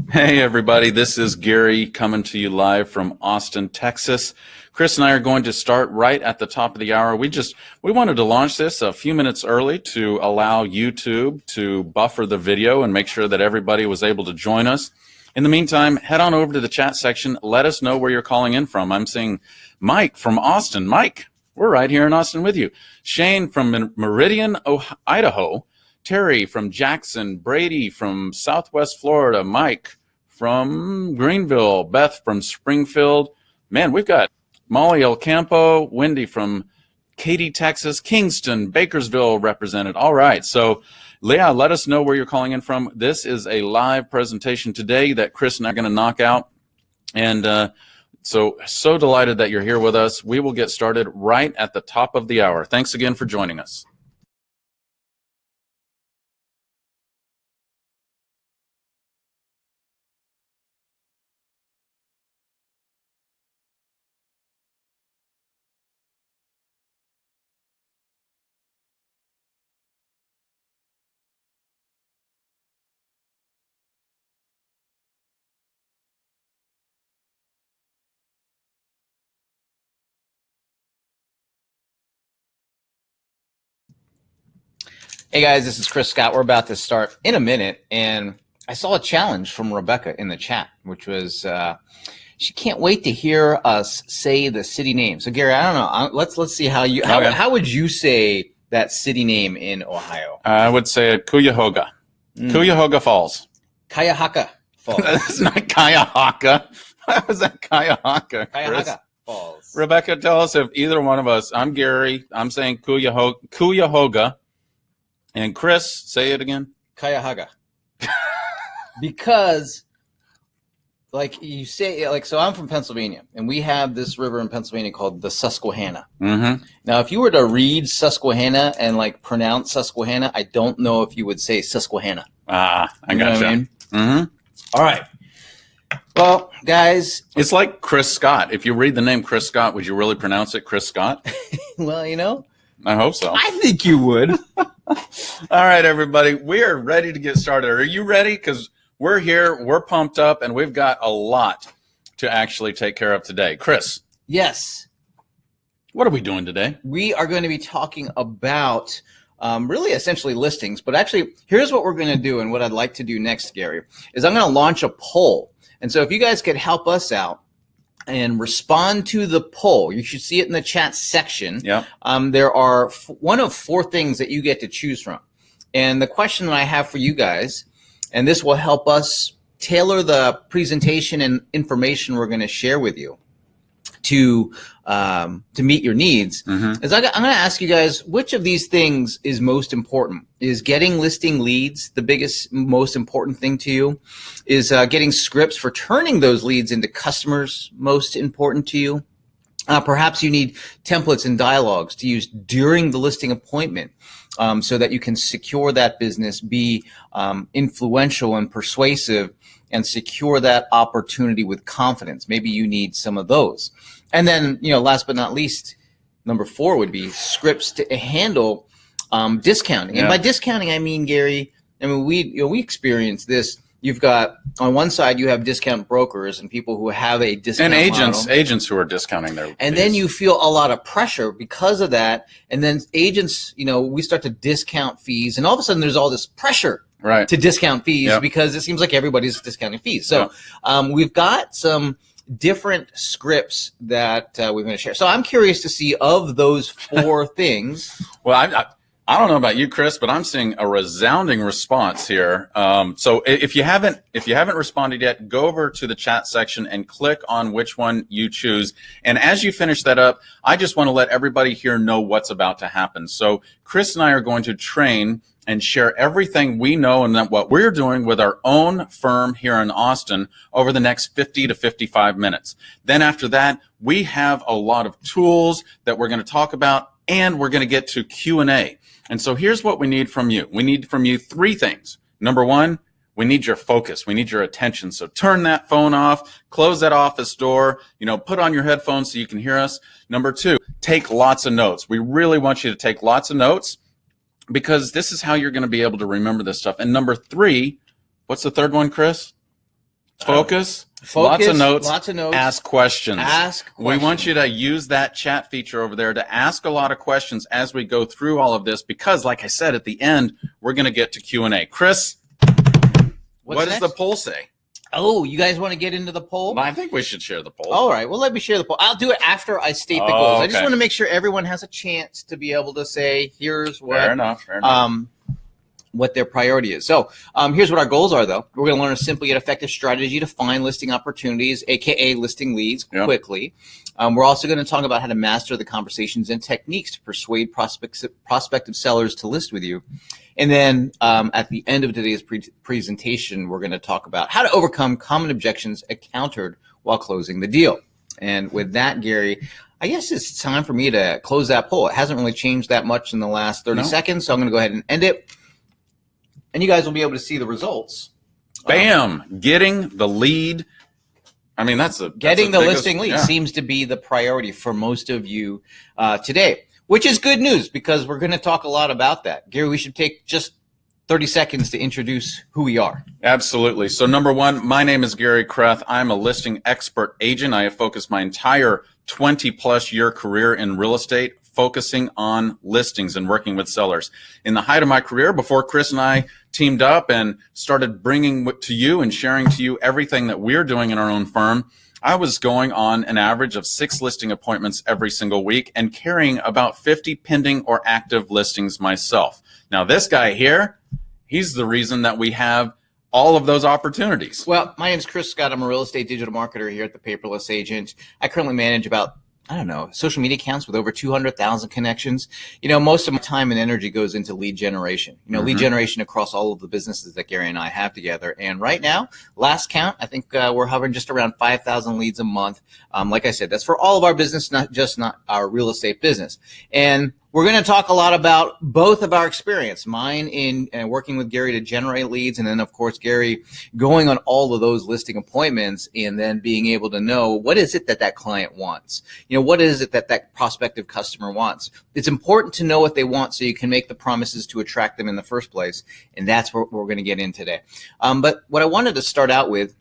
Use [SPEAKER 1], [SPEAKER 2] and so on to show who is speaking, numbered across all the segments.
[SPEAKER 1] Hey everybody, this is Gary coming to you live from Austin, Texas. Chris and I are going to start right at the top of the hour. We wanted to launch this a few minutes early to allow YouTube to buffer the video and make sure that everybody was able to join us. In the meantime, head on over to the chat section. Let us know where you're calling in from. I'm seeing Mike from Austin. Mike, we're right here in Austin with you. Shane from Meridian, Idaho. Terry from Jackson, Brady from Southwest Florida, Mike from Greenville, Beth from Springfield. Man, we've got Molly El Campo, Wendy from Katy, Texas, Kingston, Bakersville represented. All right, so Leah, let us know where you're calling in from. This is a live presentation today that Chris and I are going to knock out. And so delighted that you're here with us. We will get started right at the top of the hour. Thanks again for joining us.
[SPEAKER 2] Hey guys, this is Chris Scott. We're about to start in a minute, and I saw a challenge from Rebecca in the chat, which was she can't wait to hear us say the city name. So Gary, I don't know. Let's see how you how would you say that city name in Ohio?
[SPEAKER 1] I would say Cuyahoga. Cuyahoga Falls.
[SPEAKER 2] Cuyahoga Falls.
[SPEAKER 1] That's not Cuyahoga. Why was that Cuyahoga?
[SPEAKER 2] Cuyahoga Falls.
[SPEAKER 1] Rebecca, tell us if either one of us. I'm Gary. I'm saying Cuyahoga. And Chris, say it again.
[SPEAKER 2] Cuyahoga. Because, like you say, like, so I'm from Pennsylvania, and we have this river in Pennsylvania called the Susquehanna.
[SPEAKER 1] Mm-hmm.
[SPEAKER 2] Now, if you were to read Susquehanna and like pronounce Susquehanna, I don't know if you would say Susquehanna.
[SPEAKER 1] I gotcha.
[SPEAKER 2] I mean?
[SPEAKER 1] Mm-hmm.
[SPEAKER 2] All right. Well, guys,
[SPEAKER 1] it's like Chris Scott. If you read the name Chris Scott, would you really pronounce it Chris Scott?
[SPEAKER 2] Well, you know,
[SPEAKER 1] I hope so.
[SPEAKER 2] I think you would.
[SPEAKER 1] All right, everybody, we are ready to get started. Are you ready? Because we're here, we're pumped up, and we've got a lot to actually take care of today. Chris.
[SPEAKER 2] Yes.
[SPEAKER 1] What are we doing today?
[SPEAKER 2] We are going to be talking about really essentially listings, but actually here's what we're going to do, and what I'd like to do next, Gary, is I'm going to launch a poll. And so if you guys could help us out and respond to the poll, you should see it in the chat section.
[SPEAKER 1] Yep.
[SPEAKER 2] There are one of four things that you get to choose from. And the question that I have for you guys, and this will help us tailor the presentation and information we're going to share with you to meet your needs, is I'm going to ask you guys, which of these things is most important? Is getting listing leads the biggest, most important thing to you? Is getting scripts for turning those leads into customers most important to you? Perhaps you need templates and dialogues to use during the listing appointment so that you can secure that business, be influential and persuasive, and secure that opportunity with confidence. Maybe you need some of those. And then, you know, last but not least, number 4 would be scripts to handle discounting.
[SPEAKER 1] Yeah.
[SPEAKER 2] And by discounting, I mean, Gary, I mean, we experience this. You've got, on one side, you have discount brokers and people who have a discount
[SPEAKER 1] and
[SPEAKER 2] model.
[SPEAKER 1] agents who are discounting their
[SPEAKER 2] And
[SPEAKER 1] fees.
[SPEAKER 2] then you feel a lot of pressure because of that. And then agents, you know, we start to discount fees, and all of a sudden there's all this pressure
[SPEAKER 1] right
[SPEAKER 2] to discount fees.
[SPEAKER 1] Yep.
[SPEAKER 2] Because it seems like everybody's discounting fees. So we've got some different scripts that we're going to share. So I'm curious to see, of those 4 things.
[SPEAKER 1] Well, I don't know about you, Chris, but I'm seeing a resounding response here. So if you haven't responded yet, go over to the chat section and click on which one you choose. And as you finish that up, I just want to let everybody here know what's about to happen. So Chris and I are going to train and share everything we know and what we're doing with our own firm here in Austin over the next 50 to 55 minutes. Then after that, we have a lot of tools that we're going to talk about, and we're going to get to Q&A. And so here's what we need from you. We need from you 3 things. Number 1, we need your focus. We need your attention. So turn that phone off, close that office door, put on your headphones so you can hear us. Number 2, take lots of notes. We really want you to take lots of notes, because this is how you're going to be able to remember this stuff. And number 3, what's the third one, Chris? Focus.
[SPEAKER 2] Focus,
[SPEAKER 1] Lots of notes. Ask questions. We want you to use that chat feature over there to ask a lot of questions as we go through all of this, because like I said, at the end, we're going to get to Q&A. Chris, what does the poll say?
[SPEAKER 2] Oh, you guys want to get into the poll?
[SPEAKER 1] I think we should share the poll.
[SPEAKER 2] All right. Well, let me share the poll. I'll do it after I state the goals. Okay. I just want to make sure everyone has a chance to be able to say, here's what.
[SPEAKER 1] Fair enough.
[SPEAKER 2] What their priority is. So here's what our goals are, though. We're going to learn a simple yet effective strategy to find listing opportunities, aka listing leads, quickly. We're also going to talk about how to master the conversations and techniques to persuade prospective sellers to list with you. And then at the end of today's presentation, we're going to talk about how to overcome common objections encountered while closing the deal. And with that, Gary, I guess it's time for me to close that poll. It hasn't really changed that much in the last 30 seconds, so I'm going to go ahead and end it. And you guys will be able to see the results.
[SPEAKER 1] Bam! Getting the lead. I mean,
[SPEAKER 2] getting the listing lead seems to be the priority for most of you today, which is good news because we're going to talk a lot about that. Gary, we should take just 30 seconds to introduce who we are.
[SPEAKER 1] Absolutely. So number one, my name is Gary Kreth. I'm a listing expert agent. I have focused my entire 20-plus year career in real estate, focusing on listings and working with sellers. In the height of my career, before Chris and I teamed up and started bringing to you and sharing to you everything that we're doing in our own firm, I was going on an average of 6 listing appointments every single week and carrying about 50 pending or active listings myself. Now, this guy here, he's the reason that we have all of those opportunities.
[SPEAKER 2] Well, my name is Chris Scott. I'm a real estate digital marketer here at the Paperless Agent. I currently manage about social media accounts with over 200,000 connections. Most of my time and energy goes into lead generation. Lead generation across all of the businesses that Gary and I have together. And right now, last count, I think we're hovering just around 5,000 leads a month. Like I said, that's for all of our business, not our real estate business. And we're going to talk a lot about both of our experience, mine in working with Gary to generate leads, and then, of course, Gary going on all of those listing appointments and then being able to know what is it that client wants. What is it that prospective customer wants? It's important to know what they want so you can make the promises to attract them in the first place, and that's what we're going to get in today. But what I wanted to start out with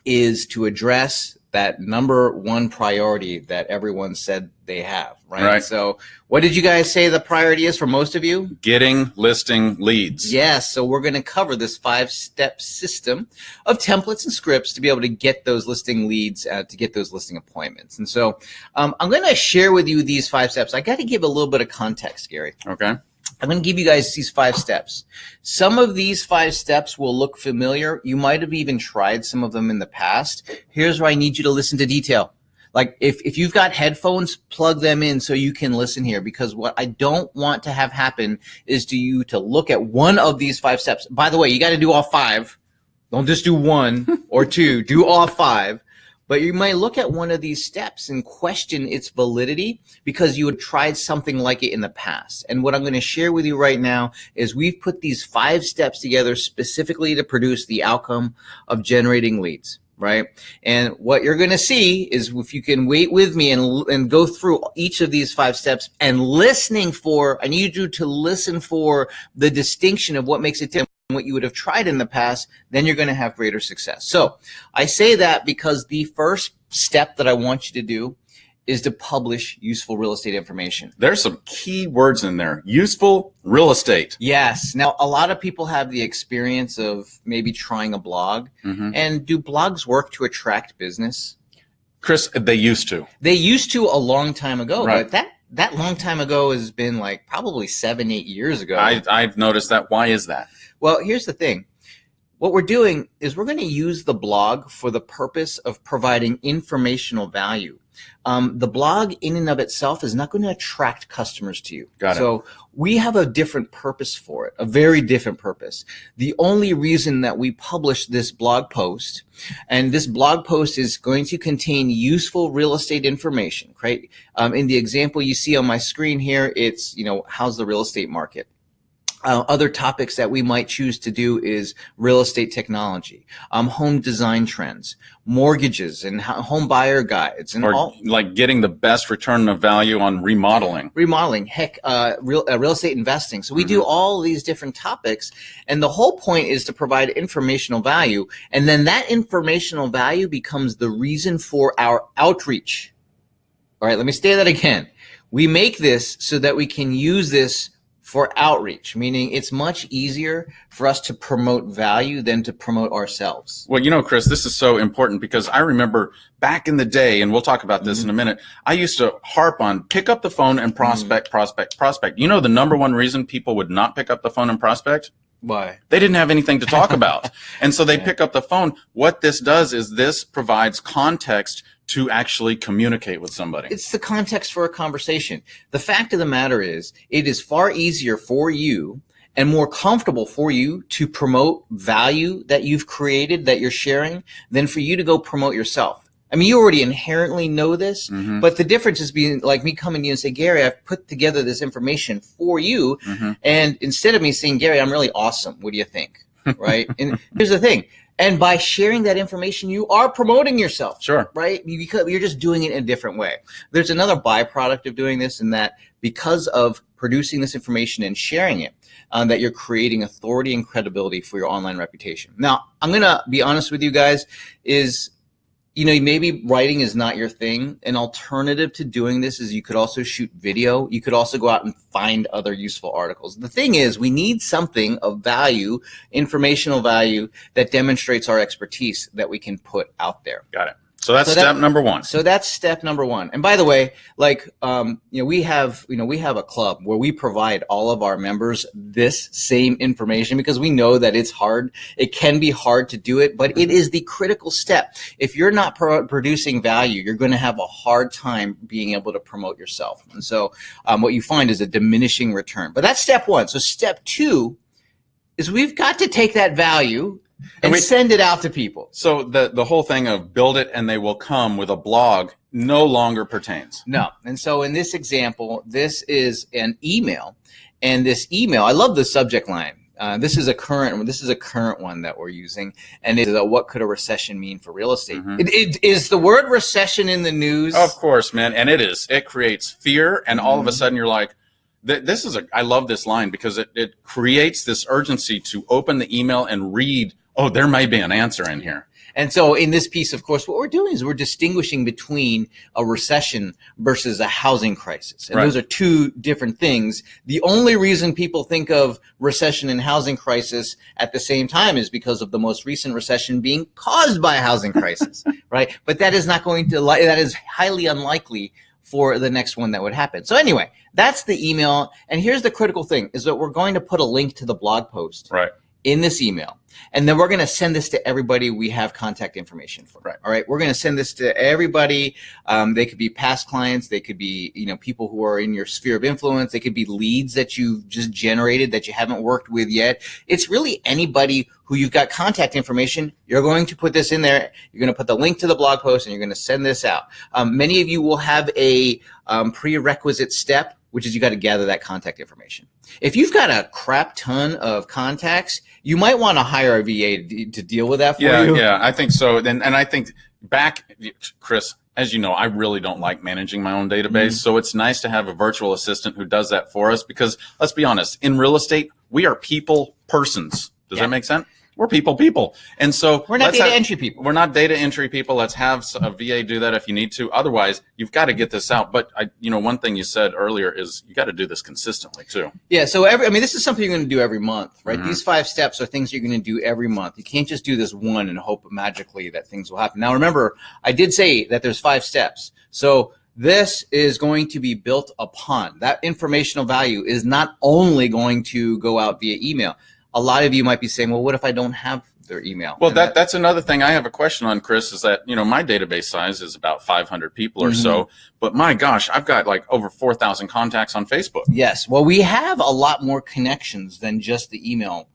[SPEAKER 2] is to address that number one priority that everyone said they have, right? So what did you guys say the priority is for most of you?
[SPEAKER 1] Getting listing leads.
[SPEAKER 2] Yes. So we're going to cover this 5-step system of templates and scripts to be able to get those listing leads, to get those listing appointments. And so I'm going to share with you these 5 steps. I got to give a little bit of context, Gary.
[SPEAKER 1] Okay.
[SPEAKER 2] I'm going to give you guys these 5 steps. Some of these 5 steps will look familiar. You might have even tried some of them in the past. Here's where I need you to listen to detail. Like if you've got headphones, plug them in so you can listen here, because what I don't want to have happen is to look at one of these 5 steps. By the way, you got to do all 5. Don't just do 1 or 2. Do all 5. But you might look at one of these steps and question its validity because you had tried something like it in the past. And what I'm going to share with you right now is we've put these 5 steps together specifically to produce the outcome of generating leads, right? And what you're going to see is, if you can wait with me and go through each of these 5 steps and I need you to listen for the distinction of what makes it different what you would have tried in the past, then you're going to have greater success. So I say that because the first step that I want you to do is to publish useful real estate information.
[SPEAKER 1] There's some key words in there. Useful real estate.
[SPEAKER 2] Yes. Now, a lot of people have the experience of maybe trying a blog. And do blogs work to attract business?
[SPEAKER 1] Chris, they used to.
[SPEAKER 2] They used to a long time ago,
[SPEAKER 1] right.
[SPEAKER 2] But that long time ago has been like probably 7-8 years ago.
[SPEAKER 1] I've noticed that. Why is that?
[SPEAKER 2] Well, here's the thing. What we're doing is we're going to use the blog for the purpose of providing informational value. The blog in and of itself is not going to attract customers to you.
[SPEAKER 1] Got it.
[SPEAKER 2] So we have a different purpose for it, a very different purpose. The only reason that we publish this blog post, and this blog post is going to contain useful real estate information, right? In the example you see on my screen here, it's, how's the real estate market? Other topics that we might choose to do is real estate technology, home design trends, mortgages, and home buyer guides, and
[SPEAKER 1] or like getting the best return of value on remodeling.
[SPEAKER 2] Heck, real estate investing. So we do all these different topics, and the whole point is to provide informational value, and then that informational value becomes the reason for our outreach. All right, let me say that again. We make this so that we can use this for outreach, meaning it's much easier for us to promote value than to promote ourselves.
[SPEAKER 1] Well, you know, Chris, this is so important because I remember back in the day, and we'll talk about this in a minute, I used to harp on pick up the phone and prospect. You know the number one reason people would not pick up the phone and prospect?
[SPEAKER 2] Why?
[SPEAKER 1] They didn't have anything to talk about. And so they pick up the phone. What this does is this provides context to actually communicate with somebody.
[SPEAKER 2] It's the context for a conversation. The fact of the matter is, it is far easier for you and more comfortable for you to promote value that you've created, that you're sharing, than for you to go promote yourself. I mean, you already inherently know this, but the difference is being like me coming to you and say, Gary, I've put together this information for you. And instead of me saying, Gary, I'm really awesome. What do you think? Right? And here's the thing. And by sharing that information, you are promoting yourself.
[SPEAKER 1] Sure.
[SPEAKER 2] Right? You're just doing it in a different way. There's another byproduct of doing this, in that because of producing this information and sharing it, that you're creating authority and credibility for your online reputation. Now, I'm going to be honest with you guys, is, you know, maybe writing is not your thing. An alternative to doing this is you could also shoot video. You could also go out and find other useful articles. The thing is, we need something of value, informational value, that demonstrates our expertise that we can put out there.
[SPEAKER 1] Got it. So that's step number one.
[SPEAKER 2] So that's step number one. And by the way, like, we have a club where we provide all of our members this same information because we know that it's hard. It can be hard to do it, but it is the critical step. If you're not producing value, you're going to have a hard time being able to promote yourself. And so what you find is a diminishing return. But that's step one. So step two is we've got to take that value and send it out to people.
[SPEAKER 1] So the whole thing of build it and they will come with a blog no longer pertains.
[SPEAKER 2] No. And so in this example, this is an email, and this email, I love the subject line. This is a current one that we're using, and it is what could a recession mean for real estate? It is the word recession in the news.
[SPEAKER 1] Of course, man, and it is. It creates fear, and all of a sudden you're like, I love this line because it creates this urgency to open the email and read, oh, there may be an answer in here.
[SPEAKER 2] And so in this piece, of course, what we're doing is we're distinguishing between a recession versus a housing crisis. And those are two different things. The only reason people think of recession and housing crisis at the same time is because of the most recent recession being caused by a housing crisis, right? But that is that is highly unlikely for the next one that would happen. So anyway, that's the email. And here's the critical thing, is that we're going to put a link to the blog post in this email. And then we're going to send this to everybody we have contact information for. All right. We're going to send this to everybody. They could be past clients. They could be, people who are in your sphere of influence. They could be leads that you've just generated that you haven't worked with yet. It's really anybody who you've got contact information. You're going to put this in there. You're going to put the link to the blog post, and you're going to send this out. Many of you will have a prerequisite step, which is you got to gather that contact information. If you've got a crap ton of contacts, you might want to hire a VA to deal with that for you.
[SPEAKER 1] Yeah, I think so. And I think Chris, as you know, I really don't like managing my own database. So it's nice to have a virtual assistant who does that for us because, let's be honest, in real estate, we are persons. Does that make sense? We're people. And so
[SPEAKER 2] we're not data entry people.
[SPEAKER 1] We're not data entry people. Let's have a VA do that if you need to. Otherwise, you've got to get this out. But one thing you said earlier is you got to do this consistently too.
[SPEAKER 2] Yeah. So this is something you're going to do every month, right? These 5 steps are things you're going to do every month. You can't just do this one and hope magically that things will happen. Now, remember, I did say that there's 5 steps. So this is going to be built upon. That informational value is not only going to go out via email. A lot of you might be saying, well, what if I don't have their email.
[SPEAKER 1] Well, that's another thing I have a question on, Chris, is that, my database size is about 500 people or so, but my gosh, I've got like over 4,000 contacts on Facebook.
[SPEAKER 2] Yes. Well, we have a lot more connections than just the email,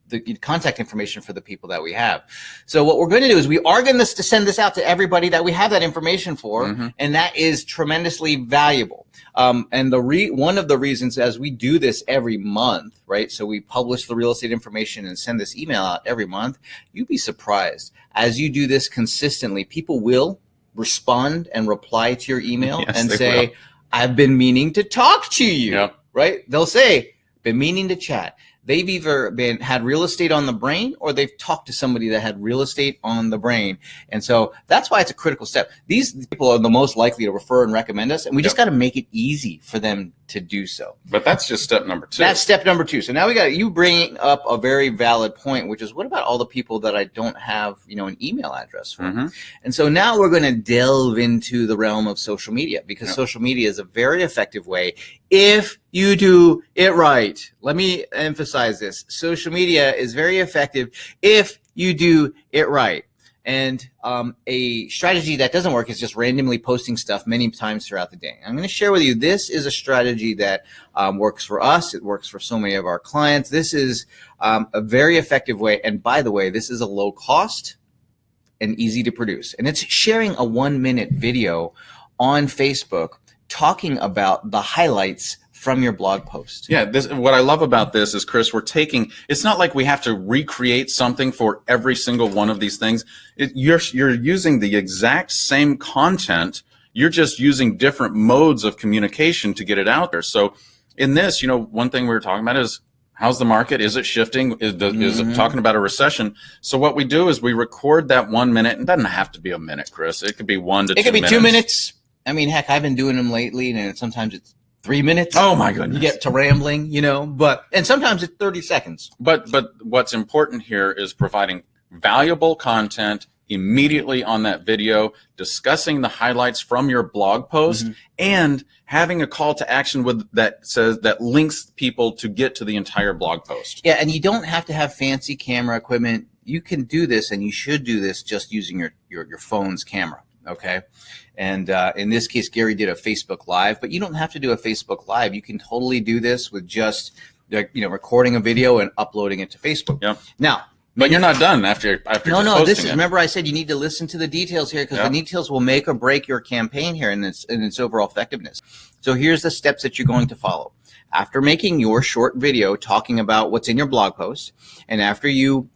[SPEAKER 2] the contact information for the people that we have. So what we're going to do is we are going to send this out to everybody that we have that information for, and that is tremendously valuable. And one of the reasons, as we do this every month, right? So we publish the real estate information and send this email out every month. You'd be surprised. As you do this consistently, people will respond and reply to your email and say, I've been meaning to talk to you, right? They'll say, been meaning to chat. They've either had real estate on the brain, or they've talked to somebody that had real estate on the brain. And so that's why it's a critical step. These people are the most likely to refer and recommend us, and we just got to make it easy for them to do so.
[SPEAKER 1] But that's just step number 2.
[SPEAKER 2] That's step number 2. So now we got you bringing up a very valid point, which is, what about all the people that I don't have, an email address for? And so now we're going to delve into the realm of social media, because social media is a very effective way if you do it right. Let me emphasize this. Social media is very effective if you do it right. And a strategy that doesn't work is just randomly posting stuff many times throughout the day. I'm going to share with you, this is a strategy that works for us. It works for so many of our clients. This is a very effective way. And by the way, this is a low cost and easy to produce. And it's sharing a 1-minute video on Facebook talking about the highlights from your blog post.
[SPEAKER 1] Yeah, what I love about this is, Chris, it's not like we have to recreate something for every single one of these things. You're using the exact same content. You're just using different modes of communication to get it out there. So in this, one thing we were talking about is, how's the market? Is it shifting? Is it talking about a recession? So what we do is we record that 1 minute. It doesn't have to be a minute, Chris. It could be 1 to 2 minutes.
[SPEAKER 2] It could be 2 minutes. I mean, heck, I've been doing them lately, and sometimes it's 3 minutes.
[SPEAKER 1] Oh my goodness.
[SPEAKER 2] You get to rambling, and sometimes it's 30 seconds.
[SPEAKER 1] But what's important here is providing valuable content immediately on that video, discussing the highlights from your blog post, and having a call to action that links people to get to the entire blog post.
[SPEAKER 2] Yeah, and you don't have to have fancy camera equipment. You can do this, and you should do this just using your phone's camera. Okay. And in this case, Gary did a Facebook Live, but you don't have to do a Facebook Live. You can totally do this with just recording a video and uploading it to Facebook.
[SPEAKER 1] Yep.
[SPEAKER 2] Now,
[SPEAKER 1] but you're not done after
[SPEAKER 2] No,
[SPEAKER 1] posting it.
[SPEAKER 2] Remember I said you need to listen to the details here, because the details will make or break your campaign here and its overall effectiveness. So here's the steps that you're going to follow. After making your short video talking about what's in your blog post, and after you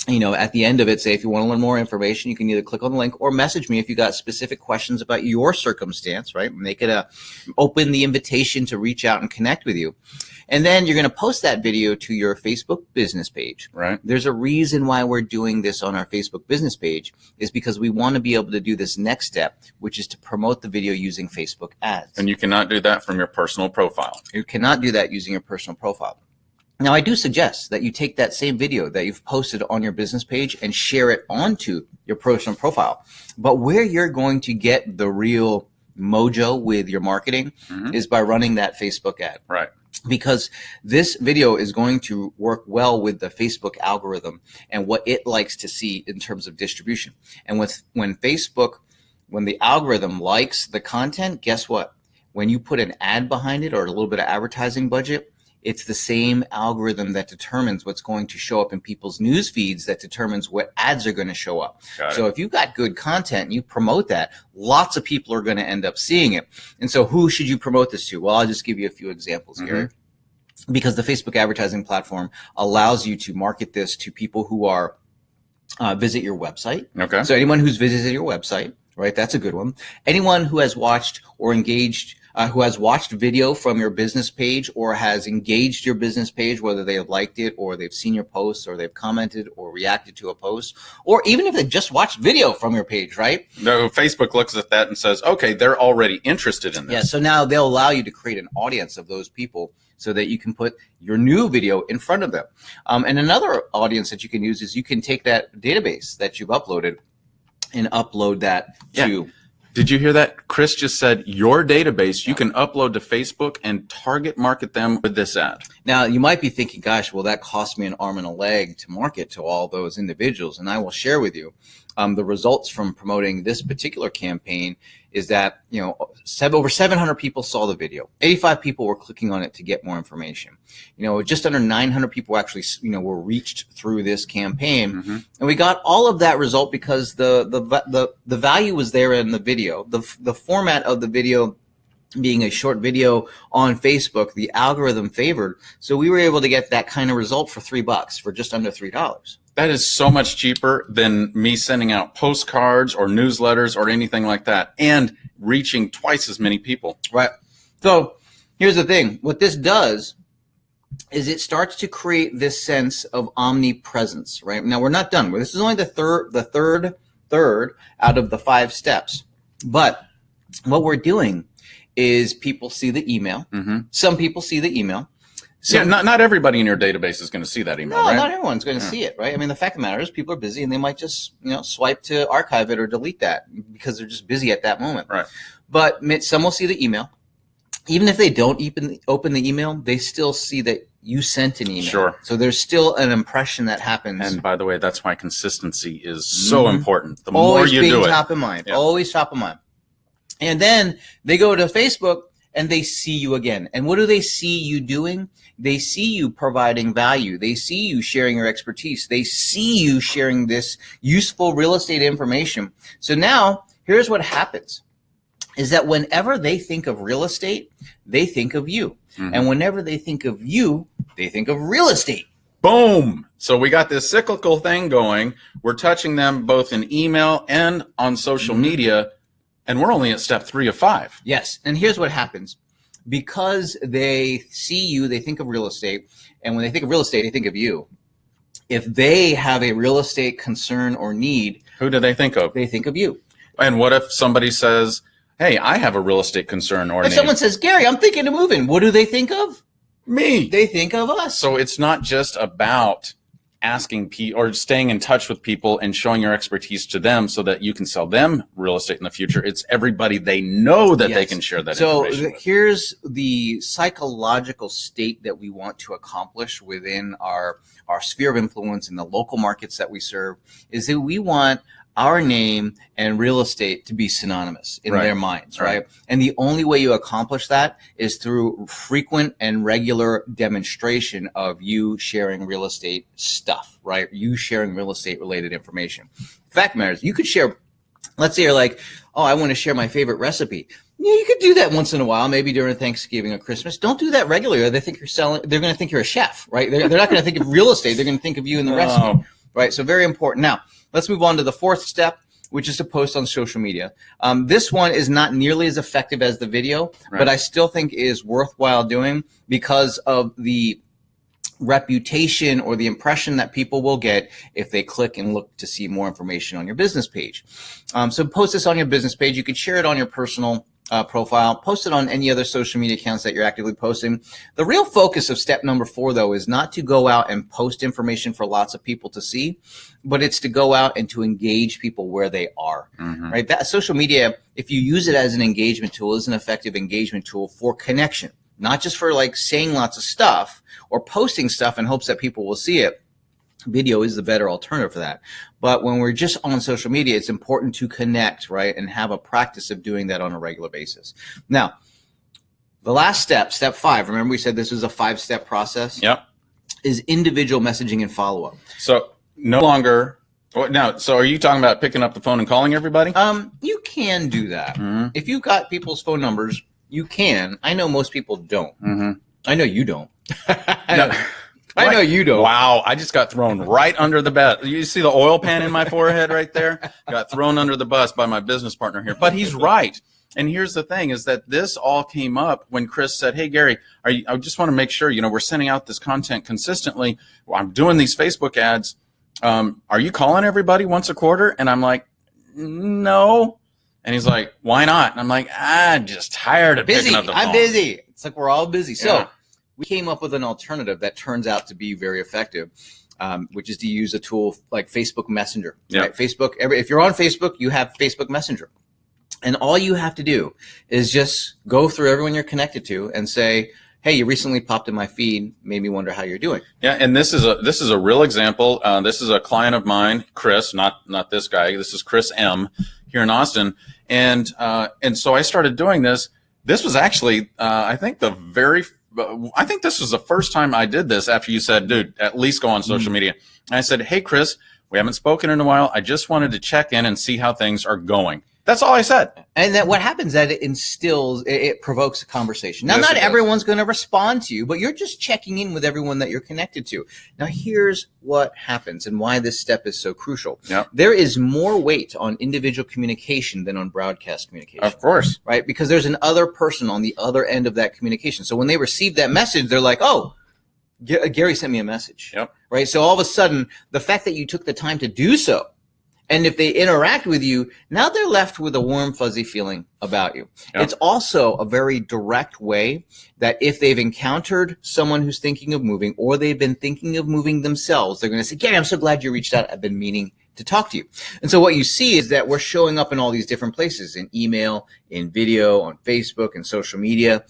[SPEAKER 2] at the end of it, say, if you want to learn more information, you can either click on the link or message me if you got specific questions about your circumstance, right? Make it open the invitation to reach out and connect with you. And then you're going to post that video to your Facebook business page.
[SPEAKER 1] Right.
[SPEAKER 2] There's a reason why we're doing this on our Facebook business page, is because we want to be able to do this next step, which is to promote the video using Facebook ads.
[SPEAKER 1] And you cannot do that from your personal profile.
[SPEAKER 2] You cannot do that using your personal profile. Now, I do suggest that you take that same video that you've posted on your business page and share it onto your personal profile. But where you're going to get the real mojo with your marketing is by running that Facebook ad.
[SPEAKER 1] Right.
[SPEAKER 2] Because this video is going to work well with the Facebook algorithm and what it likes to see in terms of distribution. And when the algorithm likes the content, guess what? When you put an ad behind it or a little bit of advertising budget, it's the same algorithm that determines what's going to show up in people's news feeds, that determines what ads are going to show up. So if you've got good content and you promote that, lots of people are going to end up seeing it. And so who should you promote this to? Well, I'll just give you a few examples, Gary. Because the Facebook advertising platform allows you to market this to people who are visit your website.
[SPEAKER 1] Okay.
[SPEAKER 2] So anyone who's visited your website, right? That's a good one. Anyone who has watched or engaged who has watched video from your business page or has engaged your business page, whether they have liked it or they've seen your posts or they've commented or reacted to a post, or even if they just watched video from your page, right?
[SPEAKER 1] No, Facebook looks at that and says, okay, they're already interested in this.
[SPEAKER 2] Yeah, so now they'll allow you to create an audience of those people so that you can put your new video in front of them. And another audience that you can use is you can take that database that you've uploaded and upload that to
[SPEAKER 1] Did you hear that? Chris just said your database you can upload to Facebook and target market them with this ad.
[SPEAKER 2] Now, you might be thinking, gosh, well, that cost me an arm and a leg to market to all those individuals. And I will share with you the results from promoting this particular campaign is that, over 700 people saw the video. 85 people were clicking on it to get more information. Just under 900 people actually, were reached through this campaign.
[SPEAKER 1] Mm-hmm.
[SPEAKER 2] And we got all of that result because the value was there in the video. The format of the video being a short video on Facebook, the algorithm favored. So we were able to get that kind of result for $3, for just under $3.
[SPEAKER 1] That is so much cheaper than me sending out postcards or newsletters or anything like that, and reaching twice as many people.
[SPEAKER 2] Right. So here's the thing. What this does is it starts to create this sense of omnipresence, right? Now, we're not done. This is only the third out of the 5 steps. But what we're doing is people see the email.
[SPEAKER 1] Mm-hmm.
[SPEAKER 2] Some people see the email.
[SPEAKER 1] Not everybody in your database is going to see that email,
[SPEAKER 2] no,
[SPEAKER 1] right?
[SPEAKER 2] Not everyone's going to see it, right? I mean, the fact of the matter is people are busy and they might just, swipe to archive it or delete that because they're just busy at that moment.
[SPEAKER 1] Right.
[SPEAKER 2] But some will see the email. Even if they don't open the email, they still see that you sent an email.
[SPEAKER 1] Sure.
[SPEAKER 2] So there's still an impression that happens.
[SPEAKER 1] And by the way, that's why consistency is so important. The
[SPEAKER 2] Always
[SPEAKER 1] more you do it.
[SPEAKER 2] top of mind.
[SPEAKER 1] Yeah.
[SPEAKER 2] Always top of mind. And then they go to Facebook and they see you again. And what do they see you doing? They see you providing value. They see you sharing your expertise. They see you sharing this useful real estate information. So now here's what happens is that whenever they think of real estate, they think of you. Mm-hmm. And whenever they think of you, they think of real estate.
[SPEAKER 1] Boom. So we got this cyclical thing going. We're touching them both in email and on social media. And we're only at step 3 of 5.
[SPEAKER 2] Yes. And here's what happens. Because they see you, they think of real estate. And when they think of real estate, they think of you. If they have a real estate concern or need,
[SPEAKER 1] who do they think of?
[SPEAKER 2] They think of you.
[SPEAKER 1] And what if somebody says, hey, I have a real estate concern or need?
[SPEAKER 2] If someone says, Gary, I'm thinking of moving, what do they think of?
[SPEAKER 1] Me.
[SPEAKER 2] They think of us.
[SPEAKER 1] So it's not just about asking people or staying in touch with people and showing your expertise to them so that you can sell them real estate in the future. It's everybody they know that they can share that information with.
[SPEAKER 2] Here's the psychological state that we want to accomplish within our sphere of influence in the local markets that we serve is that we want our name and real estate to be synonymous in their minds, right? And the only way you accomplish that is through frequent and regular demonstration of you sharing real estate stuff, right? You sharing real estate related information. Fact matters. You could share, let's say you're like, oh, I want to share my favorite recipe. Yeah, you could do that once in a while, maybe during Thanksgiving or Christmas. Don't do that regularly. They think you're selling, they're going to think you're a chef, right? They're not going to think of real estate. They're going to think of you in the recipe, right? So very important. Now, let's move on to the 4th step, which is to post on social media. This one is not nearly as effective as the video, but I still think is worthwhile doing because of the reputation or the impression that people will get if they click and look to see more information on your business page. So post this on your business page. You could share it on your personal profile, post it on any other social media accounts that you're actively posting. The real focus of step number 4, though, is not to go out and post information for lots of people to see, but it's to go out and to engage people where they are, right? That social media, if you use it as an engagement tool, is an effective engagement tool for connection, not just for like saying lots of stuff or posting stuff in hopes that people will see it. Video is the better alternative for that. But when we're just on social media, it's important to connect, right? And have a practice of doing that on a regular basis. Now, the last step, step 5, remember we said this was a 5-step process?
[SPEAKER 1] Yep.
[SPEAKER 2] Is individual messaging and follow-up.
[SPEAKER 1] So no longer, now, so are you talking about picking up the phone and calling everybody?
[SPEAKER 2] You can do that. If you've got people's phone numbers, you can. I know most people don't. I know you don't. I know you don't.
[SPEAKER 1] Wow, I just got thrown right under the bus. You see the oil pan in my forehead right there? Got thrown under the bus by my business partner here. But he's right. And here's the thing is that this all came up when Chris said, hey, Gary, I just want to make sure, we're sending out this content consistently. Well, I'm doing these Facebook ads. Are you calling everybody once a quarter? And I'm like, no. And he's like, why not? And I'm like, I'm just tired of picking up the phone.
[SPEAKER 2] I'm busy. It's like we're all busy. So we came up with an alternative that turns out to be very effective, which is to use a tool like Facebook Messenger. Right? Facebook. If you're on Facebook, you have Facebook Messenger. And all you have to do is just go through everyone you're connected to and say, hey, you recently popped in my feed, made me wonder how you're doing.
[SPEAKER 1] Yeah, and this is a real example. This is a client of mine, Chris, not this guy. This is Chris M. here in Austin, and so I started doing this. This was actually, I think this was the first time I did this after you said, dude, at least go on social media. And I said, hey, Chris, we haven't spoken in a while. I just wanted to check in and see how things are going. That's all I said.
[SPEAKER 2] And then what happens is that it provokes a conversation. Now, not everyone's going to respond to you, but you're just checking in with everyone that you're connected to. Now, here's what happens and why this step is so crucial.
[SPEAKER 1] Yep.
[SPEAKER 2] There is more weight on individual communication than on broadcast communication.
[SPEAKER 1] Of course.
[SPEAKER 2] Right? Because there's another person on the other end of that communication. So when they receive that message, they're like, oh, Gary sent me a message.
[SPEAKER 1] Yep.
[SPEAKER 2] Right? So all of a sudden, the fact that you took the time to do so, and if they interact with you, now they're left with a warm, fuzzy feeling about you.
[SPEAKER 1] Yep.
[SPEAKER 2] It's also a very direct way that if they've encountered someone who's thinking of moving or they've been thinking of moving themselves, they're going to say, Gary, I'm so glad you reached out. I've been meaning to talk to you. And so what you see is that we're showing up in all these different places, in email, in video, on Facebook, and social media,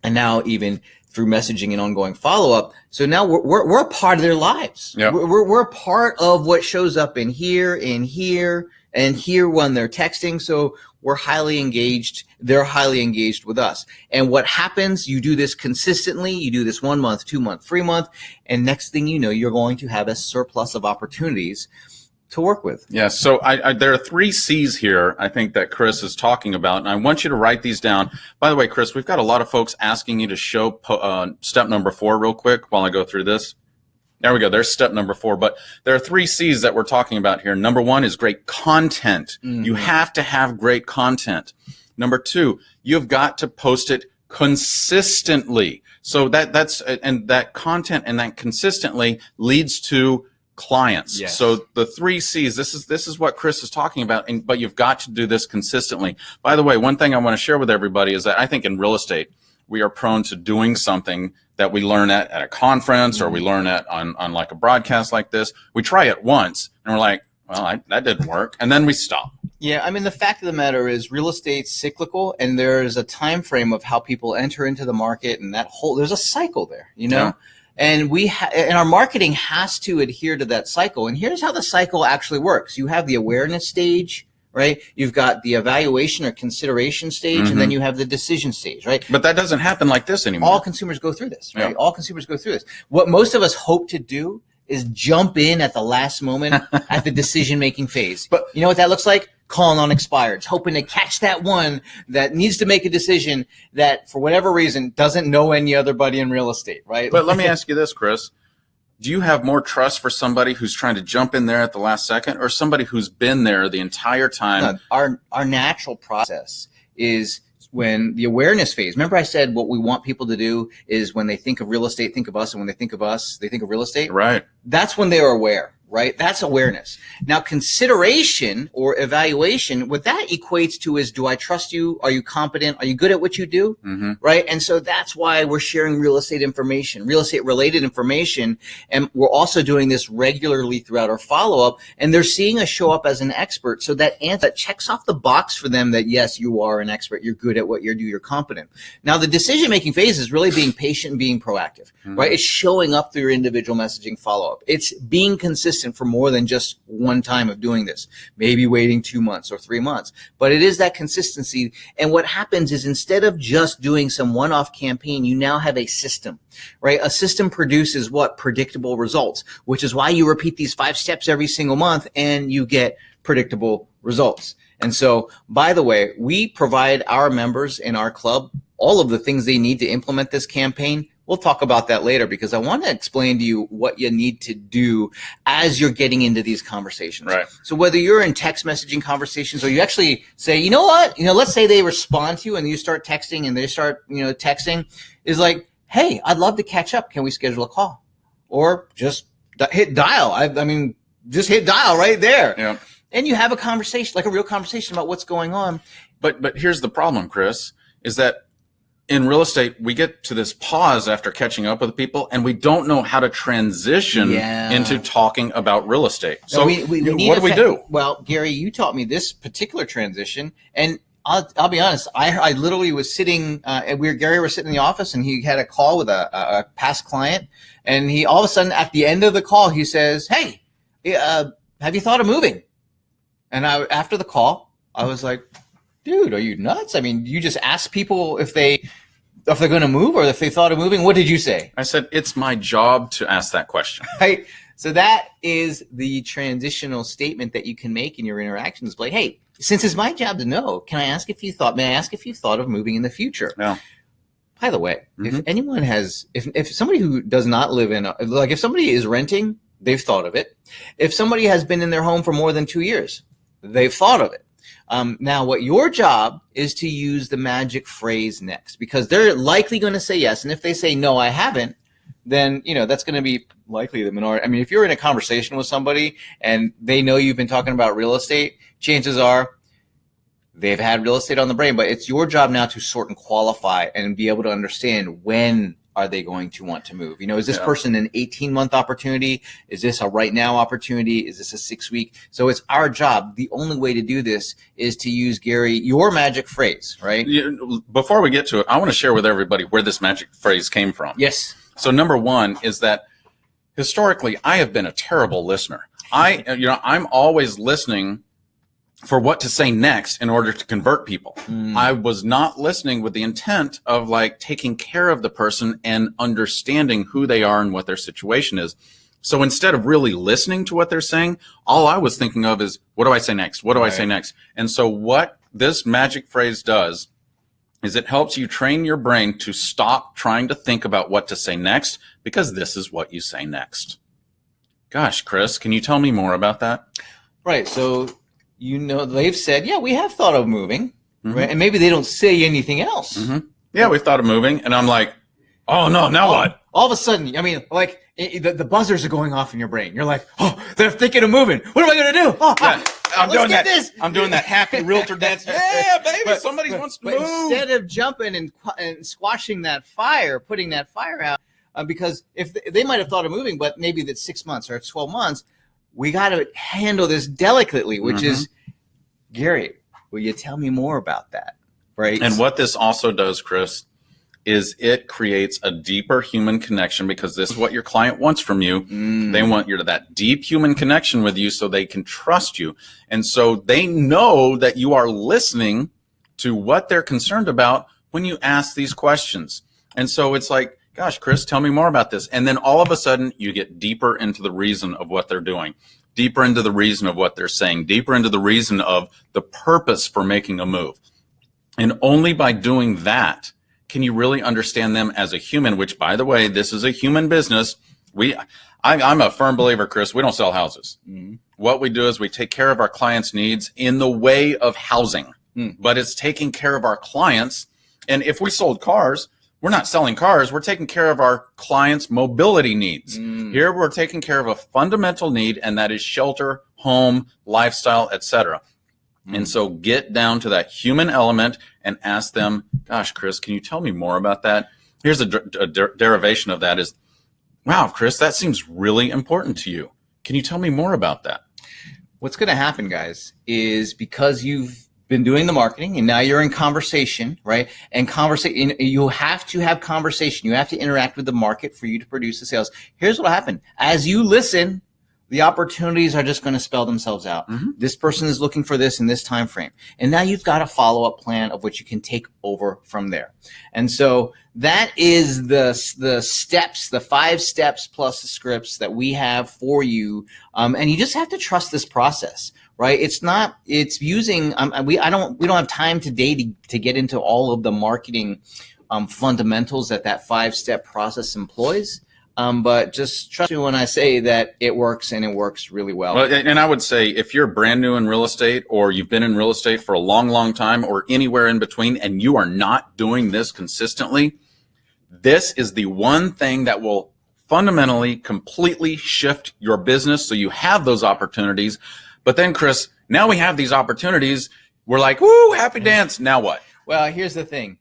[SPEAKER 2] and now even through messaging and ongoing follow-up. So now we're a part of their lives.
[SPEAKER 1] Yep.
[SPEAKER 2] We're a part of what shows up in here, and here when they're texting. So we're highly engaged. They're highly engaged with us. And what happens, you do this consistently. You do this 1 month, 2 month, 3 month. And next thing you know, you're going to have a surplus of opportunities to work with.
[SPEAKER 1] Yeah, so there are 3 C's here, I think, that Chris is talking about, and I want you to write these down. By the way, Chris, we've got a lot of folks asking you to show step number 4 real quick while I go through this. There we go. There's step number 4. But there are 3 C's that we're talking about here. Number 1 is great content. Mm-hmm. You have to have great content. Number 2, you've got to post it consistently. So that's that content and that consistently leads to clients.
[SPEAKER 2] Yes.
[SPEAKER 1] So the 3 C's, this is what Chris is talking about, but you've got to do this consistently. By the way, one thing I want to share with everybody is that I think in real estate, we are prone to doing something that we learn at a conference or we learn on like a broadcast like this. We try it once and we're like, well, that didn't work. And then we stop.
[SPEAKER 2] Yeah, I mean, the fact of the matter is real estate's cyclical, and there's a time frame of how people enter into the market, and there's a cycle there, you know? Yeah. And and our marketing has to adhere to that cycle. And here's how the cycle actually works. You have the awareness stage, right? You've got the evaluation or consideration stage, and then you have the decision stage, right?
[SPEAKER 1] But that doesn't happen like this anymore.
[SPEAKER 2] All consumers go through this, right?
[SPEAKER 1] Yeah.
[SPEAKER 2] All consumers go through this. What most of us hope to do is jump in at the last moment at the decision-making phase. But you know what that looks like? Calling on expireds, hoping to catch that one that needs to make a decision that, for whatever reason, doesn't know any other buddy in real estate, right?
[SPEAKER 1] But let me ask you this, Chris. Do you have more trust for somebody who's trying to jump in there at the last second or somebody who's been there the entire time?
[SPEAKER 2] No, our natural process is when the awareness phase. Remember I said what we want people to do is when they think of real estate, think of us, and when they think of us, they think of real estate.
[SPEAKER 1] Right.
[SPEAKER 2] That's when they are aware. Right? That's awareness. Now, consideration or evaluation, what that equates to is, do I trust you? Are you competent? Are you good at what you do? Mm-hmm. Right? And so that's why we're sharing real estate information, real estate related information. And we're also doing this regularly throughout our follow-up. And they're seeing us show up as an expert. So that checks off the box for them that, yes, you are an expert. You're good at what you do. You're competent. Now, the decision-making phase is really being patient and being proactive, right? It's showing up through your individual messaging follow-up. It's being consistent for more than just one time of doing this, maybe waiting 2 months or 3 months, but it is that consistency. And what happens is instead of just doing some one-off campaign, you now have a system, right? A system produces what? Predictable results, which is why you repeat these 5 steps every single month and you get predictable results. And so, by the way, we provide our members in our club all of the things they need to implement this campaign. We'll talk about that later because I want to explain to you what you need to do as you're getting into these conversations.
[SPEAKER 1] Right.
[SPEAKER 2] So whether you're in text messaging conversations or you actually say, you know what, let's say they respond to you and you start texting and they start, texting is like, hey, I'd love to catch up. Can we schedule a call? Or just hit dial. Just hit dial right there.
[SPEAKER 1] Yeah.
[SPEAKER 2] And you have a conversation, like a real conversation about what's going on.
[SPEAKER 1] But here's the problem, Chris, is that in real estate, we get to this pause after catching up with people, and we don't know how to transition into talking about real estate. So
[SPEAKER 2] we
[SPEAKER 1] what do we do?
[SPEAKER 2] Well, Gary, you taught me this particular transition, and I'll be honest. I literally was sitting, Gary was sitting in the office, and he had a call with a past client, and he all of a sudden at the end of the call he says, "Hey, have you thought of moving?" And after the call, I was like, "Dude, are you nuts? I mean, you just ask people if they're going to move or if they thought of moving. What did you say?"
[SPEAKER 1] I said, it's my job to ask that question.
[SPEAKER 2] Right. So that is the transitional statement that you can make in your interactions. Like, hey, since it's my job to know, may I ask if you thought of moving in the future?
[SPEAKER 1] Yeah.
[SPEAKER 2] By the way, if anyone has, if somebody who does not live in, if somebody is renting, they've thought of it. If somebody has been in their home for more than 2 years, they've thought of it. Now, what your job is to use the magic phrase next, because they're likely going to say yes. And if they say, no, I haven't, then, that's going to be likely the minority. I mean, if you're in a conversation with somebody and they know you've been talking about real estate, chances are they've had real estate on the brain. But it's your job now to sort and qualify and be able to understand when are they going to want to move? Is this person an 18-month opportunity? Is this a right now opportunity? Is this a 6-week? So it's our job. The only way to do this is to use, Gary, your magic phrase, right?
[SPEAKER 1] Before we get to it, I want to share with everybody where this magic phrase came from.
[SPEAKER 2] Yes.
[SPEAKER 1] So number one is that historically, I have been a terrible listener. I'm always listening for what to say next in order to convert people. I was not listening with the intent of taking care of the person and understanding who they are and what their situation is. So instead of really listening to what they're saying, all I was thinking of is, what do I say next? What do I say next? And so what this magic phrase does is it helps you train your brain to stop trying to think about what to say next, because this is what you say next. Gosh, Chris, can you tell me more about that?
[SPEAKER 2] Right. So, they've said, yeah, we have thought of moving, right? And maybe they don't say anything else.
[SPEAKER 1] Yeah, we've thought of moving. And I'm like, oh, no, now what?
[SPEAKER 2] All of a sudden, the buzzers are going off in your brain. You're like, oh, they're thinking of moving. What am I going to do? Oh,
[SPEAKER 1] yeah, I'm doing that happy realtor dance.
[SPEAKER 2] Yeah,
[SPEAKER 1] baby, somebody wants to move.
[SPEAKER 2] Instead of jumping and squashing that fire, putting that fire out, because if they might have thought of moving, but maybe that's 6 months or it's 12 months, we got to handle this delicately, which is, Gary, will you tell me more about that? Right.
[SPEAKER 1] And what this also does, Chris, is it creates a deeper human connection, because this is what your client wants from you. They want that deep human connection with you so they can trust you. And so they know that you are listening to what they're concerned about when you ask these questions. And so it's like, gosh, Chris, tell me more about this. And then all of a sudden you get deeper into the reason of what they're doing, deeper into the reason of what they're saying, deeper into the reason of the purpose for making a move. And only by doing that can you really understand them as a human, which, by the way, this is a human business. I'm a firm believer, Chris, we don't sell houses. What we do is we take care of our clients' needs in the way of housing, but it's taking care of our clients. And if we sold cars, we're not selling cars. We're taking care of our clients' mobility needs. Here, we're taking care of a fundamental need, and that is shelter, home, lifestyle, etc. And so get down to that human element and ask them, gosh, Chris, can you tell me more about that? Here's a derivation of that is, wow, Chris, that seems really important to you. Can you tell me more about that?
[SPEAKER 2] What's going to happen, guys, is because you've been doing the marketing and now you're in conversation, right? And you have to have conversation. You have to interact with the market for you to produce the sales. Here's what will happen. As you listen, the opportunities are just going to spell themselves out. This person is looking for this in this time frame. And now you've got a follow-up plan of which you can take over from there. And so that is the steps, the 5 steps plus the scripts that we have for you. And you just have to trust this process, right? It's using, we don't have time today to get into all of the marketing fundamentals that 5-step process employs. But just trust me when I say that it works, and it works really well.
[SPEAKER 1] And I would say if you're brand new in real estate, or you've been in real estate for a long, long time, or anywhere in between, and you are not doing this consistently, this is the one thing that will fundamentally, completely shift your business so you have those opportunities. But then, Chris, now we have these opportunities. We're like, woo, happy dance. Now what?
[SPEAKER 2] Well, here's the thing.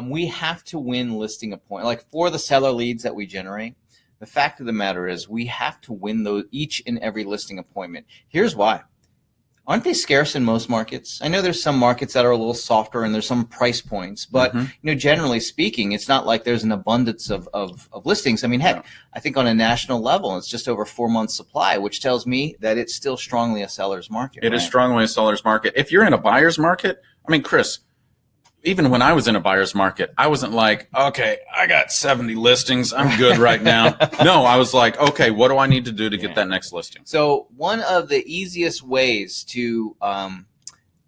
[SPEAKER 2] We have to win listing appointment. Like for the seller leads that we generate, the fact of the matter is we have to win those each and every listing appointment. Here's why. Aren't they scarce in most markets? I know there's some markets that are a little softer and there's some price points, but generally speaking, it's not like there's an abundance of listings. I mean, heck, I think on a national level, it's just over 4 months supply, which tells me that it's still strongly a seller's market.
[SPEAKER 1] It is strongly a seller's market. If you're in a buyer's market, I mean, Chris, even when I was in a buyer's market, I wasn't like, okay, I got 70 listings. I'm good right now. No, I was like, okay, what do I need to do to get that next listing?
[SPEAKER 2] So one of the easiest ways to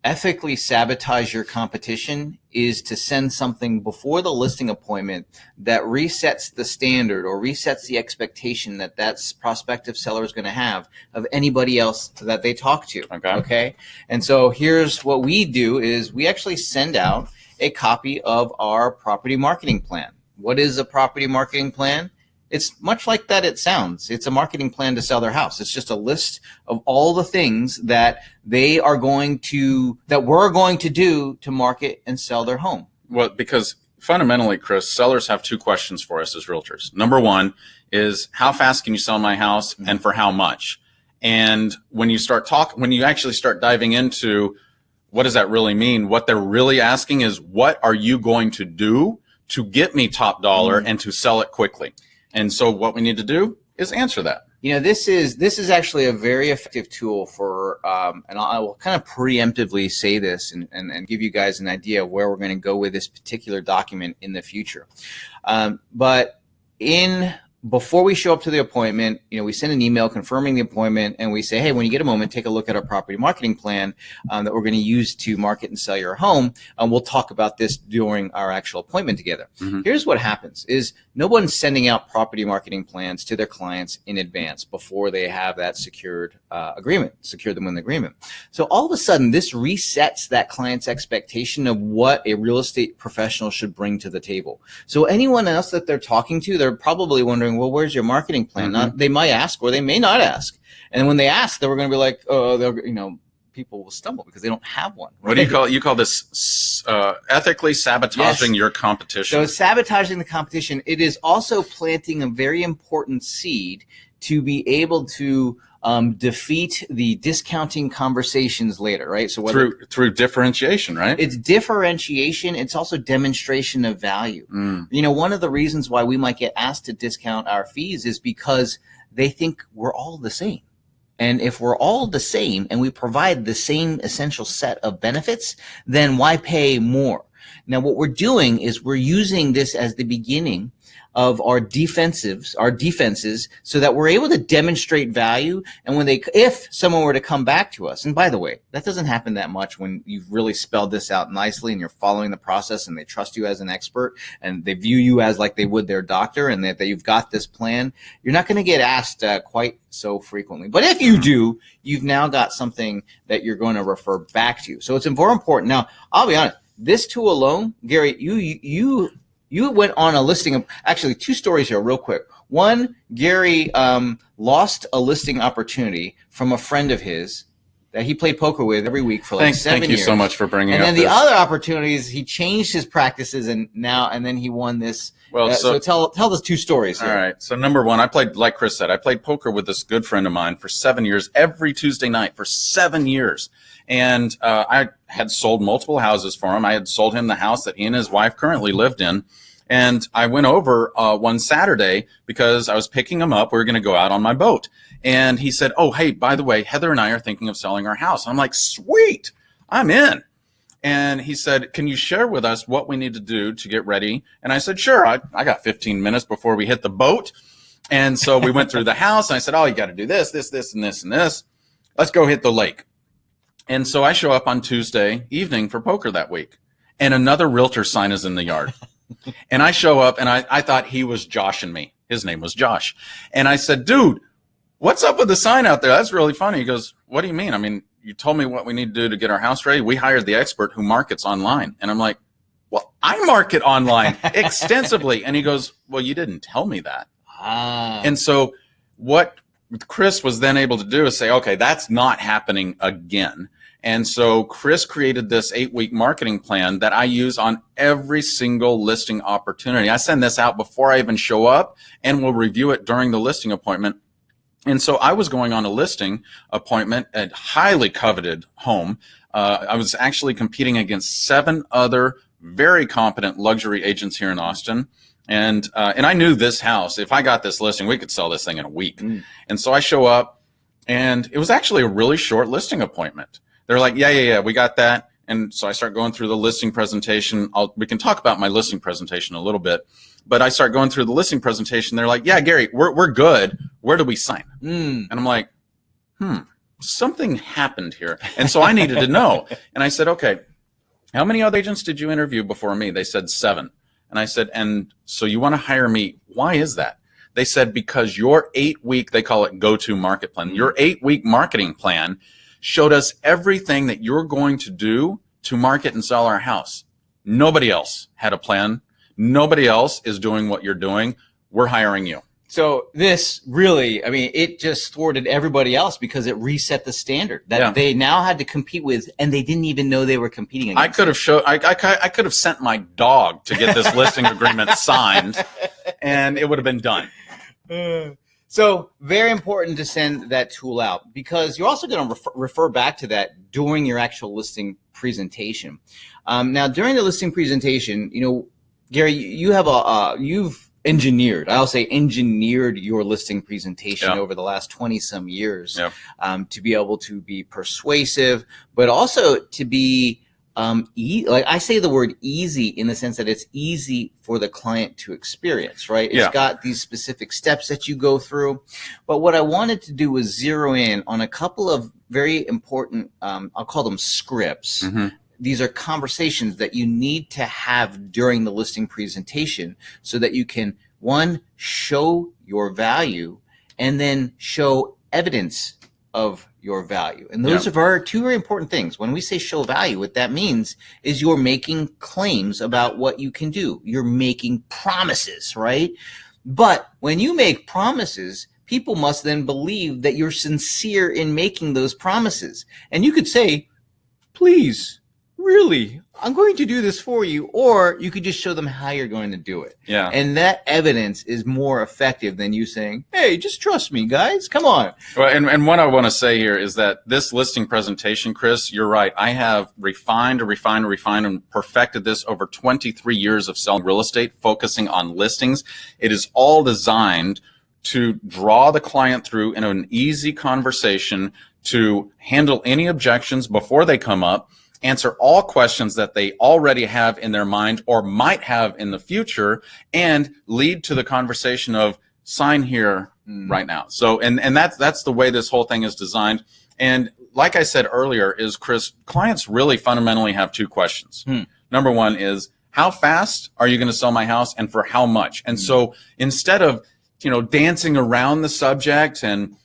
[SPEAKER 2] ethically sabotage your competition is to send something before the listing appointment that resets the standard or resets the expectation that prospective seller is going to have of anybody else that they talk to. Okay. And so here's what we do is we actually send out a copy of our property marketing plan. What is a property marketing plan? It's much like that it sounds. It's a marketing plan to sell their house. It's just a list of all the things that we're going to do to market and sell their home.
[SPEAKER 1] Well, because fundamentally, Chris, sellers have two questions for us as realtors. Number one is, how fast can you sell my house and for how much? And when you actually start diving into what does that really mean? What they're really asking is, what are you going to do to get me top dollar and to sell it quickly? And so what we need to do is answer that.
[SPEAKER 2] This is actually a very effective tool for, and I will kind of preemptively say this and give you guys an idea of where we're going to go with this particular document in the future. But before we show up to the appointment, we send an email confirming the appointment, and we say, hey, when you get a moment, take a look at our property marketing plan that we're going to use to market and sell your home. We'll talk about this during our actual appointment together. Here's what happens is no one's sending out property marketing plans to their clients in advance before they have that secured secured them in the agreement. So all of a sudden, this resets that client's expectation of what a real estate professional should bring to the table. So anyone else that they're talking to, they're probably wondering, well, where's your marketing plan? They might ask, or they may not ask. And when they ask, then we're going to be like, oh, people will stumble because they don't have one. Right?
[SPEAKER 1] What do you call it? You call this ethically sabotaging your competition.
[SPEAKER 2] So sabotaging the competition. It is also planting a very important seed to be able to defeat the discounting conversations later, right? So
[SPEAKER 1] through differentiation, right?
[SPEAKER 2] It's differentiation. It's also demonstration of value. One of the reasons why we might get asked to discount our fees is because they think we're all the same. And if we're all the same and we provide the same essential set of benefits, then why pay more? Now, what we're doing is we're using this as the beginning of our defenses, so that we're able to demonstrate value. And if someone were to come back to us, and by the way, that doesn't happen that much when you've really spelled this out nicely and you're following the process and they trust you as an expert and they view you as like they would their doctor and that you've got this plan, you're not going to get asked quite so frequently. But if you do, you've now got something that you're going to refer back to. So it's more important. Now, I'll be honest, this tool alone, Gary, you went on a listing of actually two stories here real quick. One, Gary lost a listing opportunity from a friend of his that he played poker with every week for 7 years.
[SPEAKER 1] Thank you so much for bringing up
[SPEAKER 2] this. And then the other opportunities, he changed his practices and then he won this. Well, so tell us two stories here.
[SPEAKER 1] All right. So number one, like Chris said, I played poker with this good friend of mine for 7 years, every Tuesday night for 7 years. And I had sold multiple houses for him. I had sold him the house that he and his wife currently lived in. And I went over one Saturday because I was picking him up. We were going to go out on my boat. And he said, oh, hey, by the way, Heather and I are thinking of selling our house. And I'm like, sweet, I'm in. And he said, can you share with us what we need to do to get ready? And I said, sure. I got 15 minutes before we hit the boat. And so we went through the house. And I said, oh, you got to do this, this, this, and this, and this. Let's go hit the lake. And so I show up on Tuesday evening for poker that week. And another realtor sign is in the yard. And I show up and I thought he was joshing me. His name was Josh. And I said, dude, what's up with the sign out there? That's really funny. He goes, what do you mean? I mean, you told me what we need to do to get our house ready. We hired the expert who markets online. And I'm like, well, I market online extensively. And he goes, well, you didn't tell me that. And so what Chris was then able to do is say, okay, that's not happening again. And so Chris created this 8-week marketing plan that I use on every single listing opportunity. I send this out before I even show up, and we'll review it during the listing appointment. And so I was going on a listing appointment at highly coveted home. I was actually competing against 7 other very competent luxury agents here in Austin. And I knew this house, if I got this listing, we could sell this thing in a week. And so I show up, and it was actually a really short listing appointment. They're like, yeah, we got that. And so I start going through the listing presentation. We can talk about my listing presentation a little bit. But I start going through the listing presentation. They're like, yeah, Gary, we're good. Where do we sign? And I'm like, something happened here. And so I needed to know. And I said, okay, how many other agents did you interview before me? They said 7. And I said, and so you want to hire me. Why is that? They said, because your 8-week, they call it go-to market plan, your 8-week marketing plan showed us everything that you're going to do to market and sell our house. Nobody else had a plan. Nobody else is doing what you're doing. We're hiring you.
[SPEAKER 2] So this really, I mean, it just thwarted everybody else because it reset the standard that they now had to compete with, and they didn't even know they were competing against.
[SPEAKER 1] I could have sent my dog to get this listing agreement signed, and it would have been done.
[SPEAKER 2] So very important to send that tool out, because you're also going to refer back to that during your actual listing presentation. Now, during the listing presentation, you know, Gary, you have you've engineered your listing presentation over the last 20 some years to be able to be persuasive, but also to be like I say the word easy in the sense that it's easy for the client to experience, right? It's got these specific steps that you go through. But what I wanted to do was zero in on a couple of very important, I'll call them scripts. These are conversations that you need to have during the listing presentation so that you can, one, show your value, and then show evidence of your value. And those are 2 very important things. When we say show value, what that means is you're making claims about what you can do. You're making promises, right? But when you make promises, people must then believe that you're sincere in making those promises. And you could say, please, really, I'm going to do this for you, or you could just show them how you're going to do it. And that evidence is more effective than you saying, hey, just trust me, guys, come on.
[SPEAKER 1] Well, and what I want to say here is that this listing presentation, Chris, you're right. I have refined and perfected this over 23 years of selling real estate, focusing on listings. It is all designed to draw the client through in an easy conversation, to handle any objections before they come up, answer all questions that they already have in their mind or might have in the future, and lead to the conversation of sign here right now. So, and that's the way this whole thing is designed. And like I said earlier, is Chris, clients really fundamentally have 2 questions. Number one is, how fast are you going to sell my house, and for how much? And so instead of, dancing around the subject and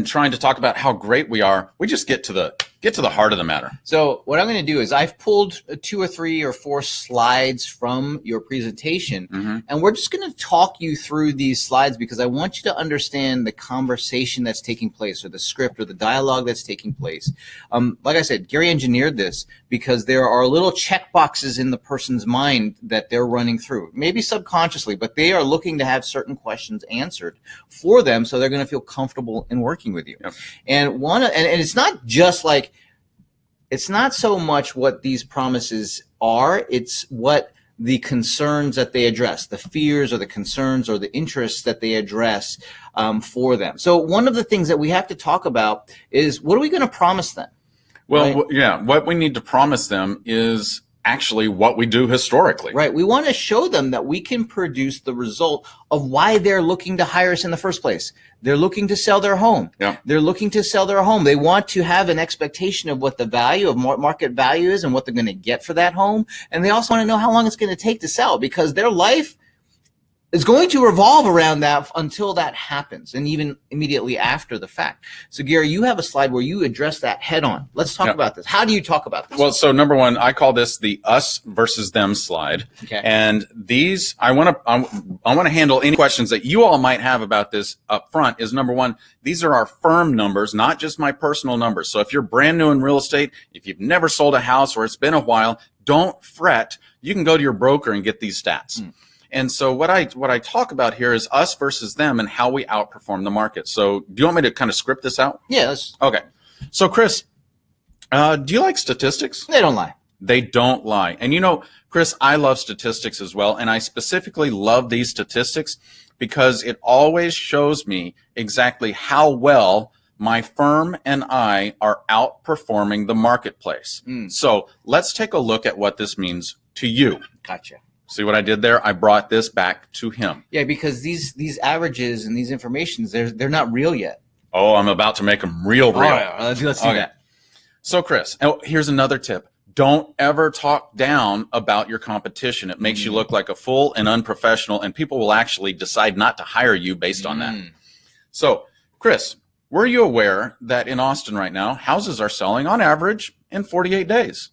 [SPEAKER 1] trying to talk about how great we are, we just get to the heart of the matter.
[SPEAKER 2] So what I'm going to do is I've pulled 2 or 3 or 4 slides from your presentation, and we're just going to talk you through these slides because I want you to understand the conversation that's taking place, or the script or the dialogue that's taking place. Like I said, Gary engineered this because there are little check boxes in the person's mind that they're running through, maybe subconsciously, but they are looking to have certain questions answered for them, so they're going to feel comfortable in working with you. And it's not just like, it's not so much what these promises are, it's what the concerns that they address, the fears or the concerns or the interests that they address for them. So one of the things that we have to talk about is, what are we going to promise them?
[SPEAKER 1] Well, what we need to promise them is actually what we do historically.
[SPEAKER 2] Right. We want to show them that we can produce the result of why they're looking to hire us in the first place. They're looking to sell their home. They're looking to sell their home. They want to have an expectation of what the value of market value is and what they're going to get for that home. And they also want to know how long it's going to take to sell, because their life is going to revolve around that until that happens, and even immediately after the fact. So, Gary, you have a slide where you address that head on. Let's talk about this. How do you talk about this?
[SPEAKER 1] Well, so number one, I call this the us versus them slide.
[SPEAKER 2] Okay.
[SPEAKER 1] And these, I want to handle any questions that you all might have about this up front. Is number one, these are our firm numbers, not just my personal numbers. So if you're brand new in real estate, if you've never sold a house or it's been a while, don't fret. You can go to your broker and get these stats. And so what I talk about here is us versus them and how we outperform the market. So do you want me to kind of script this out?
[SPEAKER 2] Yeah.
[SPEAKER 1] Okay. So Chris, do you like statistics?
[SPEAKER 2] They don't lie.
[SPEAKER 1] They don't lie. And you know, Chris, I love statistics as well. And I specifically love these statistics because it always shows me exactly how well my firm and I are outperforming the marketplace. So let's take a look at what this means to you.
[SPEAKER 2] Gotcha.
[SPEAKER 1] See what I did there? I brought this back to him.
[SPEAKER 2] Yeah, because these averages and these informations, they're not real yet.
[SPEAKER 1] Oh, I'm about to make them real.
[SPEAKER 2] All right, let's do that.
[SPEAKER 1] So, Chris, here's another tip. Don't ever talk down about your competition. It makes you look like a fool and unprofessional, and people will actually decide not to hire you based on that. So, Chris, were you aware that in Austin right now, houses are selling on average in 48 days?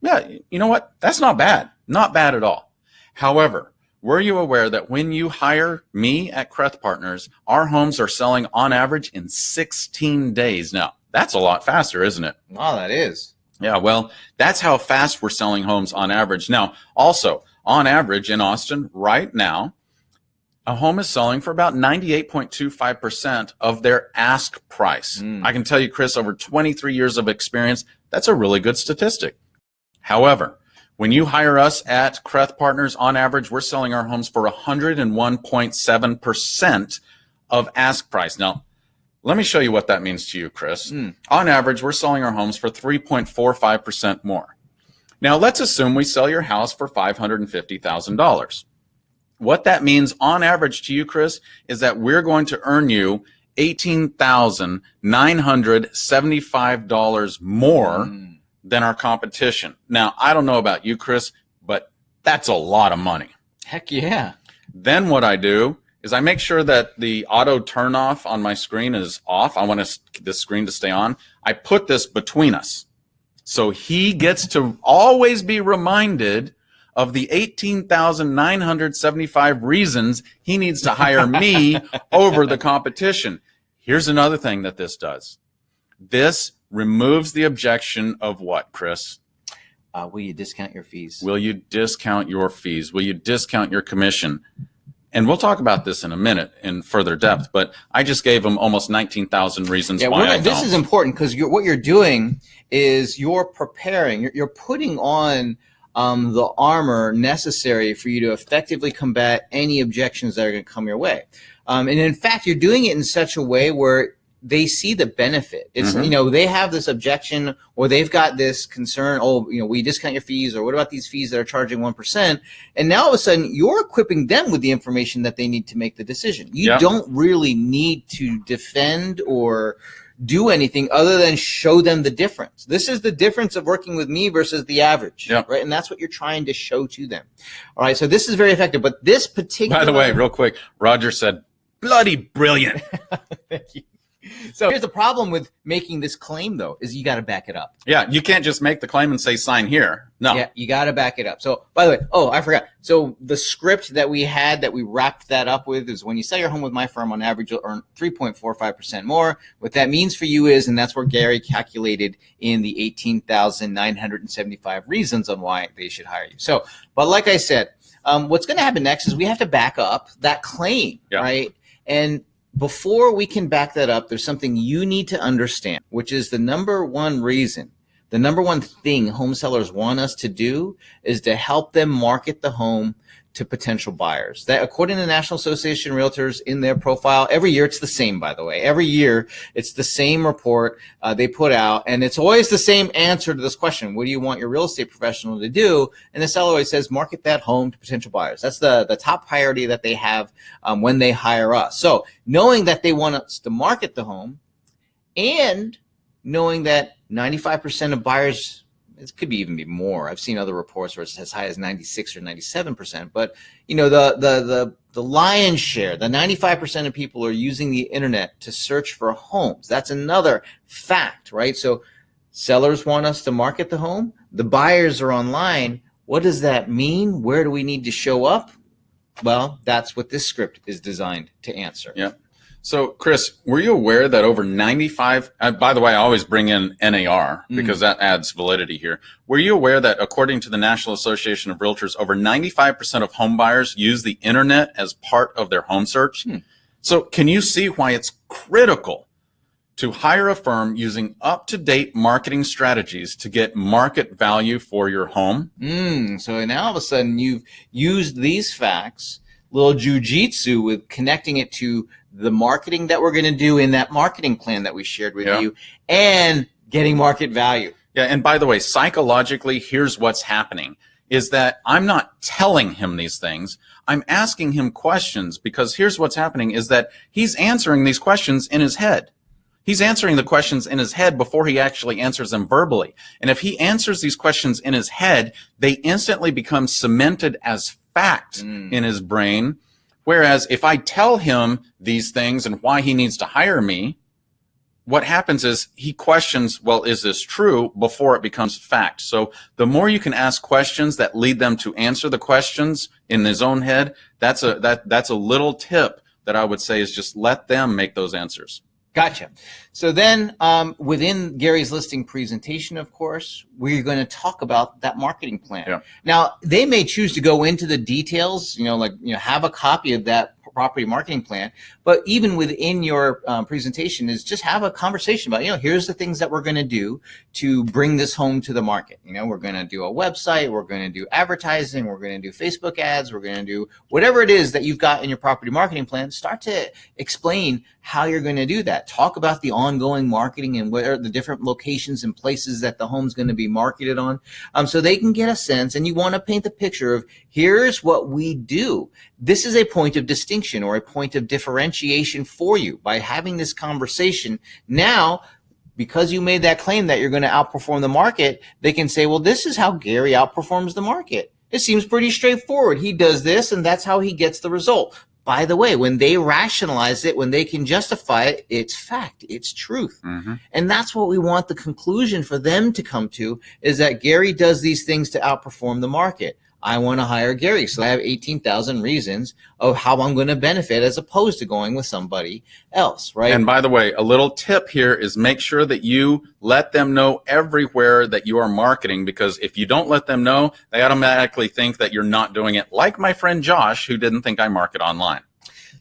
[SPEAKER 1] Yeah, you know what? That's not bad. Not bad at all. However, were you aware that when you hire me at Kreth Partners, our homes are selling on average in 16 days? Now, that's a lot faster, isn't it?
[SPEAKER 2] Oh, that is.
[SPEAKER 1] Yeah, well, that's how fast we're selling homes on average. Now, also, on average in Austin right now, a home is selling for about 98.25% of their ask price. I can tell you, Chris, over 23 years of experience, that's a really good statistic. However, when you hire us at Kreth Partners, on average, we're selling our homes for 101.7% of ask price. Now, let me show you what that means to you, Chris. On average, we're selling our homes for 3.45% more. Now, let's assume we sell your house for $550,000. What that means on average to you, Chris, is that we're going to earn you $18,975 more than our competition. Now, I don't know about you, Chris, but that's a lot of money.
[SPEAKER 2] Heck yeah.
[SPEAKER 1] Then what I do is I make sure that the auto turn off on my screen is off. I want this screen to stay on. I put this between us. So he gets to always be reminded of the 18,975 reasons he needs to hire me over the competition. Here's another thing that this does. This removes the objection of what, Chris?
[SPEAKER 2] Will you discount your fees?
[SPEAKER 1] Will you discount your fees? Will you discount your commission? And we'll talk about this in a minute in further depth, but I just gave them almost 19,000 reasons why I don't.
[SPEAKER 2] This is important because what you're doing is you're preparing, you're putting on the armor necessary for you to effectively combat any objections that are going to come your way. And in fact, you're doing it in such a way where they see the benefit. It's, you know, they have this objection or they've got this concern, oh, you know, we discount your fees, or what about these fees that are charging 1%? And now all of a sudden you're equipping them with the information that they need to make the decision. You don't really need to defend or do anything other than show them the difference. This is the difference of working with me versus the average, right? And that's what you're trying to show to them. All right, so this is very effective, but this particular—
[SPEAKER 1] By the way, real quick, Roger said, bloody brilliant.
[SPEAKER 2] Thank you. So here's the problem with making this claim, though, is you got to back it up.
[SPEAKER 1] Yeah, you can't just make the claim and say sign here. No.
[SPEAKER 2] Yeah, you got to back it up. So, by the way, oh, I forgot. So the script that we had that we wrapped that up with is when you sell your home with my firm, on average, you'll earn 3.45% more. What that means for you is, and that's where Gary calculated in the 18,975 reasons on why they should hire you. So, but like I said, what's going to happen next is we have to back up that claim, right? And before we can back that up, there's something you need to understand, which is the number one reason, the number one thing home sellers want us to do is to help them market the home to potential buyers. That, according to the National Association of Realtors, in their profile, every year it's the same, by the way. Every year it's the same report they put out, and it's always the same answer to this question: what do you want your real estate professional to do? And the seller always says, market that home to potential buyers. That's the top priority that they have when they hire us. So knowing that they want us to market the home, and knowing that 95% of buyers— it could be even be more. I've seen other reports where it's as high as 96 or 97%. But you know, the the lion's share, the 95% of people are using the internet to search for homes. That's another fact, right? So sellers want us to market the home. The buyers are online. What does that mean? Where do we need to show up? Well, that's what this script is designed to answer.
[SPEAKER 1] Yeah. So, Chris, were you aware that over 95, by the way, I always bring in NAR because that adds validity here. Were you aware that according to the National Association of Realtors, over 95% of home buyers use the internet as part of their home search? So can you see why it's critical to hire a firm using up-to-date marketing strategies to get market value for your home?
[SPEAKER 2] So now all of a sudden you've used these facts, little jujitsu with connecting it to the marketing that we're going to do in that marketing plan that we shared with you, and getting market value.
[SPEAKER 1] Yeah, and by the way, psychologically, here's what's happening, is that I'm not telling him these things. I'm asking him questions, because here's what's happening is that he's answering these questions in his head. He's answering the questions in his head before he actually answers them verbally. And if he answers these questions in his head, they instantly become cemented as fact in his brain. Whereas if I tell him these things and why he needs to hire me, what happens is he questions, well, is this true, before it becomes fact. So the more you can ask questions that lead them to answer the questions in his own head, that's a little tip that I would say is just let them make those answers.
[SPEAKER 2] Gotcha. So then within Gary's listing presentation, of course, we're going to talk about that marketing plan.
[SPEAKER 1] Yeah.
[SPEAKER 2] Now, they may choose to go into the details, have a copy of that property marketing plan, but even within your presentation is just have a conversation about, here's the things that we're going to do to bring this home to the market. We're going to do a website, we're going to do advertising, we're going to do Facebook ads, we're going to do whatever it is that you've got in your property marketing plan. Start to explain how you're going to do that. Talk about the ongoing marketing and what are the different locations and places that the home's going to be marketed on, so they can get a sense. And you want to paint the picture of, here's what we do. This is a point of distinction or a point of differentiation for you by having this conversation. Now, because you made that claim that you're going to outperform the market, they can say, well, this is how Gary outperforms the market. It seems pretty straightforward. He does this, and that's how he gets the result. By the way, when they rationalize it, when they can justify it, it's fact, it's truth. And that's what we want the conclusion for them to come to, is that Gary does these things to outperform the market. I want to hire Gary, so I have 18,000 reasons of how I'm going to benefit as opposed to going with somebody else, right?
[SPEAKER 1] And by the way, a little tip here is make sure that you let them know everywhere that you are marketing, because if you don't let them know, they automatically think that you're not doing it, like my friend Josh, who didn't think I market online.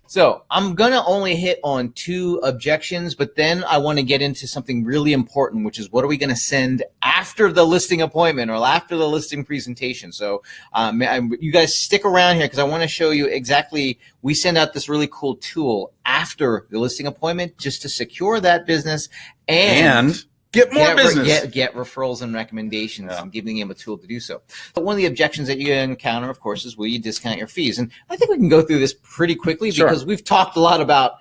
[SPEAKER 2] So I'm going to only hit on 2 objections, but then I want to get into something really important, which is what are we going to send after the listing appointment or after the listing presentation. So you guys stick around here because I want to show you exactly, we send out this really cool tool after the listing appointment just to secure that business and get more business. Get referrals and recommendations, and giving them a tool to do so. But one of the objections that you encounter, of course, is will you discount your fees? And I think we can go through this pretty quickly because we've talked a lot about,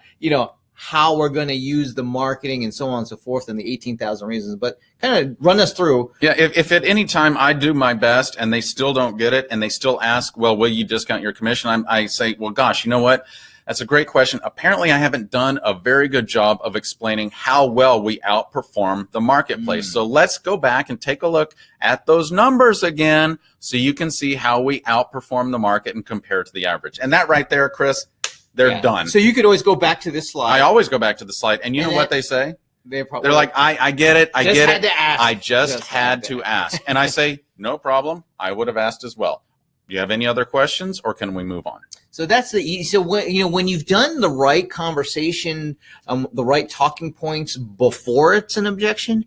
[SPEAKER 2] how we're going to use the marketing and so on and so forth and the 18,000 reasons, but kind of run us through.
[SPEAKER 1] Yeah, if at any time I do my best and they still don't get it and they still ask, well, will you discount your commission? I say, well, gosh, you know what? That's a great question. Apparently, I haven't done a very good job of explaining how well we outperform the marketplace. So let's go back and take a look at those numbers again so you can see how we outperform the market and compare to the average. And that right there, Chris, they're done.
[SPEAKER 2] So you could always go back to this slide.
[SPEAKER 1] I always go back to the slide. And you know what they say? They're like, I get it. I get it. I just had to ask. And I say, no problem. I would have asked as well. Do you have any other questions, or can we move on?
[SPEAKER 2] So that's when you've done the right conversation, the right talking points before it's an objection.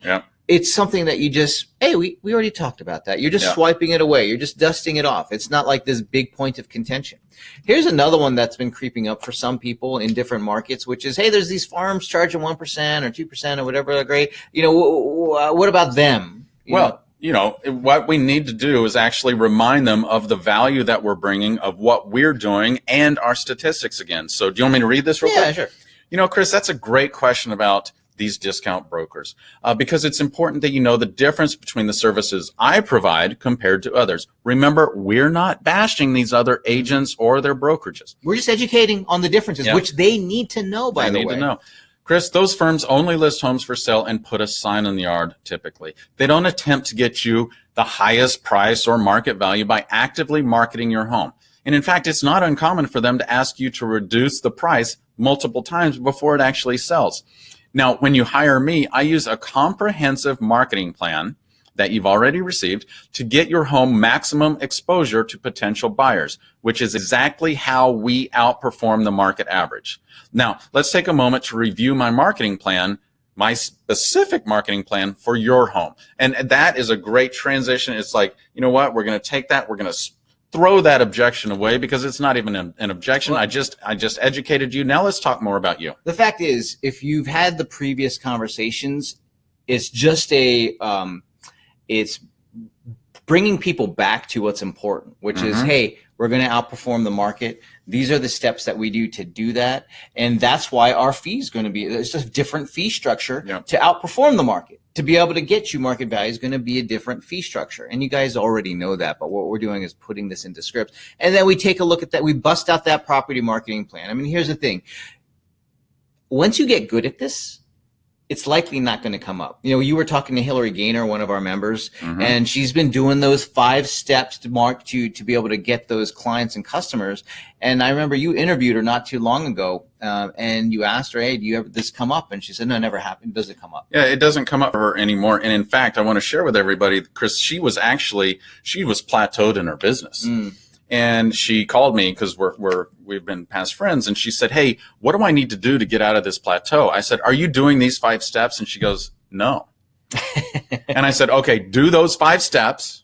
[SPEAKER 2] It's something that you just, hey, we already talked about that. You're just swiping it away. You're just dusting it off. It's not like this big point of contention. Here's another one that's been creeping up for some people in different markets, which is, hey, there's these farms charging 1% or 2% or whatever. They're great. What about them?
[SPEAKER 1] What we need to do is actually remind them of the value that we're bringing, of what we're doing, and our statistics again. So do you want me to read this real quick?
[SPEAKER 2] Yeah, sure.
[SPEAKER 1] Chris, that's a great question about these discount brokers, because it's important that you know the difference between the services I provide compared to others. Remember, we're not bashing these other agents or their brokerages.
[SPEAKER 2] We're just educating on the differences, which they need to know, by the way.
[SPEAKER 1] They need to know. Chris, those firms only list homes for sale and put a sign in the yard typically. They don't attempt to get you the highest price or market value by actively marketing your home. And in fact, it's not uncommon for them to ask you to reduce the price multiple times before it actually sells. Now, when you hire me, I use a comprehensive marketing plan that you've already received to get your home maximum exposure to potential buyers, which is exactly how we outperform the market average. Now, let's take a moment to review my marketing plan, my specific marketing plan for your home. And that is a great transition. It's like, you know what? We're going to take that. We're going to throw that objection away because it's not even an objection. Well, I just educated you. Now let's talk more about you.
[SPEAKER 2] The fact is, if you've had the previous conversations, it's just it's bringing people back to what's important, which is, hey, we're going to outperform the market. These are the steps that we do to do that. And that's why our fee is going to be, it's a different fee structure to outperform the market. To be able to get you market value is going to be a different fee structure. And you guys already know that. But what we're doing is putting this into scripts. And then we take a look at that. We bust out that property marketing plan. I mean, here's the thing. Once you get good at this, it's likely not going to come up. You know, you were talking to Hillary Gaynor, one of our members, and she's been doing those 5 steps to be able to get those clients and customers. And I remember you interviewed her not too long ago, and you asked her, hey, do you ever this come up? And she said, no, it never happened. Does it come up?
[SPEAKER 1] Yeah, it doesn't come up for her anymore. And in fact, I want to share with everybody, Chris, she was plateaued in her business. And she called me because we've been past friends, and she said, hey, what do I need to do to get out of this plateau? I said, are you doing these 5 steps? And she goes, no. And I said, okay, do those 5 steps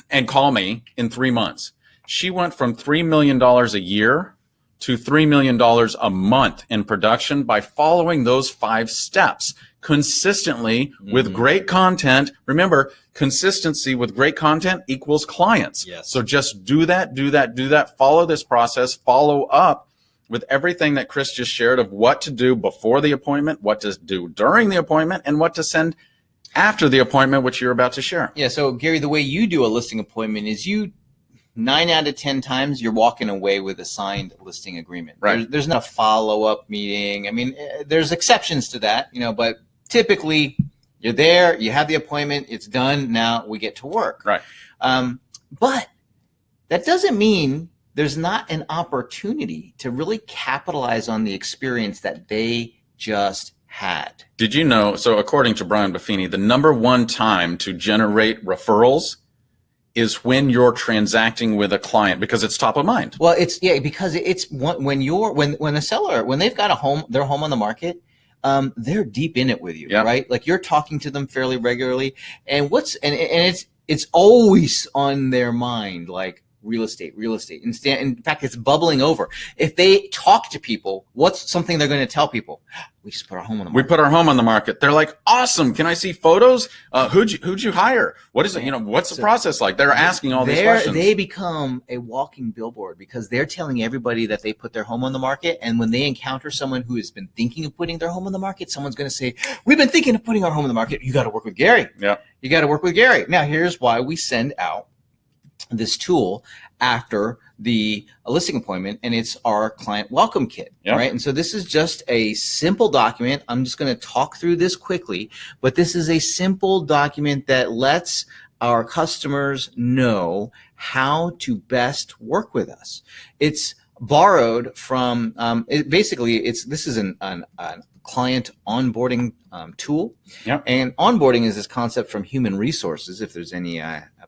[SPEAKER 1] and call me in 3 months. She went from $3 million a year to $3 million a month in production by following those 5 steps consistently with great content. Remember, consistency with great content equals clients.
[SPEAKER 2] Yes.
[SPEAKER 1] So just do that. Follow this process. Follow up with everything that Chris just shared of what to do before the appointment, what to do during the appointment, and what to send after the appointment, which you're about to share.
[SPEAKER 2] Yeah. So Gary, the way you do a listing appointment is 9 out of 10 times you're walking away with a signed listing agreement.
[SPEAKER 1] Right.
[SPEAKER 2] There's not a follow-up meeting. I mean, there's exceptions to that, but typically you're there, you have the appointment, it's done, now we get to work.
[SPEAKER 1] Right.
[SPEAKER 2] But that doesn't mean there's not an opportunity to really capitalize on the experience that they just had.
[SPEAKER 1] Did you know, so according to Brian Buffini, the number 1 time to generate referrals is when you're transacting with a client, because it's top of mind.
[SPEAKER 2] Well, because it's when a seller, when they've got their home on the market, they're deep in it with you, right? Like you're talking to them fairly regularly, and it's always on their mind, like real estate. In fact, it's bubbling over. If they talk to people, what's something they're going to tell people? We just put our home on the market.
[SPEAKER 1] We put our home on the market. They're like, awesome. Can I see photos? Who'd you hire? What is it? What's the process like? They're asking all these questions.
[SPEAKER 2] They become a walking billboard because they're telling everybody that they put their home on the market. And when they encounter someone who has been thinking of putting their home on the market, someone's going to say, we've been thinking of putting our home on the market. You got to work with Gary.
[SPEAKER 1] Yeah.
[SPEAKER 2] You got to work with Gary. Now, here's why we send out this tool after the listing appointment, and it's our client welcome kit, right? And so this is just a simple document. I'm just going to talk through this quickly, but this is a simple document that lets our customers know how to best work with us. It's borrowed from, this is a client onboarding tool. And onboarding is this concept from human resources, if there's any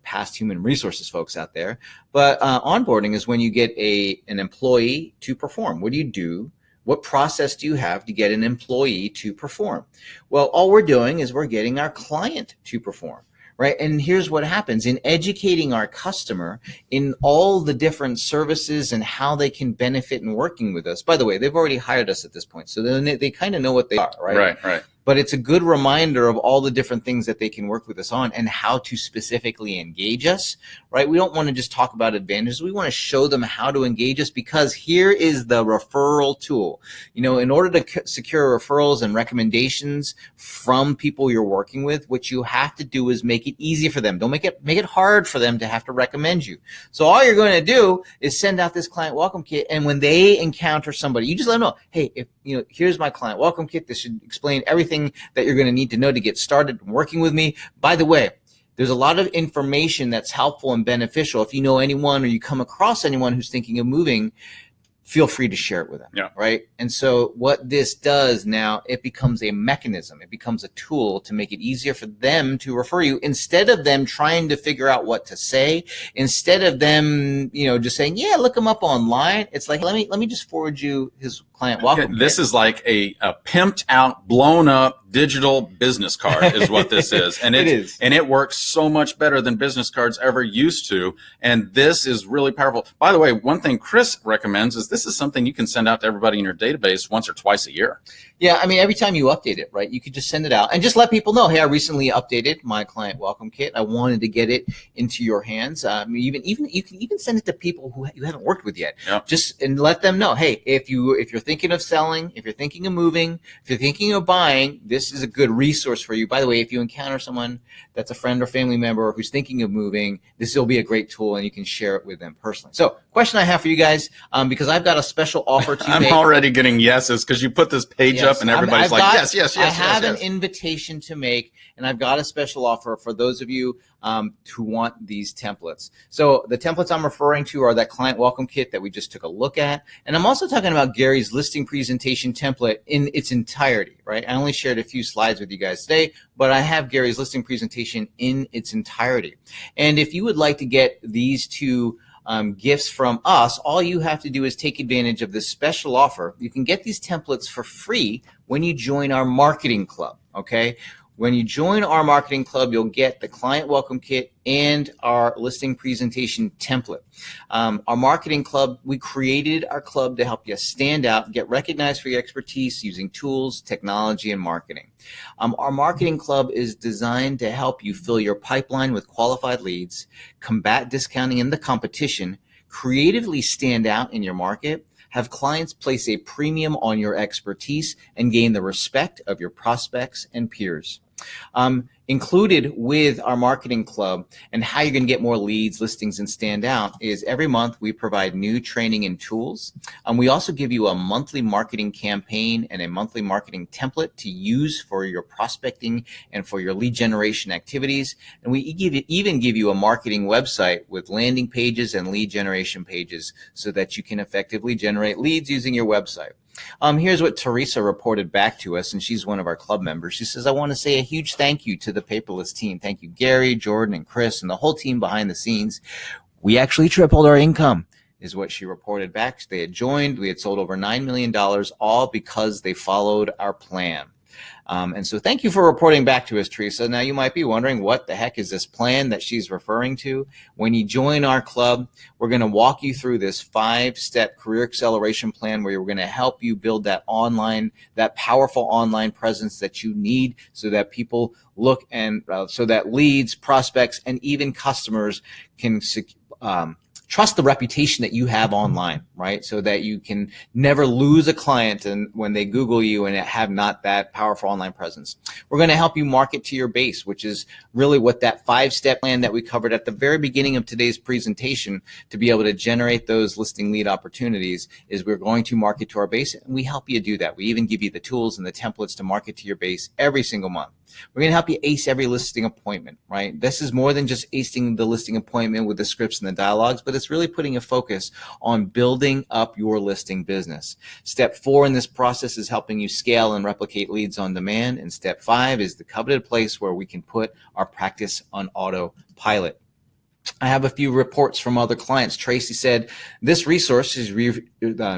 [SPEAKER 2] past human resources folks out there. But onboarding is when you get an employee to perform. What do you do? What process do you have to get an employee to perform? Well, all we're doing is we're getting our client to perform. Right. And here's what happens in educating our customer in all the different services and how they can benefit in working with us. By the way, they've already hired us at this point, so then they kind of know what they are. Right.
[SPEAKER 1] Right.
[SPEAKER 2] but it's a good reminder of all the different things that they can work with us on and how to specifically engage us, right? We don't want to just talk about advantages. We want to show them how to engage us, because here is the referral tool. In order to secure referrals and recommendations from people you're working with, what you have to do is make it easy for them. Don't make it hard for them to have to recommend you. So all you're going to do is send out this client welcome kit, and when they encounter somebody, you just let them know, hey, here's my client welcome kit. This should explain everything that you're going to need to know to get started working with me. By the way, there's a lot of information that's helpful and beneficial. If you know anyone or you come across anyone who's thinking of moving, feel free to share it with them, right? And so what this does now, it becomes a mechanism. It becomes a tool to make it easier for them to refer you, instead of them trying to figure out what to say, instead of them, just saying, yeah, look him up online. It's like, let me just forward you his client welcome.
[SPEAKER 1] This is like a pimped out, blown up digital business card is what this is. And
[SPEAKER 2] it is.
[SPEAKER 1] And it works so much better than business cards ever used to. And this is really powerful. By the way, one thing Chris recommends is this is something you can send out to everybody in your database once or twice a year.
[SPEAKER 2] Yeah, every time you update it, right, you could just send it out and just let people know, hey, I recently updated my client welcome kit. I wanted to get it into your hands. Even you can even send it to people who you haven't worked with yet. Just and let them know, hey, if you're thinking of selling, if you're thinking of moving, if you're thinking of buying, this is a good resource for you. By the way, if you encounter someone that's a friend or family member who's thinking of moving, this will be a great tool, and you can share it with them personally. So, question I have for you guys, because I've got a special offer to
[SPEAKER 1] I'm
[SPEAKER 2] make.
[SPEAKER 1] already getting yeses because you put this page up and everybody's like, yes.
[SPEAKER 2] I have an invitation to make, and I've got a special offer for those of you who want these templates. So the templates I'm referring to are that client welcome kit that we just took a look at. And I'm also talking about Gary's listing presentation template in its entirety, right? I only shared a few slides with you guys today, but I have Gary's listing presentation in its entirety. And if you would like to get these two gifts from us, all you have to do is take advantage of this special offer. You can get these templates for free when you join our marketing club, okay? When you join our marketing club, you'll get the client welcome kit and our listing presentation template. Our marketing club, we created our club to help you stand out, get recognized for your expertise using tools, technology, and marketing. Our marketing club is designed to help you fill your pipeline with qualified leads, combat discounting in the competition, creatively stand out in your market, have clients place a premium on your expertise, and gain the respect of your prospects and peers. Included with our marketing club and how you're going to get more leads, listings, and stand out is every month we provide new training and tools. We also give you a monthly marketing campaign and a monthly marketing template to use for your prospecting and for your lead generation activities. And we even give you a marketing website with landing pages and lead generation pages so that you can effectively generate leads using your website. Here's what Teresa reported back to us, and she's one of our club members. She says, I want to say a huge thank you to the Paperless team. Thank you, Gary, Jordan, and Chris, and the whole team behind the scenes. We actually tripled our income, is what she reported back. They had joined. We had sold over $9 million, all because they followed our plan. And so thank you for reporting back to us, Teresa. Now you might be wondering, what the heck is this plan that she's referring to? When you join our club, we're going to walk you through this 5-step career acceleration plan where we're going to help you build that powerful online presence that you need so that people look and so that leads, prospects, and even customers can trust the reputation that you have online, right? So that you can never lose a client and when they Google you and have not that powerful online presence. We're going to help you market to your base, which is really what that 5-step plan that we covered at the very beginning of today's presentation to be able to generate those listing lead opportunities is we're going to market to our base, and we help you do that. We even give you the tools and the templates to market to your base every single month. We're going to help you ace every listing appointment, right? This is more than just acing the listing appointment with the scripts and the dialogues, but it's really putting a focus on building up your listing business. Step 4 in this process is helping you scale and replicate leads on demand. And step 5 is the coveted place where we can put our practice on autopilot. I have a few reports from other clients. Tracy said, this resource is,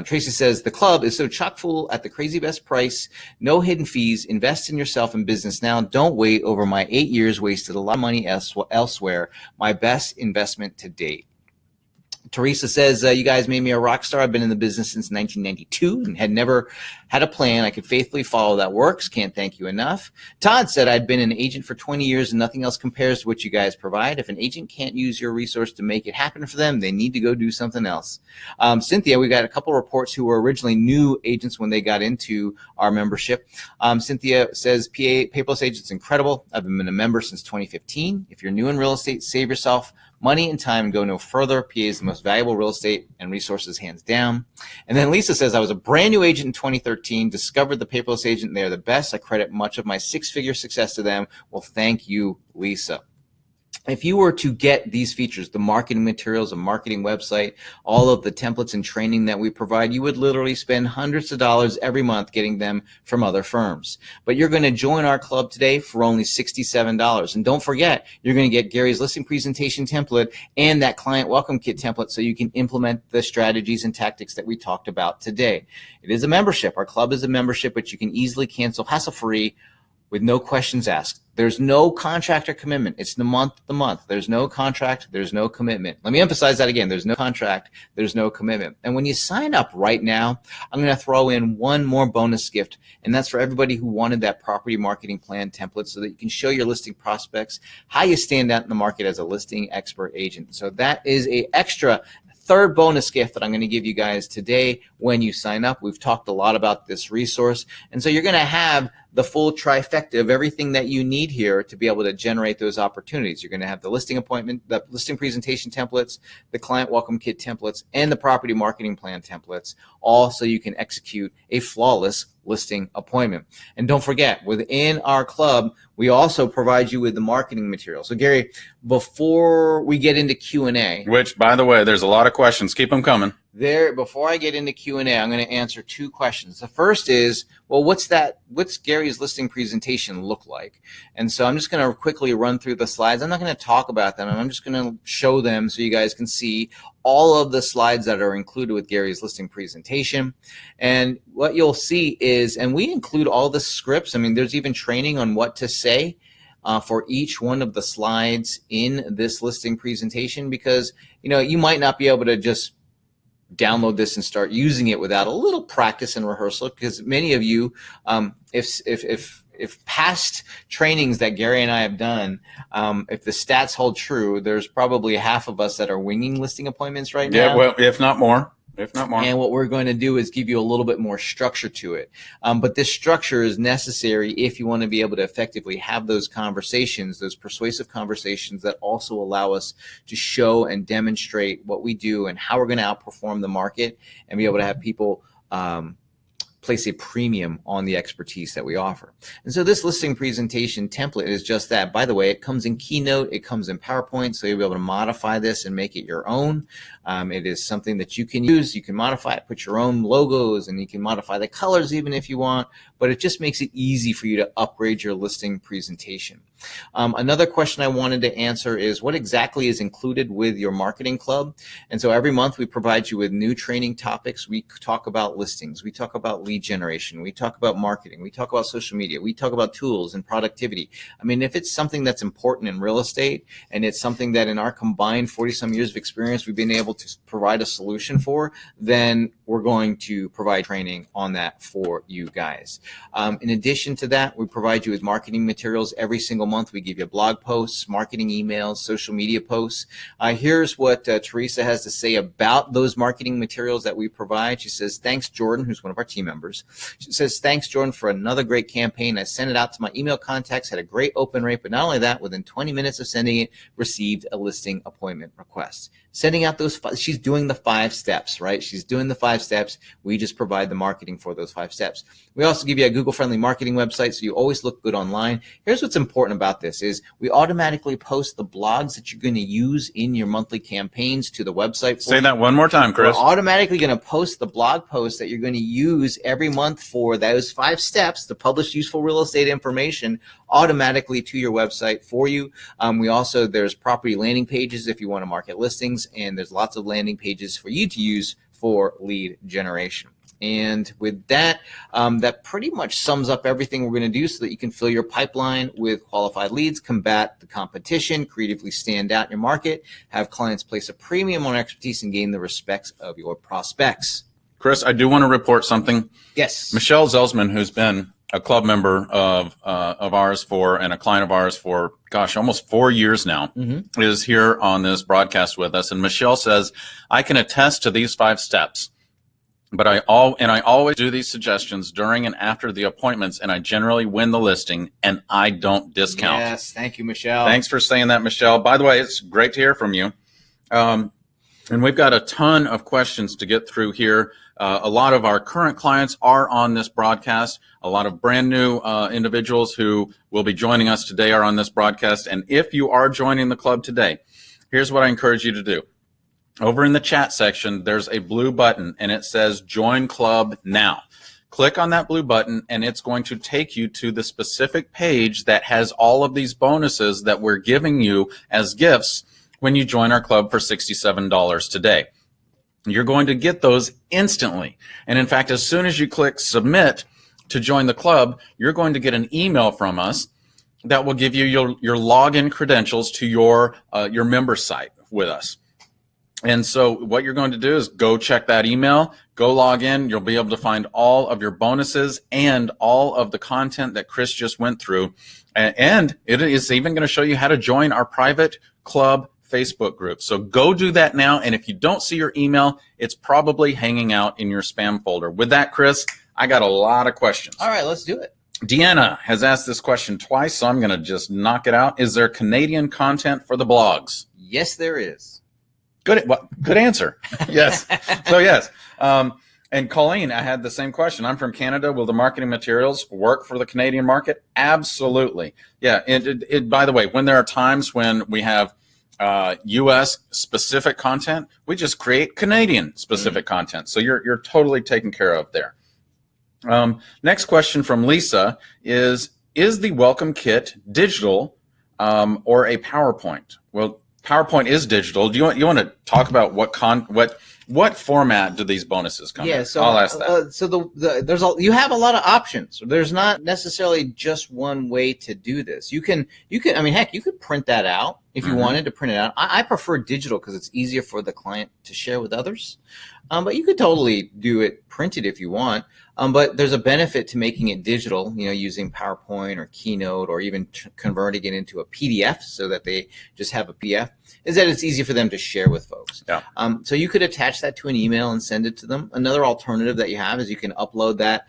[SPEAKER 2] Tracy says, the club is so chock full at the crazy best price, no hidden fees, invest in yourself and business now. Don't wait. Over my 8 years, wasted a lot of money elsewhere. My best investment to date. Teresa says, you guys made me a rock star. I've been in the business since 1992 and had never had a plan I could faithfully follow that works. Can't thank you enough. Todd said, I've been an agent for 20 years and nothing else compares to what you guys provide. If an agent can't use your resource to make it happen for them, they need to go do something else. Cynthia, we got a couple reports who were originally new agents when they got into our membership. Cynthia says, Paperless Agent's incredible. I've been a member since 2015. If you're new in real estate, save yourself money and time and go no further. PA is the most valuable real estate and resources, hands down. And then Lisa says, I was a brand new agent in 2013, discovered the Paperless Agent. They are the best. I credit much of my six-figure success to them. Well, thank you, Lisa. If you were to get these features, the marketing materials, a marketing website, all of the templates and training that we provide, you would literally spend hundreds of dollars every month getting them from other firms. But you're going to join our club today for only $67. And don't forget, you're going to get Gary's listing presentation template and that client welcome kit template so you can implement the strategies and tactics that we talked about today. It is a membership. Our club is a membership, but you can easily cancel hassle-free with no questions asked. There's no contract or commitment. It's the month to month. There's no contract. There's no commitment. Let me emphasize that again. There's no contract. There's no commitment. And when you sign up right now, I'm going to throw in one more bonus gift, and that's for everybody who wanted that property marketing plan template so that you can show your listing prospects how you stand out in the market as a listing expert agent. So that is a extra third bonus gift that I'm going to give you guys today when you sign up. We've talked a lot about this resource, and so you're going to have the full trifecta of everything that you need here to be able to generate those opportunities. You're going to have the listing appointment, the listing presentation templates, the client welcome kit templates, and the property marketing plan templates, all so you can execute a flawless listing appointment. And don't forget, within our club, we also provide you with the marketing material. So Gary, before we get into Q&A,
[SPEAKER 1] Which, by the way, there's a lot of questions. Keep them coming.
[SPEAKER 2] before I get into Q&A, I'm going to answer two questions. The first is, well, what's Gary's listing presentation look like? And so I'm just going to quickly run through the slides. I'm not going to talk about them. I'm just going to show them so you guys can see all of the slides that are included with Gary's listing presentation. And what you'll see is, and we include all the scripts. I mean, there's even training on what to say for each one of the slides in this listing presentation, because, you might not be able to just download this and start using it without a little practice and rehearsal, because many of you, if past trainings that Gary and I have done, if the stats hold true, there's probably half of us that are winging listing appointments right now.
[SPEAKER 1] Yeah, well, if not more.
[SPEAKER 2] And what we're going to do is give you a little bit more structure to it. But this structure is necessary if you want to be able to effectively have those conversations, those persuasive conversations that also allow us to show and demonstrate what we do and how we're going to outperform the market and be able to have people place a premium on the expertise that we offer. And so this listing presentation template is just that. By the way, it comes in Keynote, it comes in PowerPoint, so you'll be able to modify this and make it your own. It is something that you can use. You can modify it, put your own logos, and you can modify the colors even if you want, but it just makes it easy for you to upgrade your listing presentation. Another question I wanted to answer is, what exactly is included with your marketing club? And so every month we provide you with new training topics. We talk about listings, we talk about lead generation, we talk about marketing, we talk about social media, we talk about tools and productivity. I mean, if it's something that's important in real estate and it's something that in our combined 40-some years of experience we've been able to provide a solution for, then we're going to provide training on that for you guys. In addition to that, we provide you with marketing materials every single month. We give you blog posts, marketing emails, social media posts. Here's what Teresa has to say about those marketing materials that we provide. She says, thanks, Jordan, who's one of our team members. She says, thanks, Jordan, for another great campaign. I sent it out to my email contacts, had a great open rate, but not only that, within 20 minutes of sending it, received a listing appointment request. Sending out those, she's doing the 5 steps, right? She's doing the 5 steps. We just provide the marketing for those 5 steps. We also give you a Google-friendly marketing website, so you always look good online. Here's what's important about this is we automatically post the blogs that you're going to use in your monthly campaigns to the website.
[SPEAKER 1] Say that one more time, Chris.
[SPEAKER 2] We're automatically going to post the blog posts that you're going to use every month for those 5 steps to publish useful real estate information automatically to your website for you. We also, there's property landing pages if you want to market listings, and there's lots of landing pages for you to use for lead generation. And with that, that pretty much sums up everything we're going to do so that you can fill your pipeline with qualified leads, combat the competition, creatively stand out in your market, have clients place a premium on expertise, and gain the respects of your prospects.
[SPEAKER 1] Chris, I do want to report something.
[SPEAKER 2] Yes.
[SPEAKER 1] Michelle Zelsman, who's been a club member of ours and a client of ours for, almost 4 years now, is here on this broadcast with us. And Michelle says, I can attest to these 5 steps, but I always do these suggestions during and after the appointments, and I generally win the listing, and I don't discount.
[SPEAKER 2] Yes, thank you, Michelle.
[SPEAKER 1] Thanks for saying that, Michelle. By the way, it's great to hear from you. And we've got a ton of questions to get through here. A lot of our current clients are on this broadcast. A lot of brand new individuals who will be joining us today are on this broadcast. And if you are joining the club today, here's what I encourage you to do. Over in the chat section, there's a blue button, and it says Join Club Now. Click on that blue button, and it's going to take you to the specific page that has all of these bonuses that we're giving you as gifts when you join our club for $67 today. You're going to get those instantly. And in fact, as soon as you click submit to join the club, you're going to get an email from us that will give you your login credentials to your member site with us. And so what you're going to do is go check that email, go log in. You'll be able to find all of your bonuses and all of the content that Chris just went through. And it is even going to show you how to join our private club Facebook group. So go do that now. And if you don't see your email, it's probably hanging out in your spam folder. With that, Chris, I got a lot of questions.
[SPEAKER 2] All right, let's do it.
[SPEAKER 1] Deanna has asked this question twice, so I'm going to just knock it out. Is there Canadian content for the blogs?
[SPEAKER 2] Yes, there is.
[SPEAKER 1] Good answer. Yes. So yes. And Colleen, I had the same question. I'm from Canada. Will the marketing materials work for the Canadian market? Absolutely. Yeah. By the way, when there are times when we have U.S. specific content, we just create Canadian specific content. So you're totally taken care of there. Next question from Lisa is the welcome kit digital or a PowerPoint? Well, PowerPoint is digital. Do you want to talk about what format do these bonuses come in?
[SPEAKER 2] So
[SPEAKER 1] I'll ask that.
[SPEAKER 2] So you have a lot of options. There's not necessarily just one way to do this. You can. I mean, heck, you could print that out if you wanted to print it out. I prefer digital because it's easier for the client to share with others. But you could totally do it printed if you want. But there's a benefit to making it digital, using PowerPoint or Keynote or even converting it into a PDF so that they just have a PDF, is that it's easy for them to share with folks.
[SPEAKER 1] Yeah.
[SPEAKER 2] So you could attach that to an email and send it to them. Another alternative that you have is you can upload that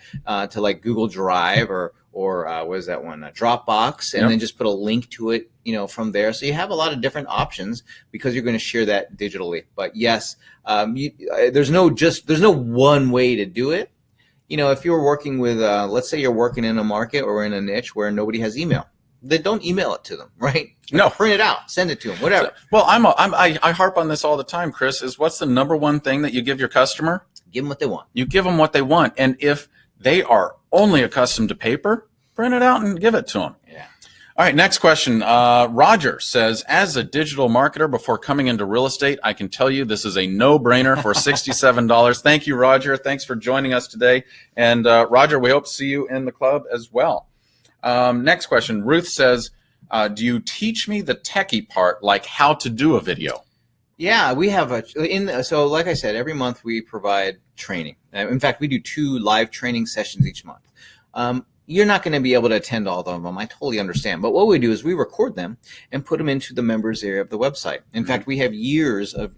[SPEAKER 2] to like Google Drive or what is that one, Dropbox, and then just put a link to it, from there. So you have a lot of different options because you're going to share that digitally. But yes, there's no one way to do it. If you're working with, let's say you're working in a market or in a niche where nobody has email, then don't email it to them, right?
[SPEAKER 1] No,
[SPEAKER 2] print it out, send it to them, whatever.
[SPEAKER 1] Well, I harp on this all the time, Chris. Is what's the number one thing that you give your customer?
[SPEAKER 2] Give them what they want.
[SPEAKER 1] You give them what they want, and if they are only accustomed to paper, print it out and give it to them.
[SPEAKER 2] Yeah.
[SPEAKER 1] All right, next question. Roger says, as a digital marketer before coming into real estate, I can tell you this is a no-brainer for $67. Thank you, Roger. Thanks for joining us today. And Roger, we hope to see you in the club as well. Next question. Ruth says, do you teach me the techie part, like how to do a video?
[SPEAKER 2] Yeah, we have so like I said, every month we provide training. In fact, we do 2 live training sessions each month. You're not going to be able to attend all of them. I totally understand. But what we do is we record them and put them into the members area of the website. In fact, we have years of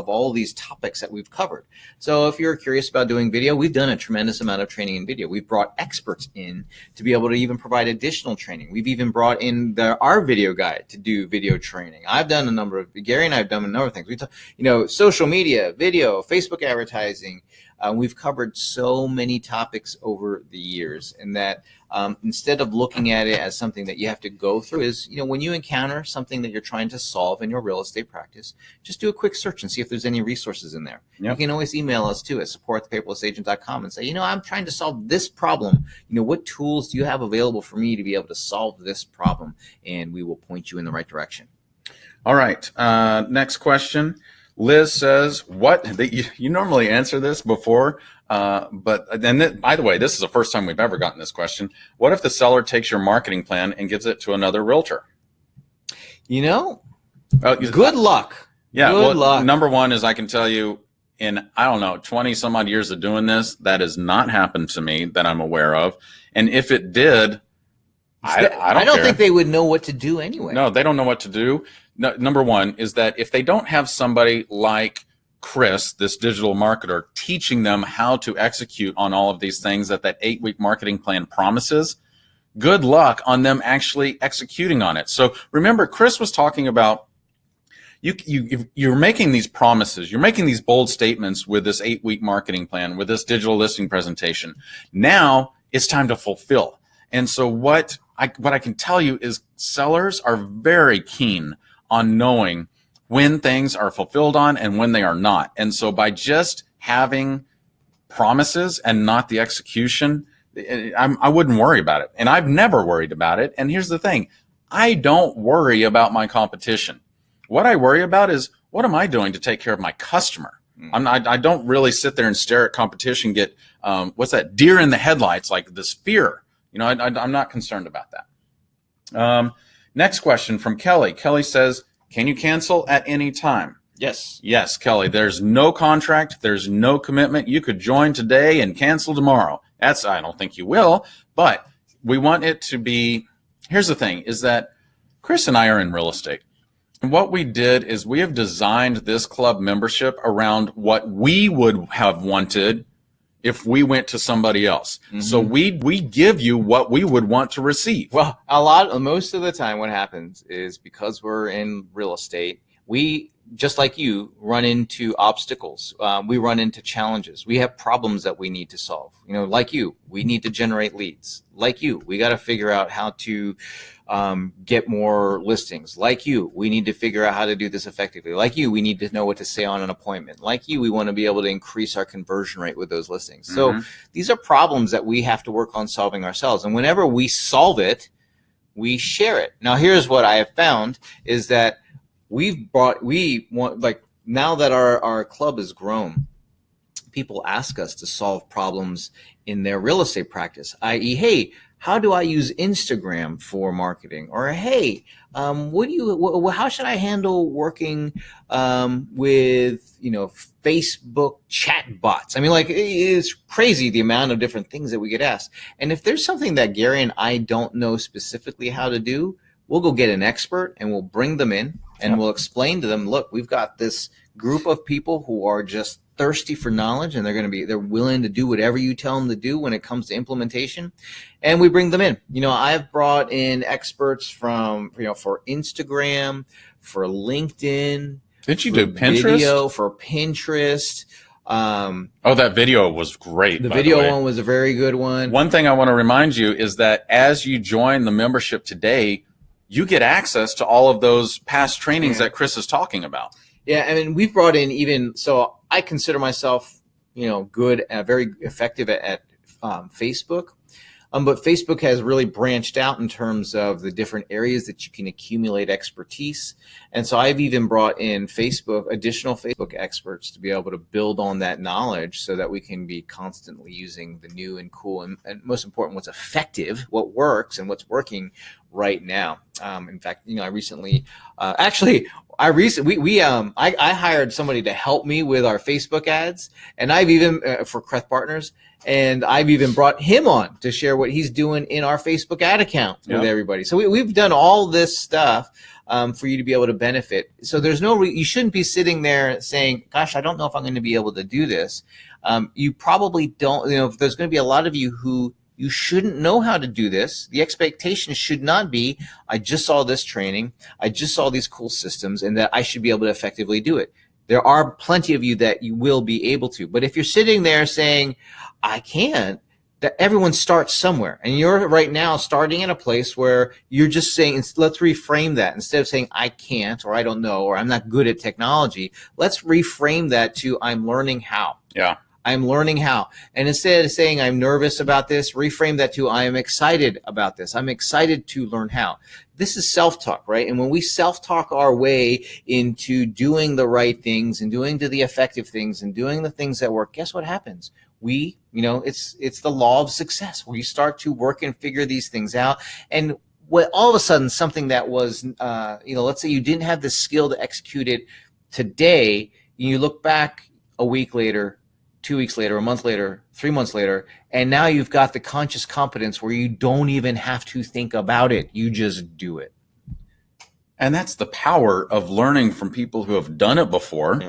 [SPEAKER 2] all these topics that we've covered. So if you're curious about doing video, we've done a tremendous amount of training in video. We've brought experts in to be able to even provide additional training. We've even brought in our video guy to do video training. Gary and I have done a number of things. We talk, social media, video, Facebook advertising. We've covered so many topics over the years, and that instead of looking at it as something that you have to go through, is when you encounter something that you're trying to solve in your real estate practice, just do a quick search and see if there's any resources in there. Yep. You can always email us too at support@thepaperlessagent.com and say, I'm trying to solve this problem. What tools do you have available for me to be able to solve this problem? And we will point you in the right direction.
[SPEAKER 1] All right. Next question. Liz says, you normally answer this before, but then, by the way, this is the first time we've ever gotten this question. What if the seller takes your marketing plan and gives it to another realtor?
[SPEAKER 2] Good luck.
[SPEAKER 1] Yeah,
[SPEAKER 2] good luck.
[SPEAKER 1] Number one is I can tell you in, 20 some odd years of doing this, that has not happened to me that I'm aware of. And if it did, I don't care.
[SPEAKER 2] Think they would know what to do anyway.
[SPEAKER 1] No, they don't know what to do. No, number one is that if they don't have somebody like Chris, this digital marketer, teaching them how to execute on all of these things that 8-week marketing plan promises, good luck on them actually executing on it. So remember, Chris was talking about you're making these promises, you're making these bold statements with this 8-week marketing plan, with this digital listing presentation. Now it's time to fulfill. And so what I can tell you is sellers are very keen on knowing when things are fulfilled on and when they are not. And so by just having promises and not the execution, I wouldn't worry about it. And I've never worried about it. And here's the thing. I don't worry about my competition. What I worry about is, what am I doing to take care of my customer? I don't really sit there and stare at competition, get, deer in the headlights, like this fear. I'm not concerned about that. Next question from Kelly. Kelly says, can you cancel at any time?
[SPEAKER 2] Yes.
[SPEAKER 1] Yes, Kelly. There's no contract. There's no commitment. You could join today and cancel tomorrow. I don't think you will, but we want it to be, here's the thing, is that Chris and I are in real estate. And what we did is we have designed this club membership around what we would have wanted if we went to somebody else. Mm-hmm. So we give you what we would want to receive.
[SPEAKER 2] Well, most of the time what happens is, because we're in real estate, we, just like you, run into obstacles. We run into challenges. We have problems that we need to solve. Like you, we need to generate leads. Like you, we got to figure out how to get more listings. Like you, we need to figure out how to do this effectively. Like you, we need to know what to say on an appointment. Like you, we want to be able to increase our conversion rate with those listings. Mm-hmm. So these are problems that we have to work on solving ourselves. And whenever we solve it, we share it. Now, here's what I have found is that now that our club has grown, people ask us to solve problems in their real estate practice, i.e., hey, how do I use Instagram for marketing? Or, hey, how should I handle working with Facebook chat bots? I mean, it's crazy the amount of different things that we get asked. And if there's something that Gary and I don't know specifically how to do, we'll go get an expert and we'll bring them in and we'll explain to them, look, we've got this group of people who are just thirsty for knowledge, and they're willing to do whatever you tell them to do when it comes to implementation. And we bring them in. I've brought in experts from, for Instagram, for LinkedIn.
[SPEAKER 1] Did you do Pinterest?
[SPEAKER 2] Video, for Pinterest.
[SPEAKER 1] That video was great.
[SPEAKER 2] The video one was a very good one.
[SPEAKER 1] One thing I want to remind you is that as you join the membership today, you get access to all of those past trainings that Chris is talking about.
[SPEAKER 2] Yeah, I mean, we've brought in so I consider myself, good, very effective at Facebook. But Facebook has really branched out in terms of the different areas that you can accumulate expertise. And so I've even brought in additional Facebook experts to be able to build on that knowledge so that we can be constantly using the new and cool and most important, what's effective, what works and what's working right now. In fact, I recently, I hired somebody to help me with our Facebook ads, and I've even for Creth Partners, and I've even brought him on to share what he's doing in our Facebook ad account with everybody. So we've done all this stuff for you to be able to benefit. So there's you shouldn't be sitting there saying, "Gosh, I don't know if I'm going to be able to do this." You probably don't. There's going to be a lot of you who you shouldn't know how to do this. The expectation should not be, I just saw this training, I just saw these cool systems, and that I should be able to effectively do it. There are plenty of you that you will be able to. But if you're sitting there saying, I can't, that everyone starts somewhere. And you're right now starting in a place where you're just saying, let's reframe that. Instead of saying, I can't, or I don't know, or I'm not good at technology, let's reframe that to, I'm learning how.
[SPEAKER 1] Yeah.
[SPEAKER 2] I'm learning how. And instead of saying I'm nervous about this, reframe that to I am excited about this. I'm excited to learn how. This is self-talk, right? And when we self-talk our way into doing the right things and doing the effective things and doing the things that work, guess what happens? It's the law of success. We start to work and figure these things out. And all of a sudden, something that was, let's say you didn't have the skill to execute it today, you look back a week later, 2 weeks later, a month later, 3 months later, and now you've got the conscious competence where you don't even have to think about it. You just do it.
[SPEAKER 1] And that's the power of learning from people who have done it before,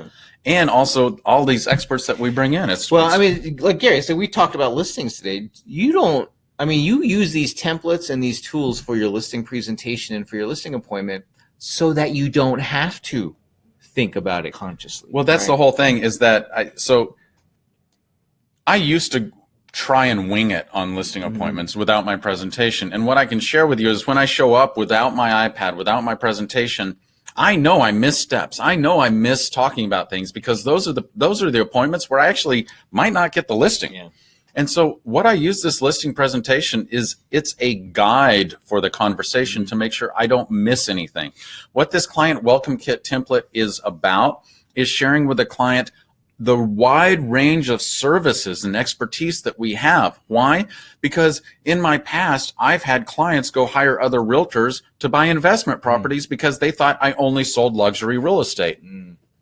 [SPEAKER 1] and also all these experts that we bring in.
[SPEAKER 2] Like Gary said, we talked about listings today. You use these templates and these tools for your listing presentation and for your listing appointment so that you don't have to think about it consciously.
[SPEAKER 1] Well, that's the whole thing, is that I used to try and wing it on listing appointments without my presentation. And what I can share with you is when I show up without my iPad, without my presentation, I know I miss steps. I know I miss talking about things, because those are the appointments where I actually might not get the listing.
[SPEAKER 2] Yeah.
[SPEAKER 1] And so what I use this listing presentation is, it's a guide for the conversation to make sure I don't miss anything. What this client welcome kit template is about is sharing with the client the wide range of services and expertise that we have. Why? Because in my past, I've had clients go hire other realtors to buy investment properties because they thought I only sold luxury real estate.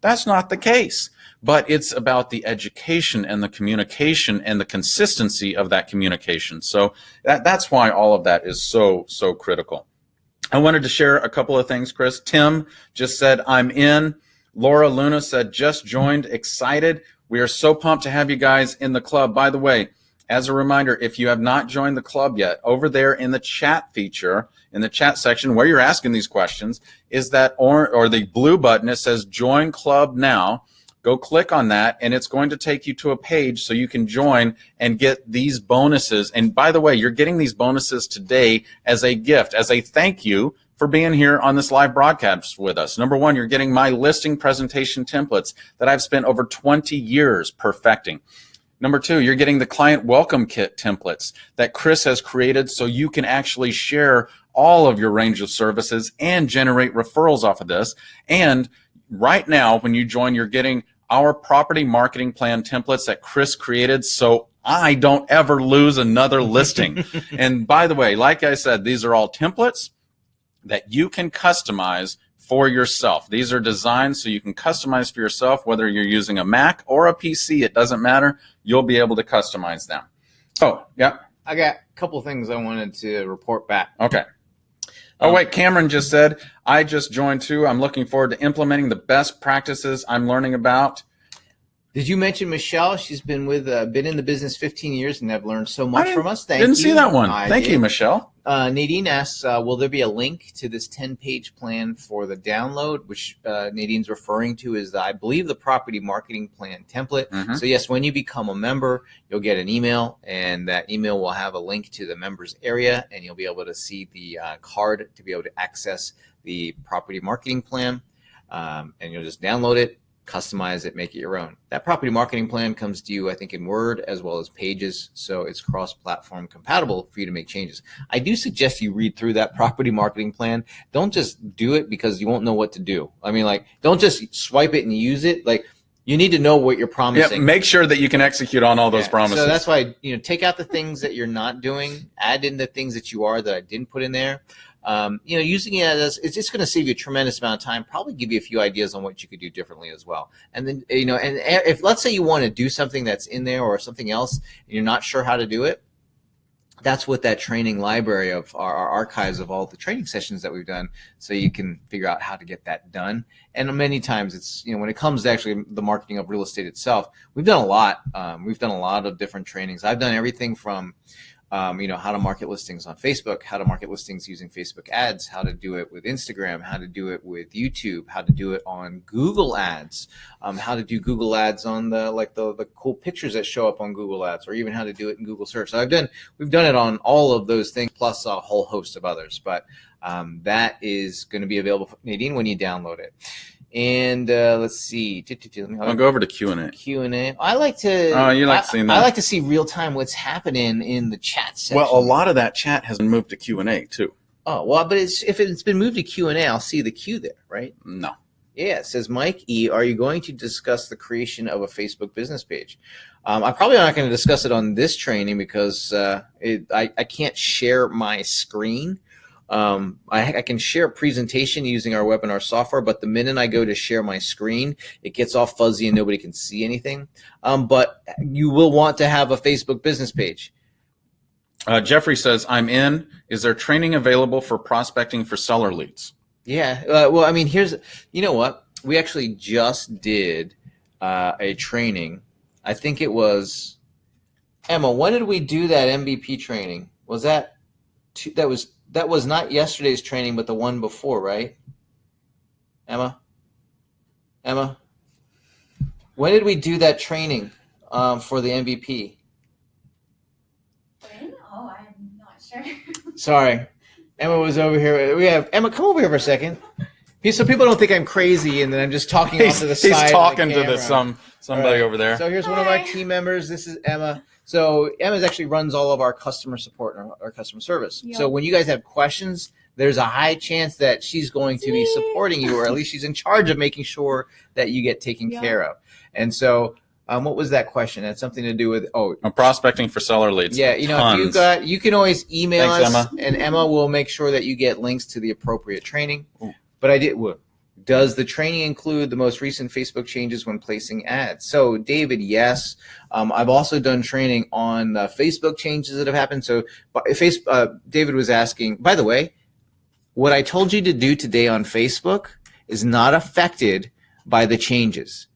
[SPEAKER 1] That's not the case. But it's about the education and the communication and the consistency of that communication. So that's why all of that is so critical. I wanted to share a couple of things, Chris. Tim just said, I'm in. Laura Luna said, just joined, excited. We are so pumped to have you guys in the club. By the way, as a reminder, if you have not joined the club yet, over there in the chat feature, in the chat section where you're asking these questions, is that or the blue button. It says join club now. Go click on that, and it's going to take you to a page so you can join and get these bonuses. And by the way, you're getting these bonuses today as a gift, as a thank you for being here on this live broadcast with us. Number one, you're getting my listing presentation templates that I've spent over 20 years perfecting. Number two, you're getting the client welcome kit templates that Chris has created so you can actually share all of your range of services and generate referrals off of this. And right now, when you join, you're getting our property marketing plan templates that Chris created so I don't ever lose another listing. And by the way, like I said, these are all templates that you can customize for yourself. These are designed so you can customize for yourself, whether you're using a Mac or a PC, it doesn't matter. You'll be able to customize them. Oh, yeah.
[SPEAKER 2] I got a couple of things I wanted to report back.
[SPEAKER 1] Okay. Oh, wait, Cameron just said, I just joined too. I'm looking forward to implementing the best practices I'm learning about.
[SPEAKER 2] Did you mention Michelle? She's been in the business 15 years and have learned so much from us. Thank you.
[SPEAKER 1] Didn't see that one. Thank you, Michelle.
[SPEAKER 2] Nadine asks, will there be a link to this 10-page plan for the download, which Nadine's referring to is, I believe, the property marketing plan template. So yes, when you become a member, you'll get an email, and that email will have a link to the members area, and you'll be able to see the card to be able to access the property marketing plan, and you'll just download it, customize it, make it your own. That property marketing plan comes to you, I think, in Word as well as Pages, so it's cross-platform compatible for you to make changes. I do suggest you read through that property marketing plan. Don't just do it because you won't know what to do. I mean, like, don't just swipe it and use it. Like, you need to know what you're promising.
[SPEAKER 1] Yeah, make sure that you can execute on all those promises.
[SPEAKER 2] So that's why, take out the things that you're not doing, add in the things that you are that I didn't put in there. Using it as, it's just going to save you a tremendous amount of time, probably give you a few ideas on what you could do differently as well. And then, and if, let's say you want to do something that's in there or something else, and you're not sure how to do it, that's what that training library of our archives of all the training sessions that we've done, so you can figure out how to get that done. And many times it's, when it comes to actually the marketing of real estate itself, we've done a lot. We've done a lot of different trainings. I've done everything from how to market listings on Facebook, how to market listings using Facebook ads, how to do it with Instagram, how to do it with YouTube, how to do it on Google ads, how to do Google ads on the cool pictures that show up on Google ads, or even how to do it in Google search. So we've done it on all of those things, plus a whole host of others. But That is going to be available, Nadine, when you download it. And let's see.
[SPEAKER 1] I'll go over to Q&A.
[SPEAKER 2] Q&A. I like to.
[SPEAKER 1] Oh, you like seeing that?
[SPEAKER 2] I like to see real time what's happening in the chat section.
[SPEAKER 1] Well, a lot of that chat has been moved to Q&A too.
[SPEAKER 2] Oh well, but if it's been moved to Q&A, I'll see the Q there, right?
[SPEAKER 1] No.
[SPEAKER 2] Yeah, it says, Mike E., are you going to discuss the creation of a Facebook business page? I'm probably not going to discuss it on this training because I can't share my screen. I can share a presentation using our webinar software, but the minute I go to share my screen, it gets all fuzzy and nobody can see anything. But you will want to have a Facebook business page.
[SPEAKER 1] Jeffrey says, I'm in. Is there training available for prospecting for seller leads?
[SPEAKER 2] Yeah. Well, I mean, you know what? We actually just did a training. I think it was, Emma, when did we do that MVP training? Was that that was not yesterday's training, but the one before, right? Emma? When did we do that training for the MVP?
[SPEAKER 3] When? Oh, I'm not sure.
[SPEAKER 2] Sorry. Emma was over here. We have Emma, come over here for a second. So people don't think I'm crazy and then I'm just talking off to the side.
[SPEAKER 1] He's talking
[SPEAKER 2] of the
[SPEAKER 1] to somebody
[SPEAKER 2] right
[SPEAKER 1] over there.
[SPEAKER 2] So here's one of our team members. This is Emma. So Emma actually runs all of our customer support and our customer service. Yep. So when you guys have questions, there's a high chance that she's going to be supporting you, or at least she's in charge of making sure that you get taken care of. And so what was that question? That's something to do with
[SPEAKER 1] I'm prospecting for seller leads.
[SPEAKER 2] Yeah, you know,
[SPEAKER 1] Tons.
[SPEAKER 2] if you can always email
[SPEAKER 1] Thanks,
[SPEAKER 2] us,
[SPEAKER 1] Emma.
[SPEAKER 2] and Emma will make sure that you get links to the appropriate training.
[SPEAKER 1] Ooh.
[SPEAKER 2] But does the training include the most recent Facebook changes when placing ads? So, David, yes. I've also done training on Facebook changes that have happened. So, David was asking, by the way, what I told you to do today on Facebook is not affected by the changes.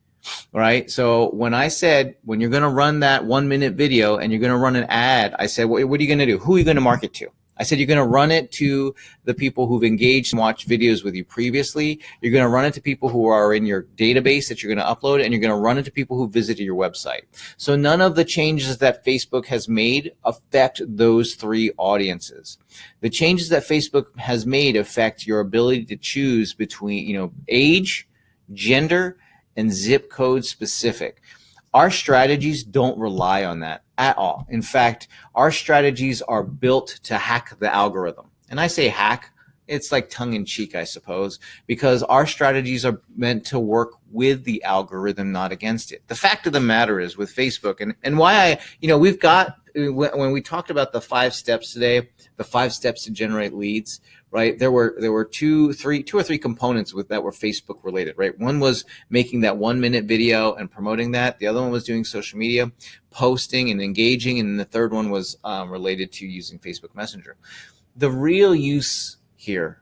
[SPEAKER 2] Right. So when I said, when you're going to run that 1-minute video and you're going to run an ad, I said, what are you going to do? Who are you going to market to? I said, you're going to run it to the people who've engaged and watched videos with you previously. You're going to run it to people who are in your database that you're going to upload, and you're going to run it to people who visited your website. So none of the changes that Facebook has made affect those three audiences. The changes that Facebook has made affect your ability to choose between, age, gender, and zip code specific. Our strategies don't rely on that at all. In fact, our strategies are built to hack the algorithm. And I say hack, it's like tongue in cheek, I suppose, because our strategies are meant to work with the algorithm, not against it. The fact of the matter is with Facebook, and why we've got, when we talked about the 5 steps today, the 5 steps to generate leads, right? There were two or three components that were Facebook related, right? One was making that 1-minute video and promoting that. The other one was doing social media, posting and engaging. And the third one was related to using Facebook Messenger. The real use here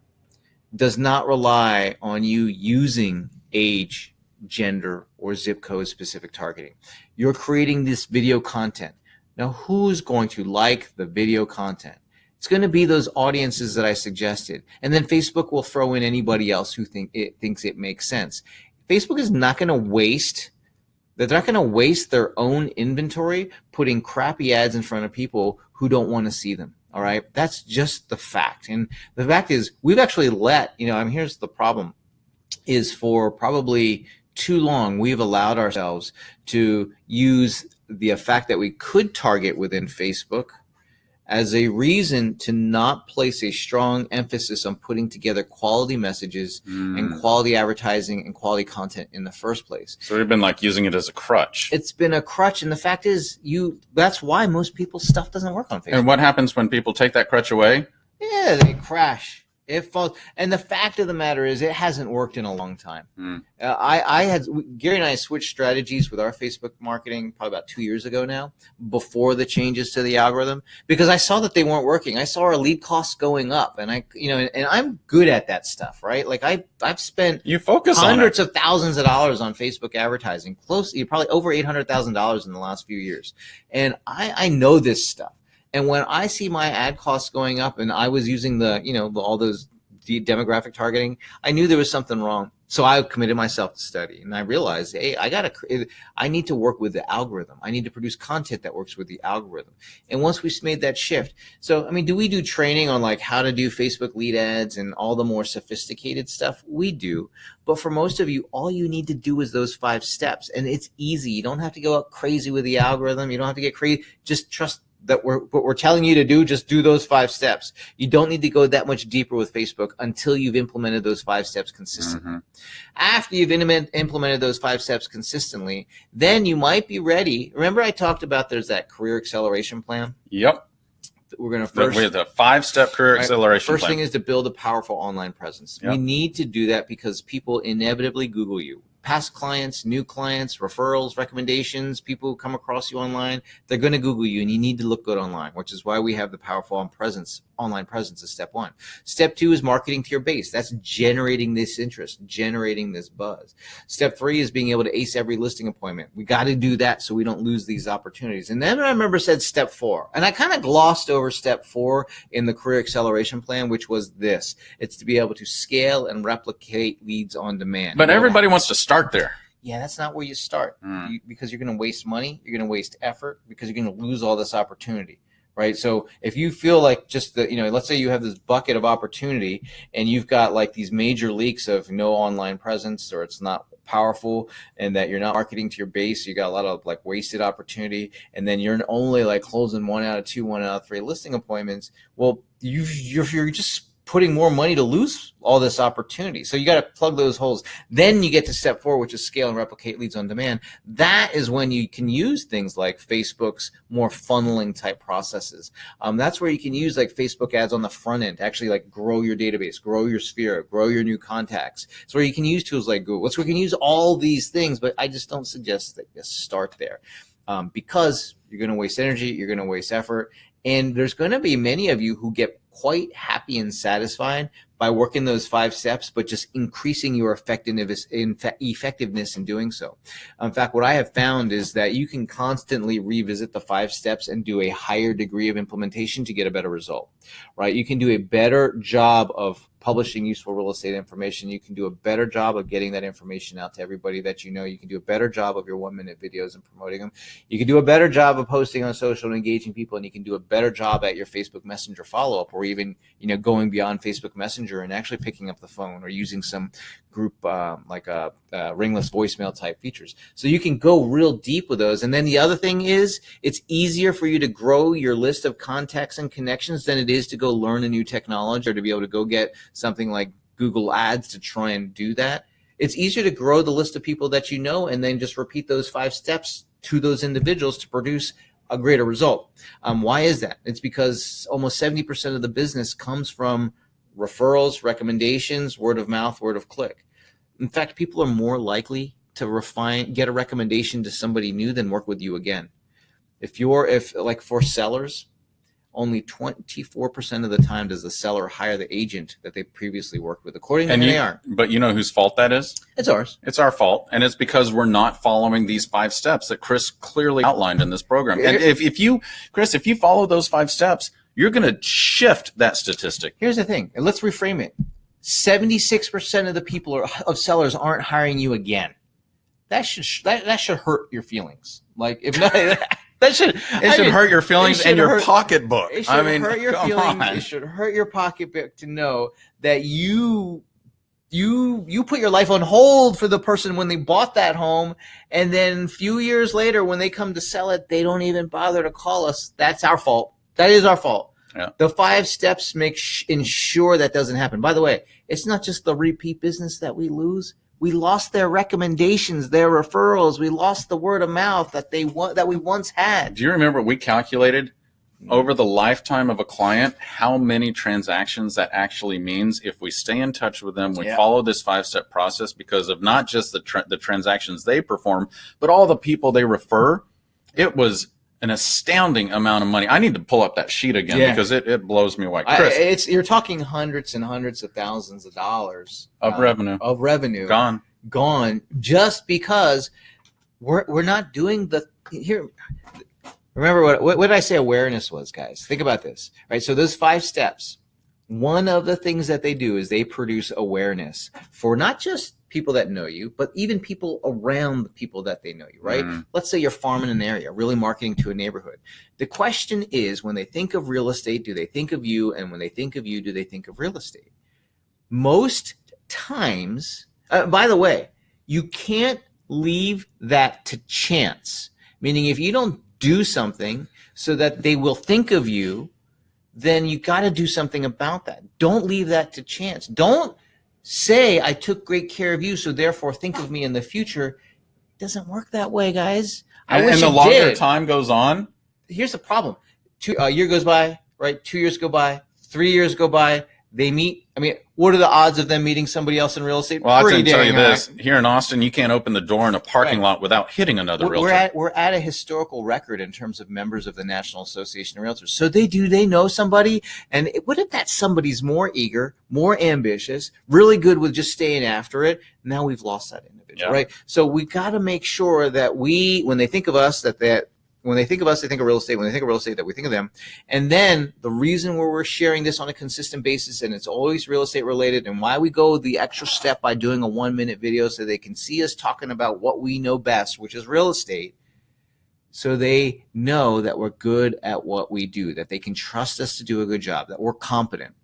[SPEAKER 2] does not rely on you using age, gender, or zip code specific targeting. You're creating this video content. Now, who's going to like the video content? It's going to be those audiences that I suggested. And then Facebook will throw in anybody else who thinks it makes sense. Facebook is not going to waste, they're not going to waste their own inventory putting crappy ads in front of people who don't want to see them. All right. That's just the fact. And the fact is, we've actually here's the problem, is for probably too long, we've allowed ourselves to use the fact that we could target within Facebook as a reason to not place a strong emphasis on putting together quality messages and quality advertising and quality content in the first place.
[SPEAKER 1] So we've been using it as a crutch.
[SPEAKER 2] It's been a crutch, and the fact is, that's why most people's stuff doesn't work on Facebook.
[SPEAKER 1] And what happens when people take that crutch away?
[SPEAKER 2] Yeah, they crash. It falls. And the fact of the matter is, it hasn't worked in a long time. Gary and I switched strategies with our Facebook marketing probably about 2 years ago now, before the changes to the algorithm, because I saw that they weren't working. I saw our lead costs going up, and and I'm good at that stuff, right? Like I've spent hundreds of thousands of dollars on Facebook advertising, probably over $800,000 in the last few years, and I know this stuff. And when I see my ad costs going up, and I was using all those demographic targeting, I knew there was something wrong. So I committed myself to study, and I realized, hey, I need to work with the algorithm. I need to produce content that works with the algorithm. And once we made that shift, so I mean, do we do training on like how to do Facebook lead ads and all the more sophisticated stuff? We do, but for most of you, all you need to do is those 5 steps, and it's easy. You don't have to go out crazy with the algorithm. You don't have to get crazy. Just trust that what we're telling you to do, just do those 5 steps. You don't need to go that much deeper with Facebook until you've implemented those 5 steps consistently. Mm-hmm. After you've implemented those 5 steps consistently, then you might be ready. Remember I talked about there's that career acceleration plan?
[SPEAKER 1] Yep.
[SPEAKER 2] We're going to first.
[SPEAKER 1] We have the 5-step career acceleration
[SPEAKER 2] plan. First
[SPEAKER 1] plan.
[SPEAKER 2] thing is to build a powerful online presence. Yep. We need to do that because people inevitably Google you. Past clients, new clients, referrals, recommendations, people who come across you online, they're going to Google you, and you need to look good online, which is why we have the powerful online presence as step 1. Step 2 is marketing to your base. That's generating this interest, generating this buzz. Step 3 is being able to ace every listing appointment. We got to do that so we don't lose these opportunities. And then I remember said step 4, and I kind of glossed over step 4 in the career acceleration plan, which was this. It's to be able to scale and replicate leads on demand.
[SPEAKER 1] But everybody wants to start there.
[SPEAKER 2] Yeah, that's not where you start because you're going to waste money, you're going to waste effort, because you're going to lose all this opportunity, right? So if you feel like just let's say you have this bucket of opportunity and you've got like these major leaks of no online presence, or it's not powerful, and that you're not marketing to your base, you got a lot of like wasted opportunity, and then you're only like closing 1 out of 2, 1 out of 3 listing appointments. Well, you're just putting more money to lose all this opportunity. So you got to plug those holes. Then you get to step 4, which is scale and replicate leads on demand. That is when you can use things like Facebook's more funneling type processes. That's where you can use like Facebook ads on the front end to actually like grow your database, grow your sphere, grow your new contacts. It's where you can use tools like Google. It's where you can use all these things, but I just don't suggest that you start there because you're going to waste energy, you're going to waste effort, and there's going to be many of you who get quite happy and satisfied by working those 5 steps, but just increasing your effectiveness in doing so. In fact, what I have found is that you can constantly revisit the 5 steps and do a higher degree of implementation to get a better result, right? You can do a better job of publishing useful real estate information. You can do a better job of getting that information out to everybody that you know. You can do a better job of your 1-minute videos and promoting them. You can do a better job of posting on social and engaging people, and you can do a better job at your Facebook Messenger follow-up, or even going beyond Facebook Messenger and actually picking up the phone or using some group like a ringless voicemail type features. So you can go real deep with those. And then the other thing is, it's easier for you to grow your list of contacts and connections than it is to go learn a new technology or to be able to go get something like Google Ads to try and do that. It's easier to grow the list of people that you know and then just repeat those 5 steps to those individuals to produce a greater result. Why is that? It's because almost 70% of the business comes from referrals, recommendations, word of mouth, word of click. In fact, people are more likely to get a recommendation to somebody new than work with you again. If like for sellers, only 24% of the time does the seller hire the agent that they previously worked with, according to NAR.
[SPEAKER 1] But you know whose fault that is?
[SPEAKER 2] It's ours.
[SPEAKER 1] It's our fault, and it's because we're not following these 5 steps that Chris clearly outlined in this program. And if you follow those 5 steps, you're going to shift that statistic.
[SPEAKER 2] Here's the thing, and let's reframe it. 76% of the people of sellers aren't hiring you again. That should hurt your feelings. Like if not. It should
[SPEAKER 1] hurt your feelings and your pocketbook.
[SPEAKER 2] It should hurt your feelings. It should hurt your pocketbook to know that you put your life on hold for the person when they bought that home, and then a few years later when they come to sell it, they don't even bother to call us. That's our fault. That is our fault. Yeah. The 5 steps ensure that doesn't happen. By the way, it's not just the repeat business that we lose. We lost their recommendations, their referrals. We lost the word of mouth that we once had.
[SPEAKER 1] Do you remember we calculated over the lifetime of a client how many transactions that actually means if we stay in touch with them, we follow this 5-step process because of not just the transactions they perform, but all the people they refer? It was an astounding amount of money. I need to pull up that sheet again because it blows me away. Chris,
[SPEAKER 2] you're talking hundreds and hundreds of thousands of dollars
[SPEAKER 1] of revenue.
[SPEAKER 2] Gone just because we're not doing here. Remember what did I say awareness was, guys? Think about this, right? So those 5 steps, one of the things that they do is they produce awareness for not just people that know you, but even people around the people that they know you, right? Let's say you're farming an area, really marketing to a neighborhood. The question is, when they think of real estate, do they think of you? And when they think of you, do they think of real estate? Most times, by the way, you can't leave that to chance. Meaning if you don't do something so that they will think of you, then you got to do something about that. Don't leave that to chance. Don't say, I took great care of you, so therefore think of me in the future. It doesn't work that way, guys.
[SPEAKER 1] And the longer time goes on.
[SPEAKER 2] Here's the problem. A year goes by, right? 2 years go by, 3 years go by. They meet. I mean, what are the odds of them meeting somebody else in real estate?
[SPEAKER 1] Well, I can tell you this. Here in Austin, you can't open the door in a parking lot without hitting another realtor.
[SPEAKER 2] We're at a historical record in terms of members of the National Association of Realtors. So they know somebody. And what if that somebody's more eager, more ambitious, really good with just staying after it? Now we've lost that individual, right? So we got to make sure that when they think of us, when they think of us, they think of real estate. When they think of real estate, that we think of them. And then the reason where we're sharing this on a consistent basis, and it's always real estate related, and why we go the extra step by doing a 1-minute video so they can see us talking about what we know best, which is real estate, so they know that we're good at what we do, that they can trust us to do a good job, that we're competent.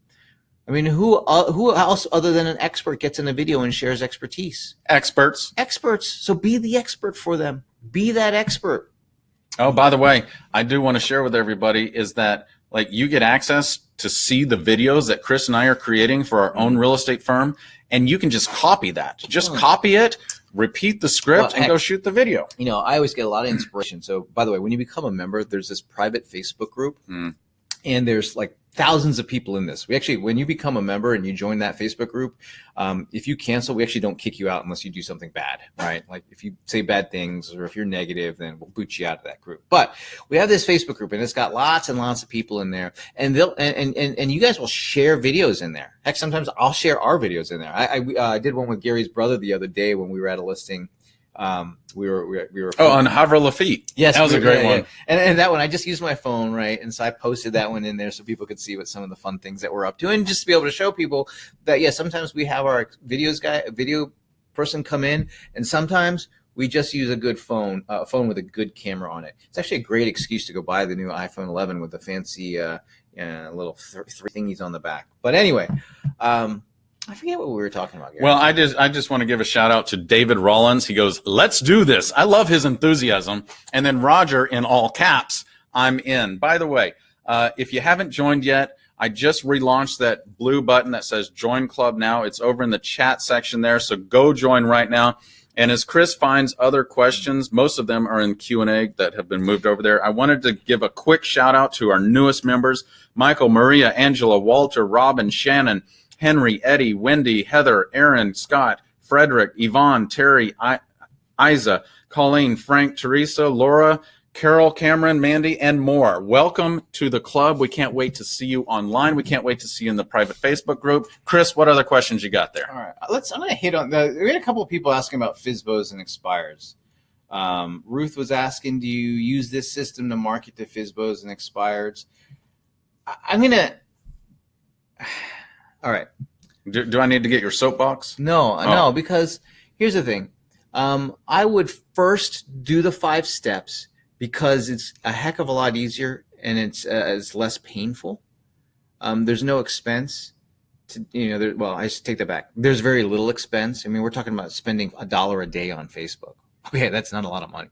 [SPEAKER 2] I mean, who else other than an expert gets in a video and shares expertise?
[SPEAKER 1] Experts.
[SPEAKER 2] So be the expert for them. Be that expert.
[SPEAKER 1] Oh, by the way, I do want to share with everybody is that like you get access to see the videos that Chris and I are creating for our own real estate firm, and you can just copy that. Just copy it, repeat the script, and go shoot the video.
[SPEAKER 2] You know, I always get a lot of inspiration. So, by the way, when you become a member, there's this private Facebook group, and there's like thousands of people in this. When you become a member and you join that Facebook group, if you cancel, we actually don't kick you out unless you do something bad, right? Like if you say bad things or if you're negative, then we'll boot you out of that group. But we have this Facebook group and it's got lots and lots of people in there, and and you guys will share videos in there. Heck, sometimes I'll share our videos in there. I did one with Gary's brother the other day when we were at a listing. We were
[SPEAKER 1] on Havre Lafitte.
[SPEAKER 2] Yes,
[SPEAKER 1] that was a great one.
[SPEAKER 2] Yeah. And that one, I just used my phone, right? And so I posted that one in there so people could see what some of the fun things that we're up to, and just to be able to show people that sometimes we have our video person come in, and sometimes we just use a good phone with a good camera on it. It's actually a great excuse to go buy the new iPhone 11 with the fancy little three thingies on the back. But anyway. I forget what we were talking about, Gary.
[SPEAKER 1] Well, I just want to give a shout out to David Rollins. He goes, "Let's do this." I love his enthusiasm. And then Roger, in all caps, "I'm in." By the way, if you haven't joined yet, I just relaunched that blue button that says Join Club Now. It's over in the chat section there, so go join right now. And as Chris finds other questions, most of them are in Q&A that have been moved over there. I wanted to give a quick shout out to our newest members, Michael, Maria, Angela, Walter, Robin, Shannon, Henry, Eddie, Wendy, Heather, Aaron, Scott, Frederick, Yvonne, Terry, Isa, Colleen, Frank, Teresa, Laura, Carol, Cameron, Mandy, and more. Welcome to the club. We can't wait to see you online. We can't wait to see you in the private Facebook group. Chris, what other questions you got there?
[SPEAKER 2] All right. I'm going to hit on we had a couple of people asking about FSBOs and expires. Ruth was asking, do you use this system to market to FSBOs and expireds? I'm going to... All right.
[SPEAKER 1] Do I need to get your soapbox?
[SPEAKER 2] No, because here's the thing. I would first do the 5 steps because it's a heck of a lot easier and it's less painful. There's no expense. I should take that back. There's very little expense. I mean, we're talking about spending $1 a day on Facebook. Okay, that's not a lot of money.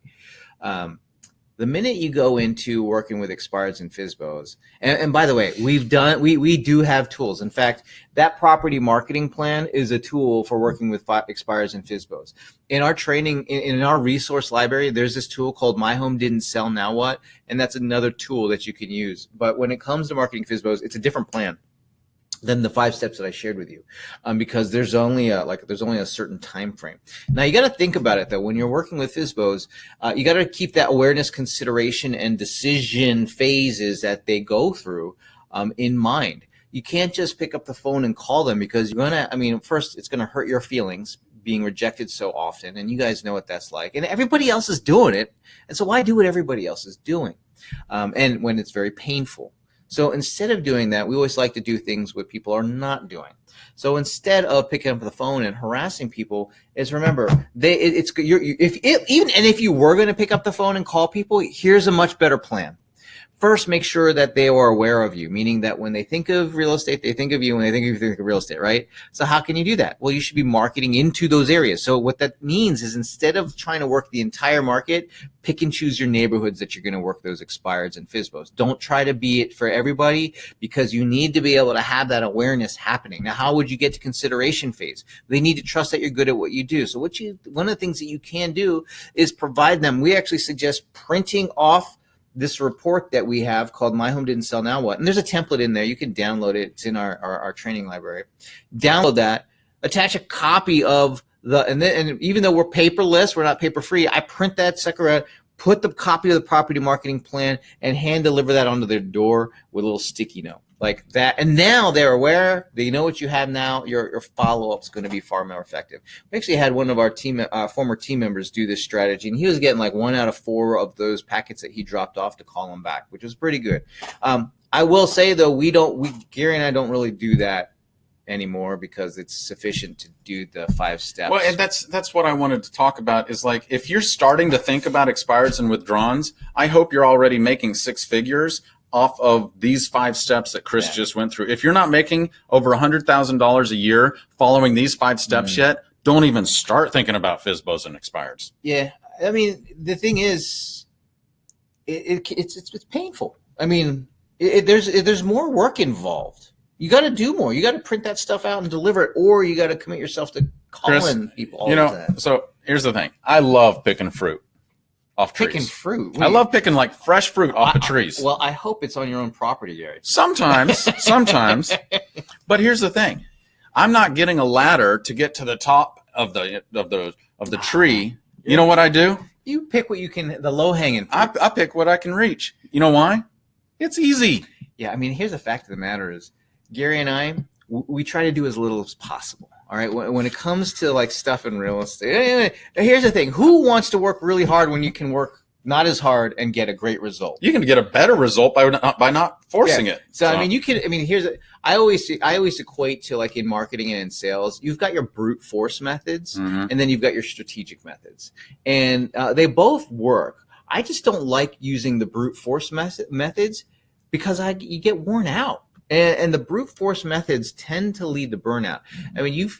[SPEAKER 2] The minute you go into working with expireds and FSBOs, and by the way, we do have tools. In fact, that property marketing plan is a tool for working with expireds and FSBOs. In our training, in our resource library, there's this tool called My Home Didn't Sell, Now What? And that's another tool that you can use. But when it comes to marketing FSBOs, it's a different plan than the 5 steps that I shared with you, because there's only a certain time frame. Now you got to think about it though. When you're working with FSBOs, you got to keep that awareness, consideration, and decision phases that they go through in mind. You can't just pick up the phone and call them because first it's going to hurt your feelings being rejected so often, and you guys know what that's like. And everybody else is doing it, and so why do what everybody else is doing? And when it's very painful. So instead of doing that, we always like to do things what people are not doing. So instead of picking up the phone and harassing people, is remember if you were going to pick up the phone and call people, here's a much better plan. First, make sure that they are aware of you, meaning that when they think of real estate, they think of you. When they think of you, they think of real estate, right? So how can you do that? Well, you should be marketing into those areas. So what that means is instead of trying to work the entire market, pick and choose your neighborhoods that you're going to work those expireds and FSBOs. Don't try to be it for everybody, because you need to be able to have that awareness happening. Now, how would you get to consideration phase? They need to trust that you're good at what you do. So one of the things that you can do is provide them. We actually suggest printing off this report that we have called My Home Didn't Sell Now What? And there's a template in there. You can download it. It's in our training library. Download that, attach a copy of and even though we're paperless, we're not paper free, I print that sucker out, put the copy of the property marketing plan, and hand deliver that onto their door with a little sticky note like that. And now they're aware, they know what you have now. Your follow-up is going to be far more effective. We actually had one of our former team members do this strategy, and he was getting like 1 out of 4 of those packets that he dropped off to call him back, which was pretty good. I will say though, Gary and I don't really do that anymore because it's sufficient to do the 5 steps.
[SPEAKER 1] Well, and that's what I wanted to talk about is like, if you're starting to think about expireds and withdrawns, I hope you're already making 6 figures off of these 5 steps that Chris just went through. If you're not making over $100,000 a year following these 5 steps yet, don't even start thinking about FSBOs and expireds.
[SPEAKER 2] Yeah. I mean, the thing is, it's painful. I mean, there's more work involved. You got to do more. You got to print that stuff out and deliver it, or you got to commit yourself to calling people all the time.
[SPEAKER 1] So here's the thing. I love picking fruit off trees.
[SPEAKER 2] Picking fruit?
[SPEAKER 1] I love picking like fresh fruit off of trees.
[SPEAKER 2] Well, I hope it's on your own property, Gary.
[SPEAKER 1] Sometimes. But here's the thing. I'm not getting a ladder to get to the top of the tree. You know what I do?
[SPEAKER 2] You pick what you can, the low-hanging fruit.
[SPEAKER 1] I pick what I can reach. You know why? It's easy.
[SPEAKER 2] Yeah, I mean, here's the fact of the matter is, Gary and I, we try to do as little as possible. All right. When it comes to like stuff in real estate, here's the thing. Who wants to work really hard when you can work not as hard and get a great result?
[SPEAKER 1] You can get a better result by not forcing it.
[SPEAKER 2] So I mean, I always equate to like in marketing and in sales, you've got your brute force methods and then you've got your strategic methods, and they both work. I just don't like using the brute force methods because you get worn out. And the brute force methods tend to lead to burnout. I mean, you've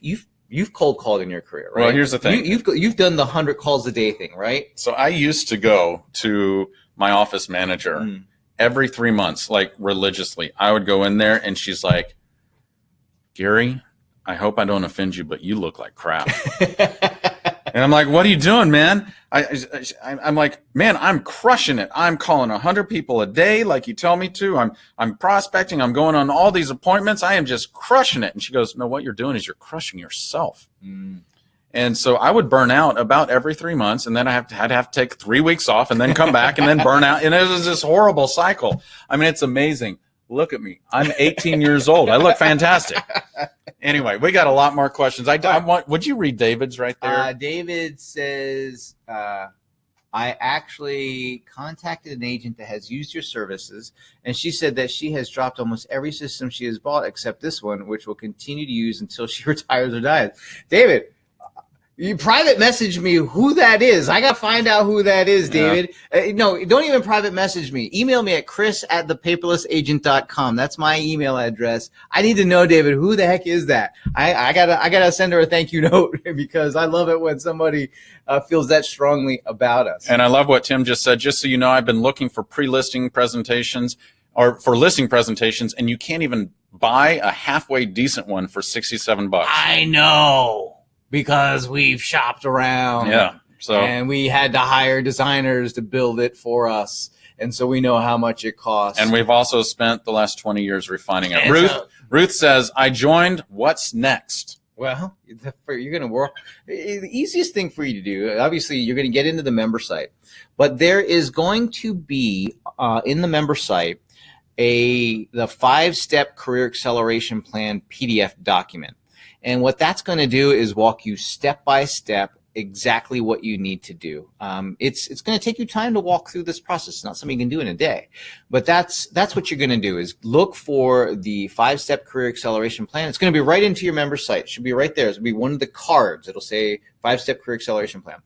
[SPEAKER 2] cold called in your career, right?
[SPEAKER 1] Well, here's the thing.
[SPEAKER 2] You've done the 100 calls a day thing, right?
[SPEAKER 1] So I used to go to my office manager every 3 months, like religiously. I would go in there and she's like, Gary, I hope I don't offend you, but you look like crap. And I'm like, what are you doing, man? I'm like, man, I'm crushing it. I'm calling 100 people a day like you tell me to. I'm prospecting. I'm going on all these appointments. I am just crushing it. And she goes, no, what you're doing is you're crushing yourself. And so I would burn out about every 3 months, and then I'd have to take 3 weeks off and then come back and then burn out. And it was this horrible cycle. I mean, it's amazing. Look at me. I'm 18 years old. I look fantastic. Anyway, we got a lot more questions. Would you read David's right there?
[SPEAKER 2] David says, I actually contacted an agent that has used your services, and she said that she has dropped almost every system she has bought except this one, which will continue to use until she retires or dies. David, you private message me who that is. I got to find out who that is, David. No, don't even private message me. Email me at chris@thepaperlessagent.com. That's my email address. I need to know, David, who the heck is that? I gotta send her a thank you note because I love it when somebody feels that strongly about us.
[SPEAKER 1] And I love what Tim just said. Just so you know, I've been looking for pre-listing presentations or for listing presentations, and you can't even buy a halfway decent one for $67.
[SPEAKER 2] I know. Because we've shopped around.
[SPEAKER 1] Yeah.
[SPEAKER 2] And we had to hire designers to build it for us. And so we know how much it costs.
[SPEAKER 1] And we've also spent the last 20 years refining it. Ruth says, I joined. What's next?
[SPEAKER 2] Well, you're going to work. The easiest thing for you to do, obviously, you're going to get into the member site. But there is going to be, in the member site, the 5-step career acceleration plan PDF document. And what that's going to do is walk you step by step exactly what you need to do. It's going to take you time to walk through this process. It's not something you can do in a day, but that's what you're going to do is look for the 5-step career acceleration plan. It's going to be right into your member site. It should be right there. It'll be one of the cards. It'll say 5-step career acceleration plan.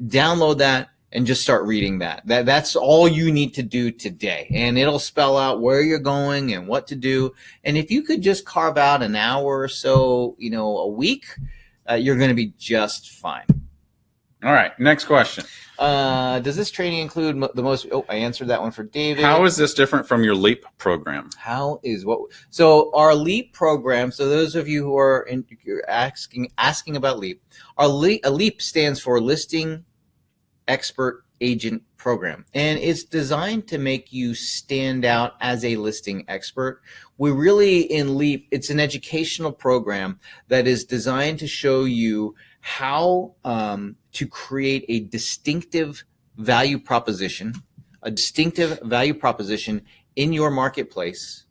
[SPEAKER 2] Download that and just start reading that. That's all you need to do today. And it'll spell out where you're going and what to do. And if you could just carve out an hour or so, a week, you're going to be just fine.
[SPEAKER 1] All right. Next question.
[SPEAKER 2] Does this training include the most? Oh, I answered that one for David.
[SPEAKER 1] How is this different from your LEAP program?
[SPEAKER 2] So our LEAP program. So those of you who are you're asking about LEAP, a LEAP stands for Listing Expert Agent Program, and it's designed to make you stand out as a listing expert. We really, in LEAP, it's an educational program that is designed to show you how to create a distinctive value proposition in your marketplace,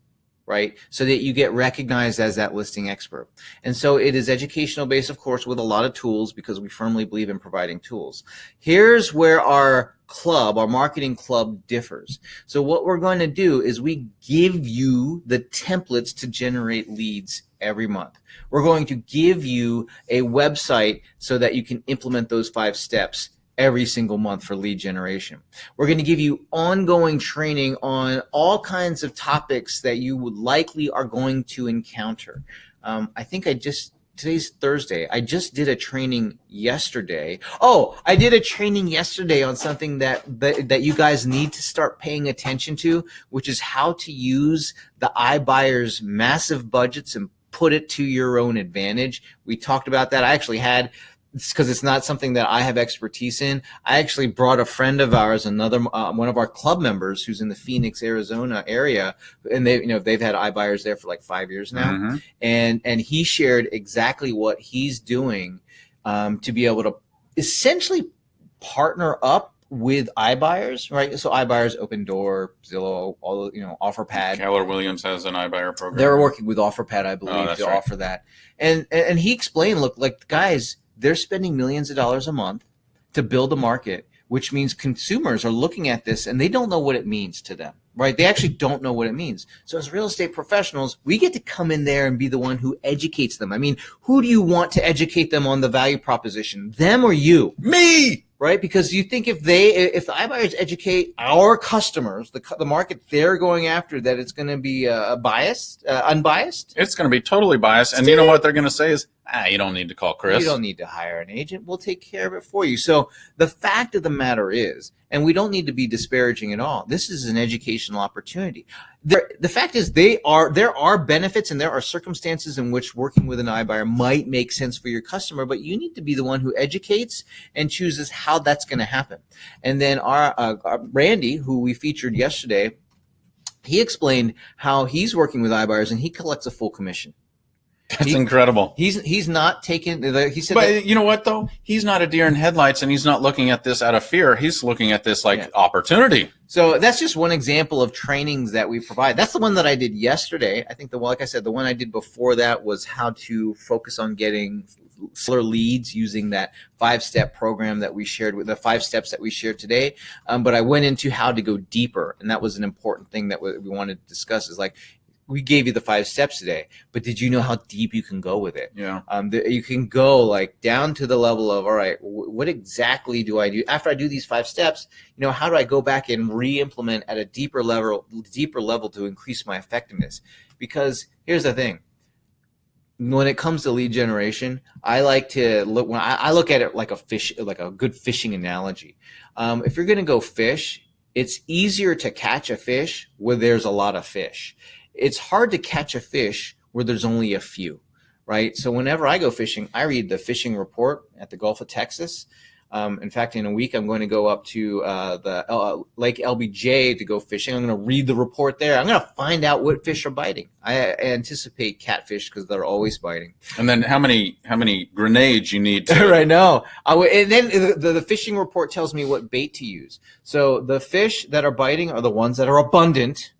[SPEAKER 2] right? So that you get recognized as that listing expert. And so it is educational based, of course, with a lot of tools because we firmly believe in providing tools. Here's where our marketing club differs. So what we're going to do is we give you the templates to generate leads every month. We're going to give you a website so that you can implement those 5 steps every single month for lead generation. We're going to give you ongoing training on all kinds of topics that you would likely are going to encounter. I think today's Thursday. I just did a training yesterday. Oh, I did a training yesterday on something that you guys need to start paying attention to, which is how to use the iBuyer's massive budgets and put it to your own advantage. We talked about that. I actually had, because it's not something that I have expertise in, I actually brought a friend of ours, another one of our club members who's in the Phoenix, Arizona area, and they've had iBuyers there for like 5 years now,
[SPEAKER 1] Mm-hmm.
[SPEAKER 2] and he shared exactly what he's doing to be able to essentially partner up with iBuyers, right? So iBuyers, Open Door, Zillow, all OfferPad.
[SPEAKER 1] Keller Williams has an iBuyer program.
[SPEAKER 2] They're working with OfferPad, I believe, to offer that. And he explained, look, like guys, they're spending millions of dollars a month to build a market, which means consumers are looking at this and they don't know what it means to them, right? They actually don't know what it means. So as real estate professionals, we get to come in there and be the one who educates them. I mean, who do you want to educate them on the value proposition? Them or you?
[SPEAKER 1] Me!
[SPEAKER 2] Right? Because you think if the iBuyers educate our customers, the market they're going after, that it's going to be unbiased?
[SPEAKER 1] It's going to be totally biased. And you know what they're going to say is, you don't need to call Chris.
[SPEAKER 2] You don't need to hire an agent. We'll take care of it for you. So the fact of the matter is, and we don't need to be disparaging at all, this is an educational opportunity. The fact is there are benefits and there are circumstances in which working with an iBuyer might make sense for your customer, but you need to be the one who educates and chooses how that's going to happen. And then our Randy, who we featured yesterday, he explained how he's working with iBuyers and he collects a full commission.
[SPEAKER 1] That's incredible.
[SPEAKER 2] He's not taking. He said,
[SPEAKER 1] but you know what though? He's not a deer in headlights, and he's not looking at this out of fear. He's looking at this like opportunity.
[SPEAKER 2] So that's just one example of trainings that we provide. That's the one that I did yesterday. I think like I said, the one I did before that was how to focus on getting seller leads using that 5-step program that we shared with the 5 steps that we shared today. But I went into how to go deeper, and that was an important thing that we wanted to discuss. Is like, we gave you the 5 steps today, but did you know how deep you can go with it?
[SPEAKER 1] Yeah.
[SPEAKER 2] You can go like down to the level of, all right, what exactly do I do after I do these 5 steps? How do I go back and re-implement at a deeper level to increase my effectiveness? Because here's the thing. When it comes to lead generation, I like to look at it like a good fishing analogy. If you're going to go fish, it's easier to catch a fish where there's a lot of fish. It's hard to catch a fish where there's only a few, right? So whenever I go fishing, I read the fishing report at the Gulf of Texas. In fact, in a week, I'm going to go up to the Lake LBJ to go fishing. I'm going to read the report there. I'm going to find out what fish are biting. I anticipate catfish because they're always biting.
[SPEAKER 1] And then how many grenades you need to...
[SPEAKER 2] Right now. And then the fishing report tells me what bait to use. So the fish that are biting are the ones that are abundant,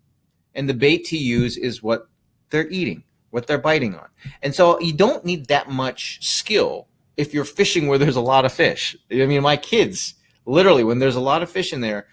[SPEAKER 2] and the bait to use is what they're eating, what they're biting on. And so you don't need that much skill if you're fishing where there's a lot of fish. I mean, my kids, literally, when there's a lot of fish in there,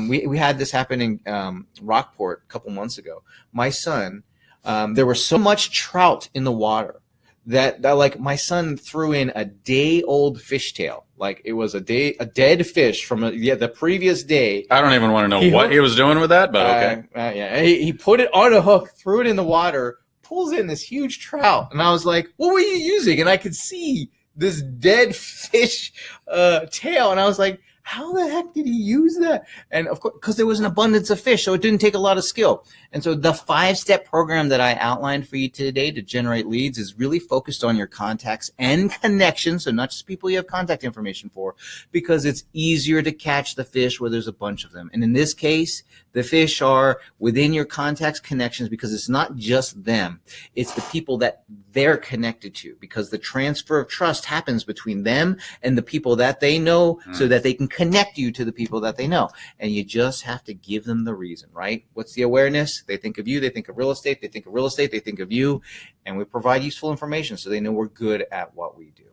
[SPEAKER 2] we had this happen in Rockport a couple months ago. My son, there was so much trout in the water that like my son threw in a day-old fishtail. Like it was a dead fish from the previous day.
[SPEAKER 1] I don't even want to know what he was doing with that, but okay.
[SPEAKER 2] Yeah, he put it on a hook, threw it in the water, pulls in this huge trout, and I was like, "What were you using?" And I could see this dead fish tail, and I was like, how the heck did he use that? And of course, because there was an abundance of fish, so it didn't take a lot of skill. And so the 5-step program that I outlined for you today to generate leads is really focused on your contacts and connections, so not just people you have contact information for, because it's easier to catch the fish where there's a bunch of them. And in this case, the fish are within your contacts connections, because it's not just them, it's the people that they're connected to, because the transfer of trust happens between them and the people that they know, so that they can connect you to the people that they know. And you just have to give them the reason, right? What's the awareness? They think of you, they think of real estate, they think of real estate, they think of you, and we provide useful information so they know we're good at what we do.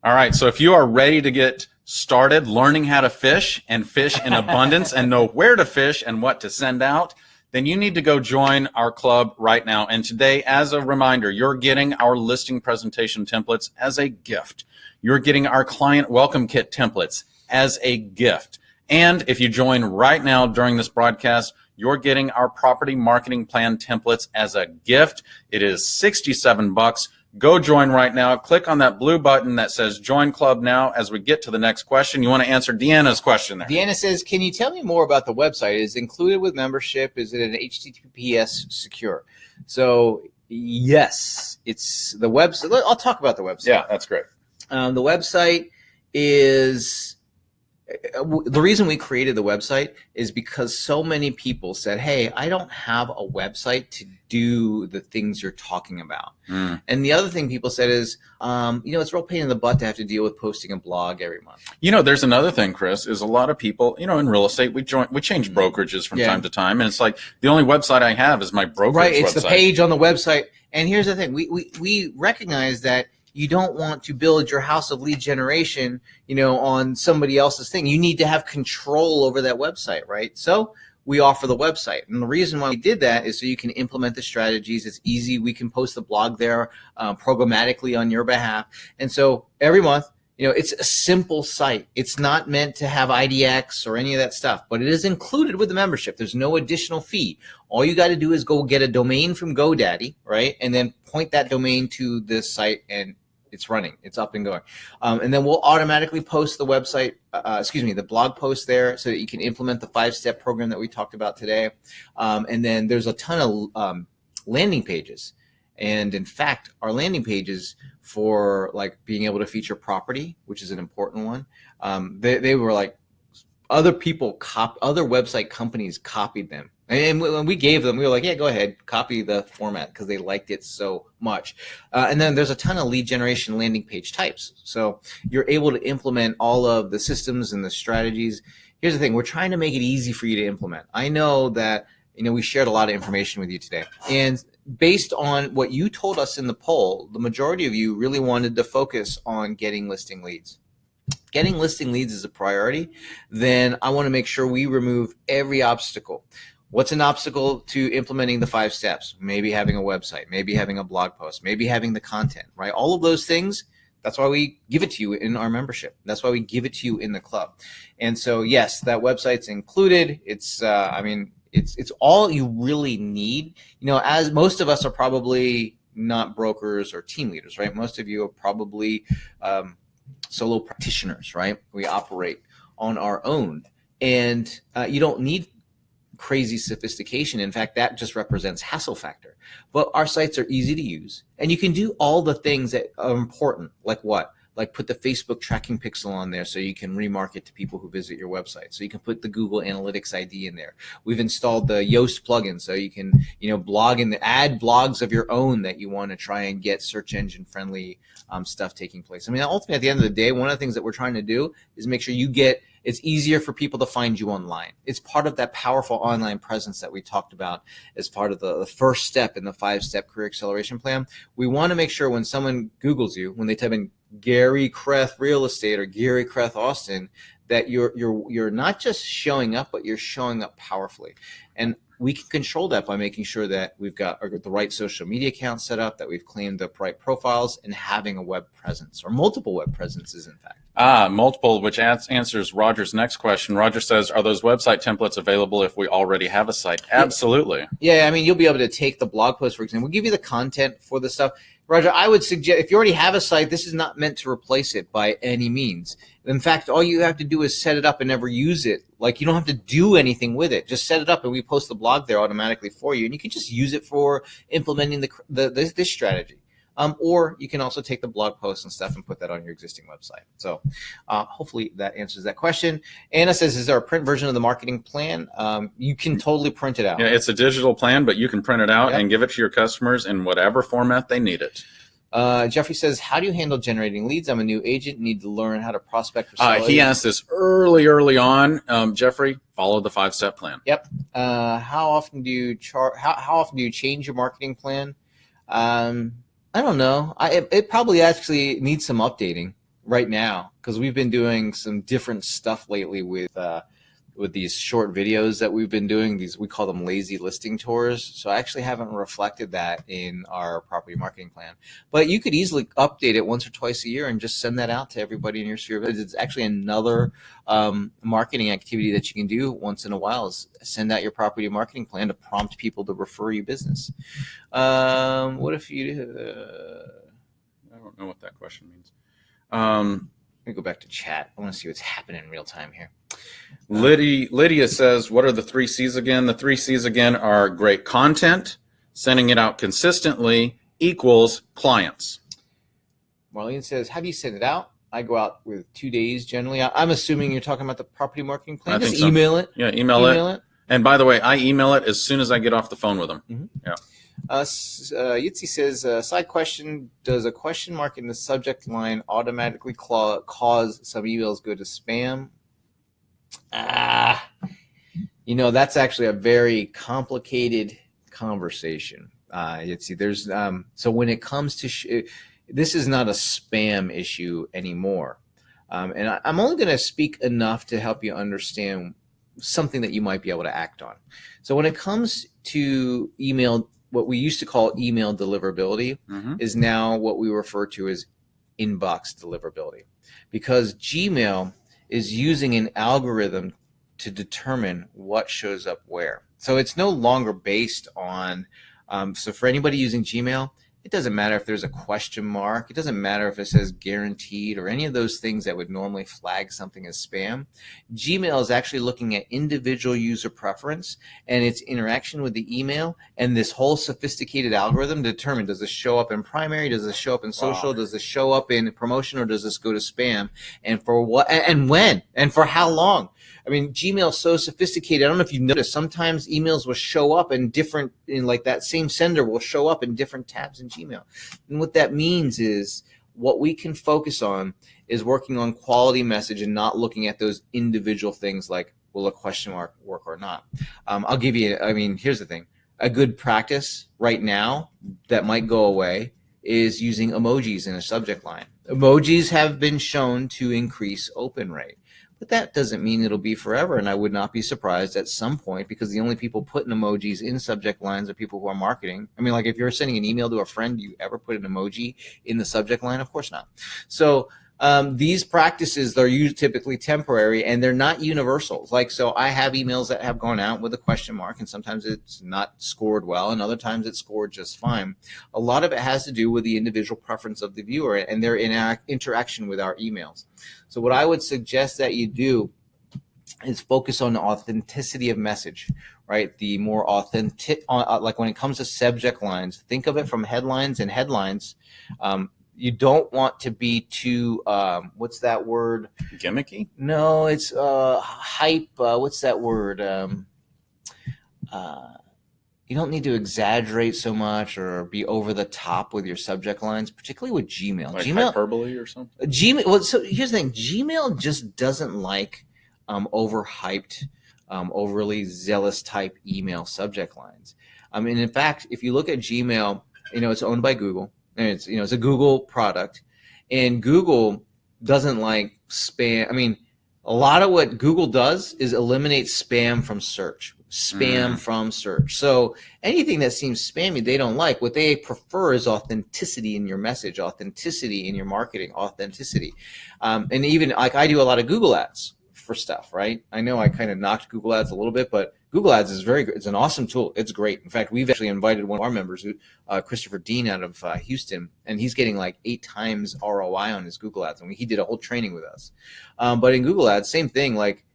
[SPEAKER 1] All right, so if you are ready to get started learning how to fish and fish in abundance and know where to fish and what to send out, then you need to go join our club right now. And today, as a reminder, you're getting our listing presentation templates as a gift. You're getting our client welcome kit templates as a gift. And if you join right now during this broadcast, you're getting our property marketing plan templates as a gift. It is $67. Go join right now. Click on that blue button that says join club now. As we get to the next question, you want to answer Deanna's question there.
[SPEAKER 2] Deanna says, can you tell me more about the website? Is it included with membership? Is it an HTTPS secure? So yes, it's the website. I'll talk about the website.
[SPEAKER 1] Yeah, that's great.
[SPEAKER 2] The website is... The reason we created the website is because so many people said, hey, I don't have a website to do the things you're talking about. And the other thing people said is, it's a real pain in the butt to have to deal with posting a blog every month.
[SPEAKER 1] There's another thing, Chris, is a lot of people, in real estate, we change brokerages from time to time. And it's like the only website I have is my brokerage website.
[SPEAKER 2] Right, it's the page on the website. And here's the thing, we recognize that you don't want to build your house of lead generation, on somebody else's thing. You need to have control over that website, right? So we offer the website. And the reason why we did that is so you can implement the strategies. It's easy. We can post the blog there programmatically on your behalf. And so every month, it's a simple site. It's not meant to have IDX or any of that stuff, but it is included with the membership. There's no additional fee. All you got to do is go get a domain from GoDaddy, right? And then point that domain to this site, and it's running. It's up and going. And then we'll automatically post the website, the blog post there so that you can implement the 5-step program that we talked about today. And then there's a ton of landing pages. And in fact, our landing pages for like being able to feature property, which is an important one, they were like other website companies copied them. And when we gave them, we were like, yeah, go ahead, copy the format, because they liked it so much. And then there's a ton of lead generation landing page types. So you're able to implement all of the systems and the strategies. Here's the thing. We're trying to make it easy for you to implement. I know that, we shared a lot of information with you today. And based on what you told us in the poll, the majority of you really wanted to focus on getting listing leads. Getting listing leads is a priority. Then I want to make sure we remove every obstacle. What's an obstacle to implementing the 5 steps? Maybe having a website, maybe having a blog post, maybe having the content, right? All of those things, that's why we give it to you in our membership. That's why we give it to you in the club. And so, yes, that website's included. It's all you really need. As most of us are probably not brokers or team leaders, right? Most of you are probably solo practitioners, right? We operate on our own. And you don't need crazy sophistication. In fact, that just represents hassle factor. But our sites are easy to use, and you can do all the things that are important. Like what? Like put the Facebook tracking pixel on there so you can remarket to people who visit your website. So you can put the Google Analytics ID in there. We've installed the Yoast plugin so you can, blog and add blogs of your own that you want to try and get search engine friendly stuff taking place. I mean, ultimately, at the end of the day, one of the things that we're trying to do is make sure it's easier for people to find you online. It's part of that powerful online presence that we talked about as part of the first step in the 5-step career acceleration plan. We want to make sure when someone Googles you, when they type in Gary Kreth Real Estate or Gary Kreth Austin, that you're not just showing up, but you're showing up powerfully. And we can control that by making sure that we've got the right social media accounts set up, that we've claimed the right profiles, and having a web presence, or multiple web presences, in fact.
[SPEAKER 1] Multiple, which answers Roger's next question. Roger says, are those website templates available if we already have a site? Absolutely.
[SPEAKER 2] Yeah, I mean, you'll be able to take the blog post, for example. We'll give you the content for the stuff. Roger, I would suggest, if you already have a site, this is not meant to replace it by any means. In fact, all you have to do is set it up and never use it. Like, you don't have to do anything with it. Just set it up, and we post the blog there automatically for you. And you can just use it for implementing this strategy. Or you can also take the blog posts and stuff and put that on your existing website. So hopefully that answers that question. Anna says, is there a print version of the marketing plan? You can totally print it out.
[SPEAKER 1] Yeah, it's a digital plan, but you can print it out and give it to your customers in whatever format they need it.
[SPEAKER 2] Jeffrey says, how do you handle generating leads? I'm a new agent, need to learn how to prospect for sale.
[SPEAKER 1] He asked this early on. Jeffrey, follow the 5-step plan.
[SPEAKER 2] Yep. How often do you how often do you change your marketing plan? I don't know. It probably actually needs some updating right now, because we've been doing some different stuff lately with these short videos that we've been doing. We call them lazy listing tours. So I actually haven't reflected that in our property marketing plan. But you could easily update it once or twice a year and just send that out to everybody in your sphere. It's actually another marketing activity that you can do once in a while, is send out your property marketing plan to prompt people to refer you business. What if you...
[SPEAKER 1] I don't know what that question means.
[SPEAKER 2] Let me go back to chat. I want to see what's happening in real time here.
[SPEAKER 1] Lydia says, what are the 3 C's again? The 3 C's again are great content, sending it out consistently, equals clients.
[SPEAKER 2] Marlene says, how do you send it out? I go out with 2 days generally. I'm assuming you're talking about the property marketing plan. Just email it.
[SPEAKER 1] Yeah, email it. And by the way, I email it as soon as I get off the phone with them.
[SPEAKER 2] Mm-hmm.
[SPEAKER 1] Yeah.
[SPEAKER 2] Yitzi says, side question, does a question mark in the subject line automatically cause some emails go to spam? That's actually a very complicated conversation. Yitzi, there's so when it comes to this is not a spam issue anymore. And I'm only going to speak enough to help you understand something that you might be able to act on. So when it comes to email, what we used to call email deliverability is now what we refer to as inbox deliverability, because Gmail is using an algorithm to determine what shows up where. So it's no longer based on, so for anybody using Gmail, it doesn't matter if there's a question mark. It doesn't matter if it says guaranteed or any of those things that would normally flag something as spam. Gmail is actually looking at individual user preference and its interaction with the email, and this whole sophisticated algorithm to determine, does this show up in primary? Does this show up in social? Wow. Does this show up in promotion, or does this go to spam? And for what, and when, and for how long? I mean, Gmail is so sophisticated. I don't know if you've noticed, sometimes emails will show up in like that same sender will show up in different tabs in Gmail. And what that means is what we can focus on is working on quality message and not looking at those individual things like, will a question mark work or not? I'll give you, here's the thing. A good practice right now that might go away is using emojis in a subject line. Emojis have been shown to increase open rate. But that doesn't mean it'll be forever, and I would not be surprised at some point, because the only people putting emojis in subject lines are people who are marketing. I mean, like if you're sending an email to a friend, do you ever put an emoji in the subject line? Of course not. So these practices are typically temporary, and they're not universals. Like, so I have emails that have gone out with a question mark, and sometimes it's not scored well, and other times it's scored just fine. A lot of it has to do with the individual preference of the viewer and their interaction with our emails. So what I would suggest that you do is focus on the authenticity of message, right? The more authentic, like when it comes to subject lines, think of it from headlines and headlines. You don't want to be too, what's that word?
[SPEAKER 1] Gimmicky?
[SPEAKER 2] No, it's hype. What's that word? You don't need to exaggerate so much or be over the top with your subject lines, particularly with Gmail.
[SPEAKER 1] Like hyperbole or something?
[SPEAKER 2] Gmail. Well, so here's the thing. Gmail just doesn't like overhyped, overly zealous type email subject lines. And in fact, if you look at Gmail, it's owned by Google. And it's a Google product, And Google doesn't like spam. I mean, a lot of what Google does is eliminate spam from search. So anything that seems spammy, they don't like. What they prefer is authenticity in your message, authenticity in your marketing, authenticity. And even like I do a lot of Google ads for stuff, right? I know I kind of knocked Google ads a little bit, but Google ads is very good. It's an awesome tool. It's great. In fact, we've actually invited one of our members, Christopher Dean out of Houston, and he's getting like 8 times ROI on his Google ads. And he did a whole training with us. But in Google ads, same thing. Like,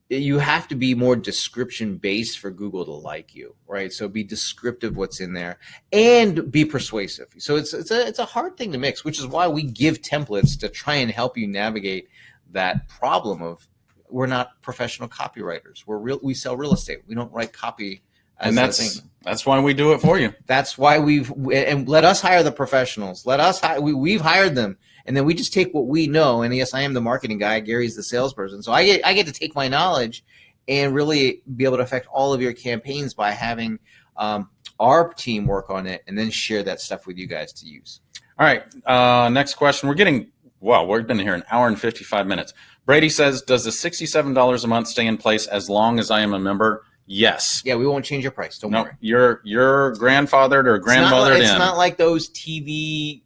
[SPEAKER 2] you have to be more description based for Google to like you, right? So be descriptive what's in there and be persuasive. So it's a hard thing to mix, which is why we give templates to try and help you navigate that problem of we're not professional copywriters. We sell real estate. We don't write copy.
[SPEAKER 1] And that's why we do it for you.
[SPEAKER 2] That's why and let us hire the professionals. We've hired them. And then we just take what we know. And yes, I am the marketing guy. Gary's the salesperson. So I get to take my knowledge and really be able to affect all of your campaigns by having our team work on it and then share that stuff with you guys to use.
[SPEAKER 1] All right. Next question. We've been here an hour and 55 minutes. Brady says, does the $67 a month stay in place as long as I am a member? Yes.
[SPEAKER 2] Yeah, we won't change your price. Don't worry.
[SPEAKER 1] You're grandfathered or grandmothered in.
[SPEAKER 2] It's not like those TV,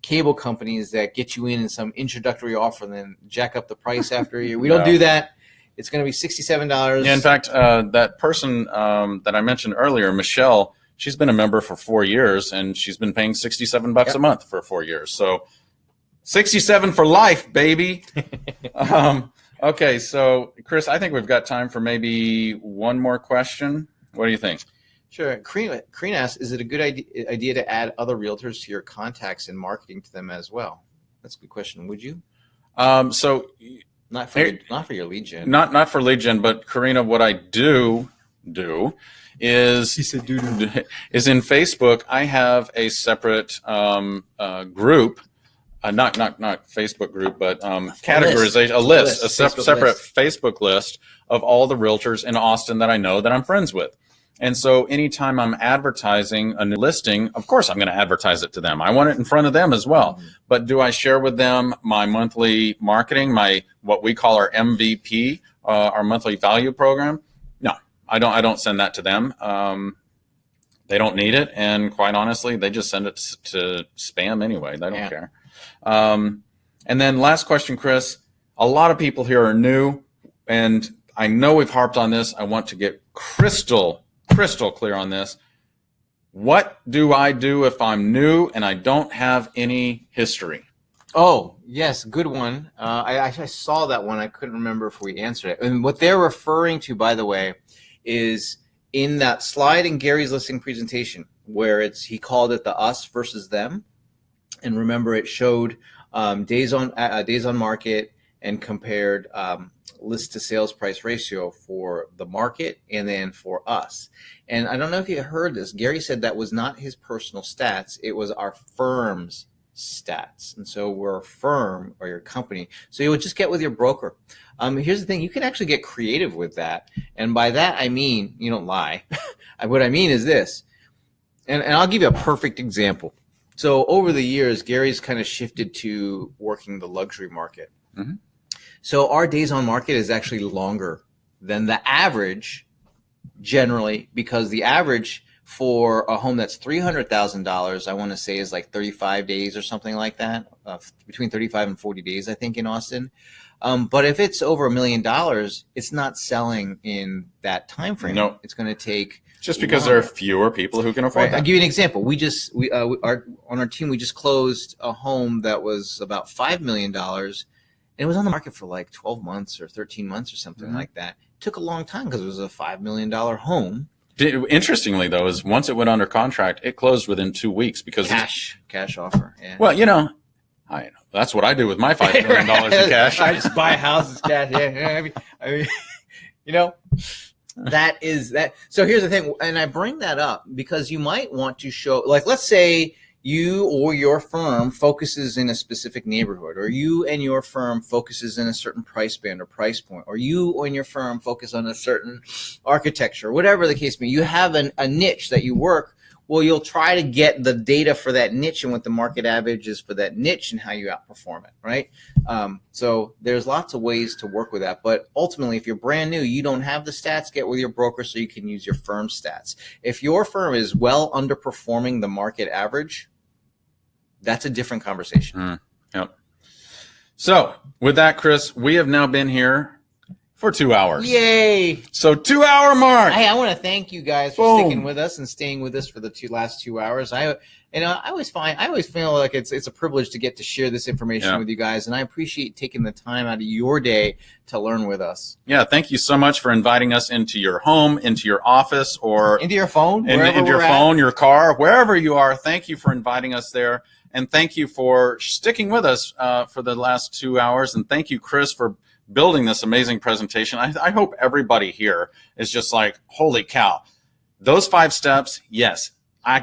[SPEAKER 2] cable companies that get you in some introductory offer and then jack up the price after a year. We don't do that. It's going to be $67.
[SPEAKER 1] Yeah, in fact, that person that I mentioned earlier, Michelle, she's been a member for 4 years, and she's been paying $67 a month for 4 years. So 67 for life, baby. Okay, so Chris, I think we've got time for maybe one more question. What do you think?
[SPEAKER 2] Sure. Karina asks, is it a good idea to add other realtors to your contacts and marketing to them as well? That's a good question. Would you?
[SPEAKER 1] So
[SPEAKER 2] not for your lead gen.
[SPEAKER 1] Not for lead gen, but Karina, what I do is
[SPEAKER 2] She said
[SPEAKER 1] is in Facebook. I have a separate group. Not Facebook group, but categorization, a separate Facebook list of all the realtors in Austin that I know that I'm friends with. And so anytime I'm advertising a new listing, of course I'm going to advertise it to them. I want it in front of them as well. Mm-hmm. But do I share with them my monthly marketing, what we call our MVP, our monthly value program? No, I don't send that to them. They don't need it. And quite honestly, they just send it to spam anyway. They don't care. And then last question, Chris, a lot of people here are new, and I know we've harped on this. I want to get crystal clear on this. What do I do if I'm new and I don't have any history?
[SPEAKER 2] Oh, yes, good one. I saw that one. I couldn't remember if we answered it. And what they're referring to, by the way, is in that slide in Gary's listing presentation where he called it the us versus them. And remember, it showed days on market and compared list to sales price ratio for the market and then for us. And I don't know if you heard this. Gary said that was not his personal stats. It was our firm's stats. And so we're a firm or your company. So you would just get with your broker. Here's the thing. You can actually get creative with that. And by that, I mean, you don't lie. What I mean is this. And I'll give you a perfect example. So over the years, Gary's kind of shifted to working the luxury market. Mm-hmm. So our days on market is actually longer than the average generally, because the average for a home that's $300,000, I want to say is like 35 days or something like that, between 35 and 40 days, I think, in Austin. But if it's over $1 million, it's not selling in that time frame.
[SPEAKER 1] No.
[SPEAKER 2] It's going to take
[SPEAKER 1] just because there are fewer people who can afford that.
[SPEAKER 2] I'll give you an example. On our team, we just closed a home that was about $5 million. And it was on the market for like 12 months or 13 months or something like that. It took a long time because it was a $5 million home.
[SPEAKER 1] Interestingly, though, is once it went under contract, it closed within 2 weeks because
[SPEAKER 2] cash offer. Yeah.
[SPEAKER 1] Well, that's what I do with my $5 million in cash.
[SPEAKER 2] I just buy a house as cash. Yeah. I mean, that is that. So here's the thing, and I bring that up because you might want to show, like, let's say you or your firm focuses in a specific neighborhood, or you and your firm focuses in a certain price band or price point, or you and your firm focus on a certain architecture, whatever the case may be. You have a niche that you work well, you'll try to get the data for that niche and what the market average is for that niche and how you outperform it, right? So there's lots of ways to work with that. But ultimately, if you're brand new, you don't have the stats, get with your broker so you can use your firm's stats. If your firm is well underperforming the market average, that's a different conversation.
[SPEAKER 1] Yep. So with that, Chris, we have now been here for 2 hours.
[SPEAKER 2] Yay!
[SPEAKER 1] So 2 hour mark.
[SPEAKER 2] Hey, I want to thank you guys for sticking with us and staying with us for the last 2 hours. I always feel like it's a privilege to get to share this information with you guys, and I appreciate taking the time out of your day to learn with us.
[SPEAKER 1] Yeah, thank you so much for inviting us into your home, into your office, or
[SPEAKER 2] into your phone,
[SPEAKER 1] into your phone, your car, wherever you are. Thank you for inviting us there, and thank you for sticking with us for the last 2 hours, and thank you, Chris, for building this amazing presentation. I hope everybody here is just like, holy cow, those 5 steps, yes,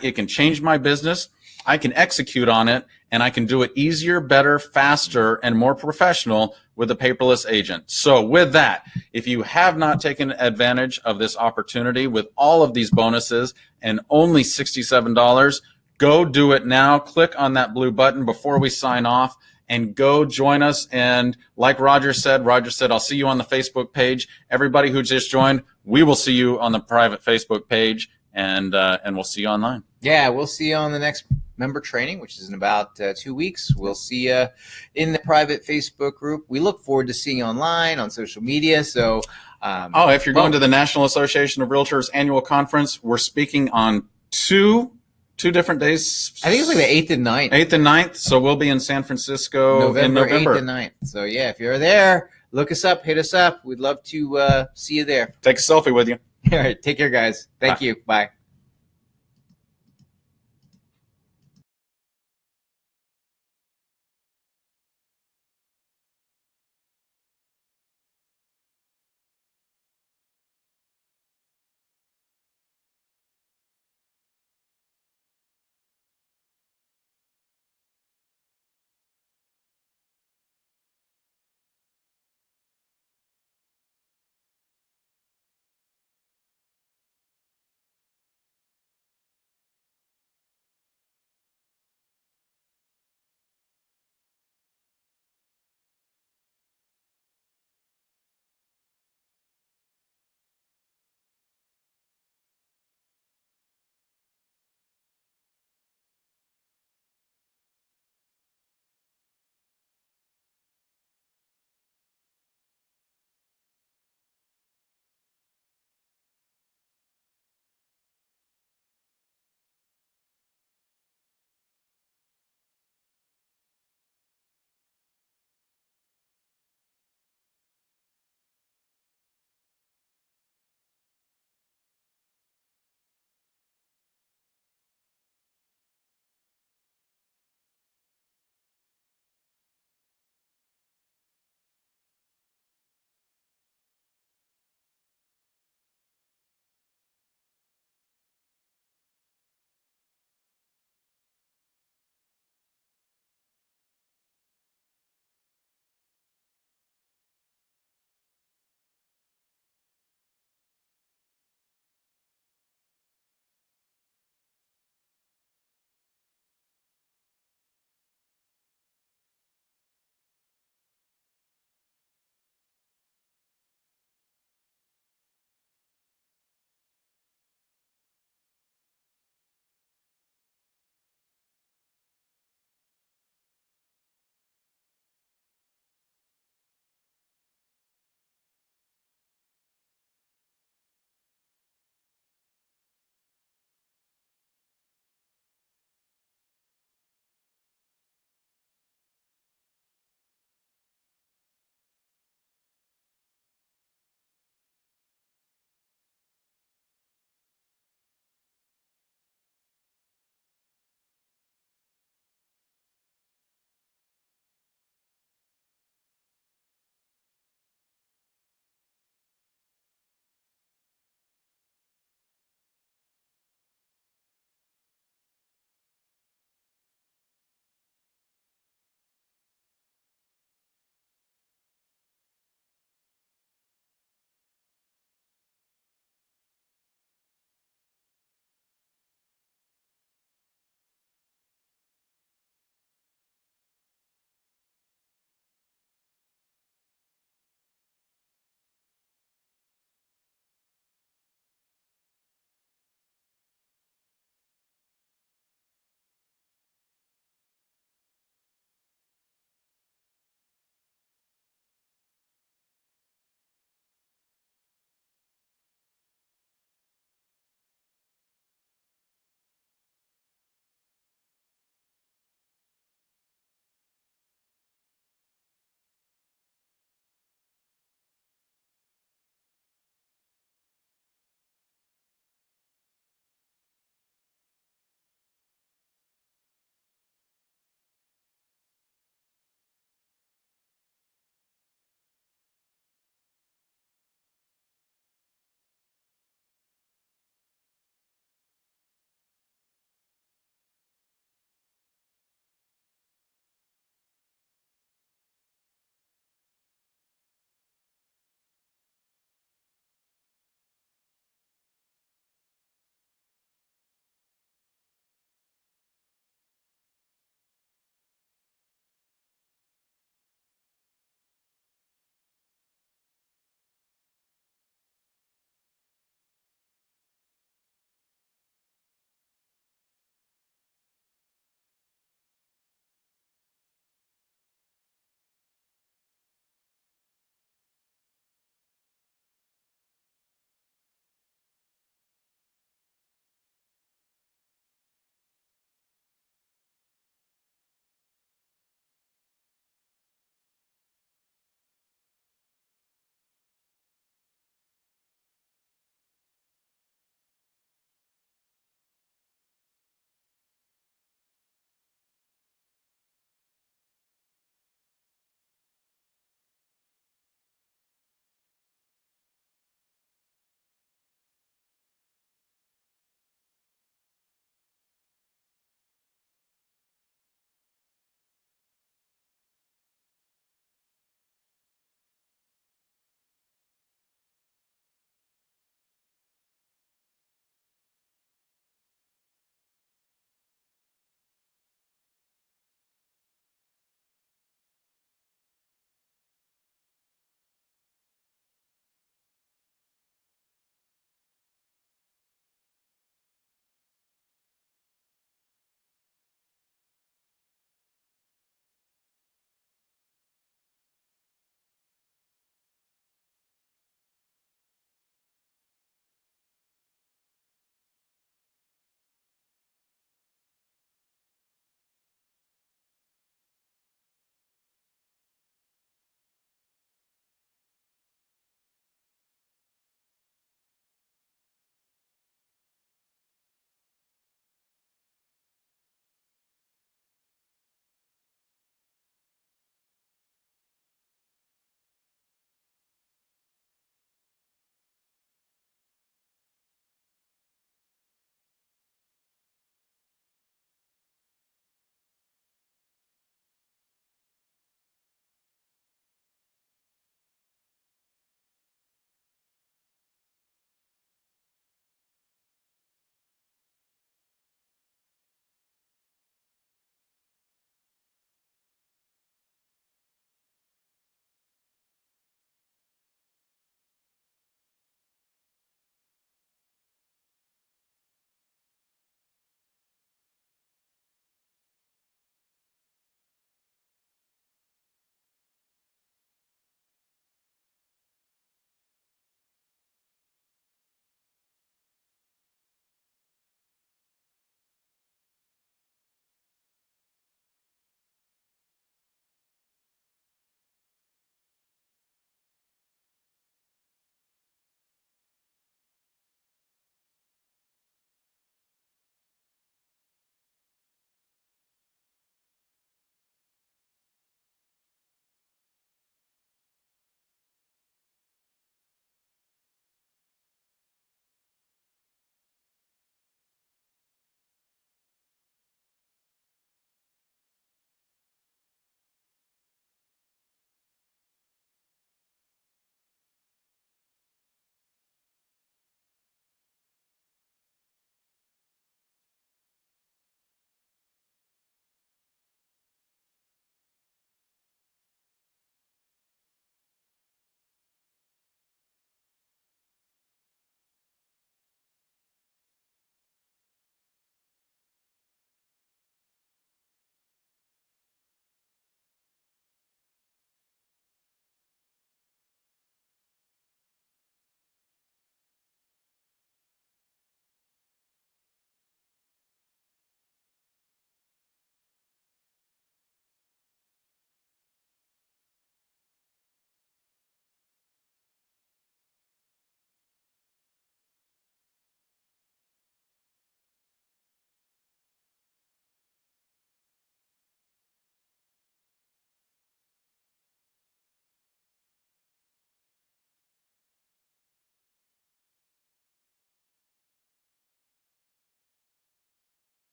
[SPEAKER 1] it can change my business. I can execute on it, and I can do it easier, better, faster, and more professional with a paperless agent. So with that, if you have not taken advantage of this opportunity with all of these bonuses and only $67, go do it now. Click on that blue button before we sign off. And go join us. And like Roger said, I'll see you on the Facebook page. Everybody who just joined, we will see you on the private Facebook page, and we'll see you online.
[SPEAKER 2] Yeah, we'll see you on the next member training, which is in about 2 weeks. We'll see you in the private Facebook group. We look forward to seeing you online, on social media. So,
[SPEAKER 1] if you're going to the National Association of Realtors annual conference, we're speaking on two different days.
[SPEAKER 2] I think it's like the 8th and 9th.
[SPEAKER 1] 8th and 9th. So we'll be in San Francisco in November.
[SPEAKER 2] 8th and 9th. So yeah, if you're there, look us up, hit us up. We'd love to see you there.
[SPEAKER 1] Take a selfie with you.
[SPEAKER 2] All right. Take care, guys. Thank you. Bye.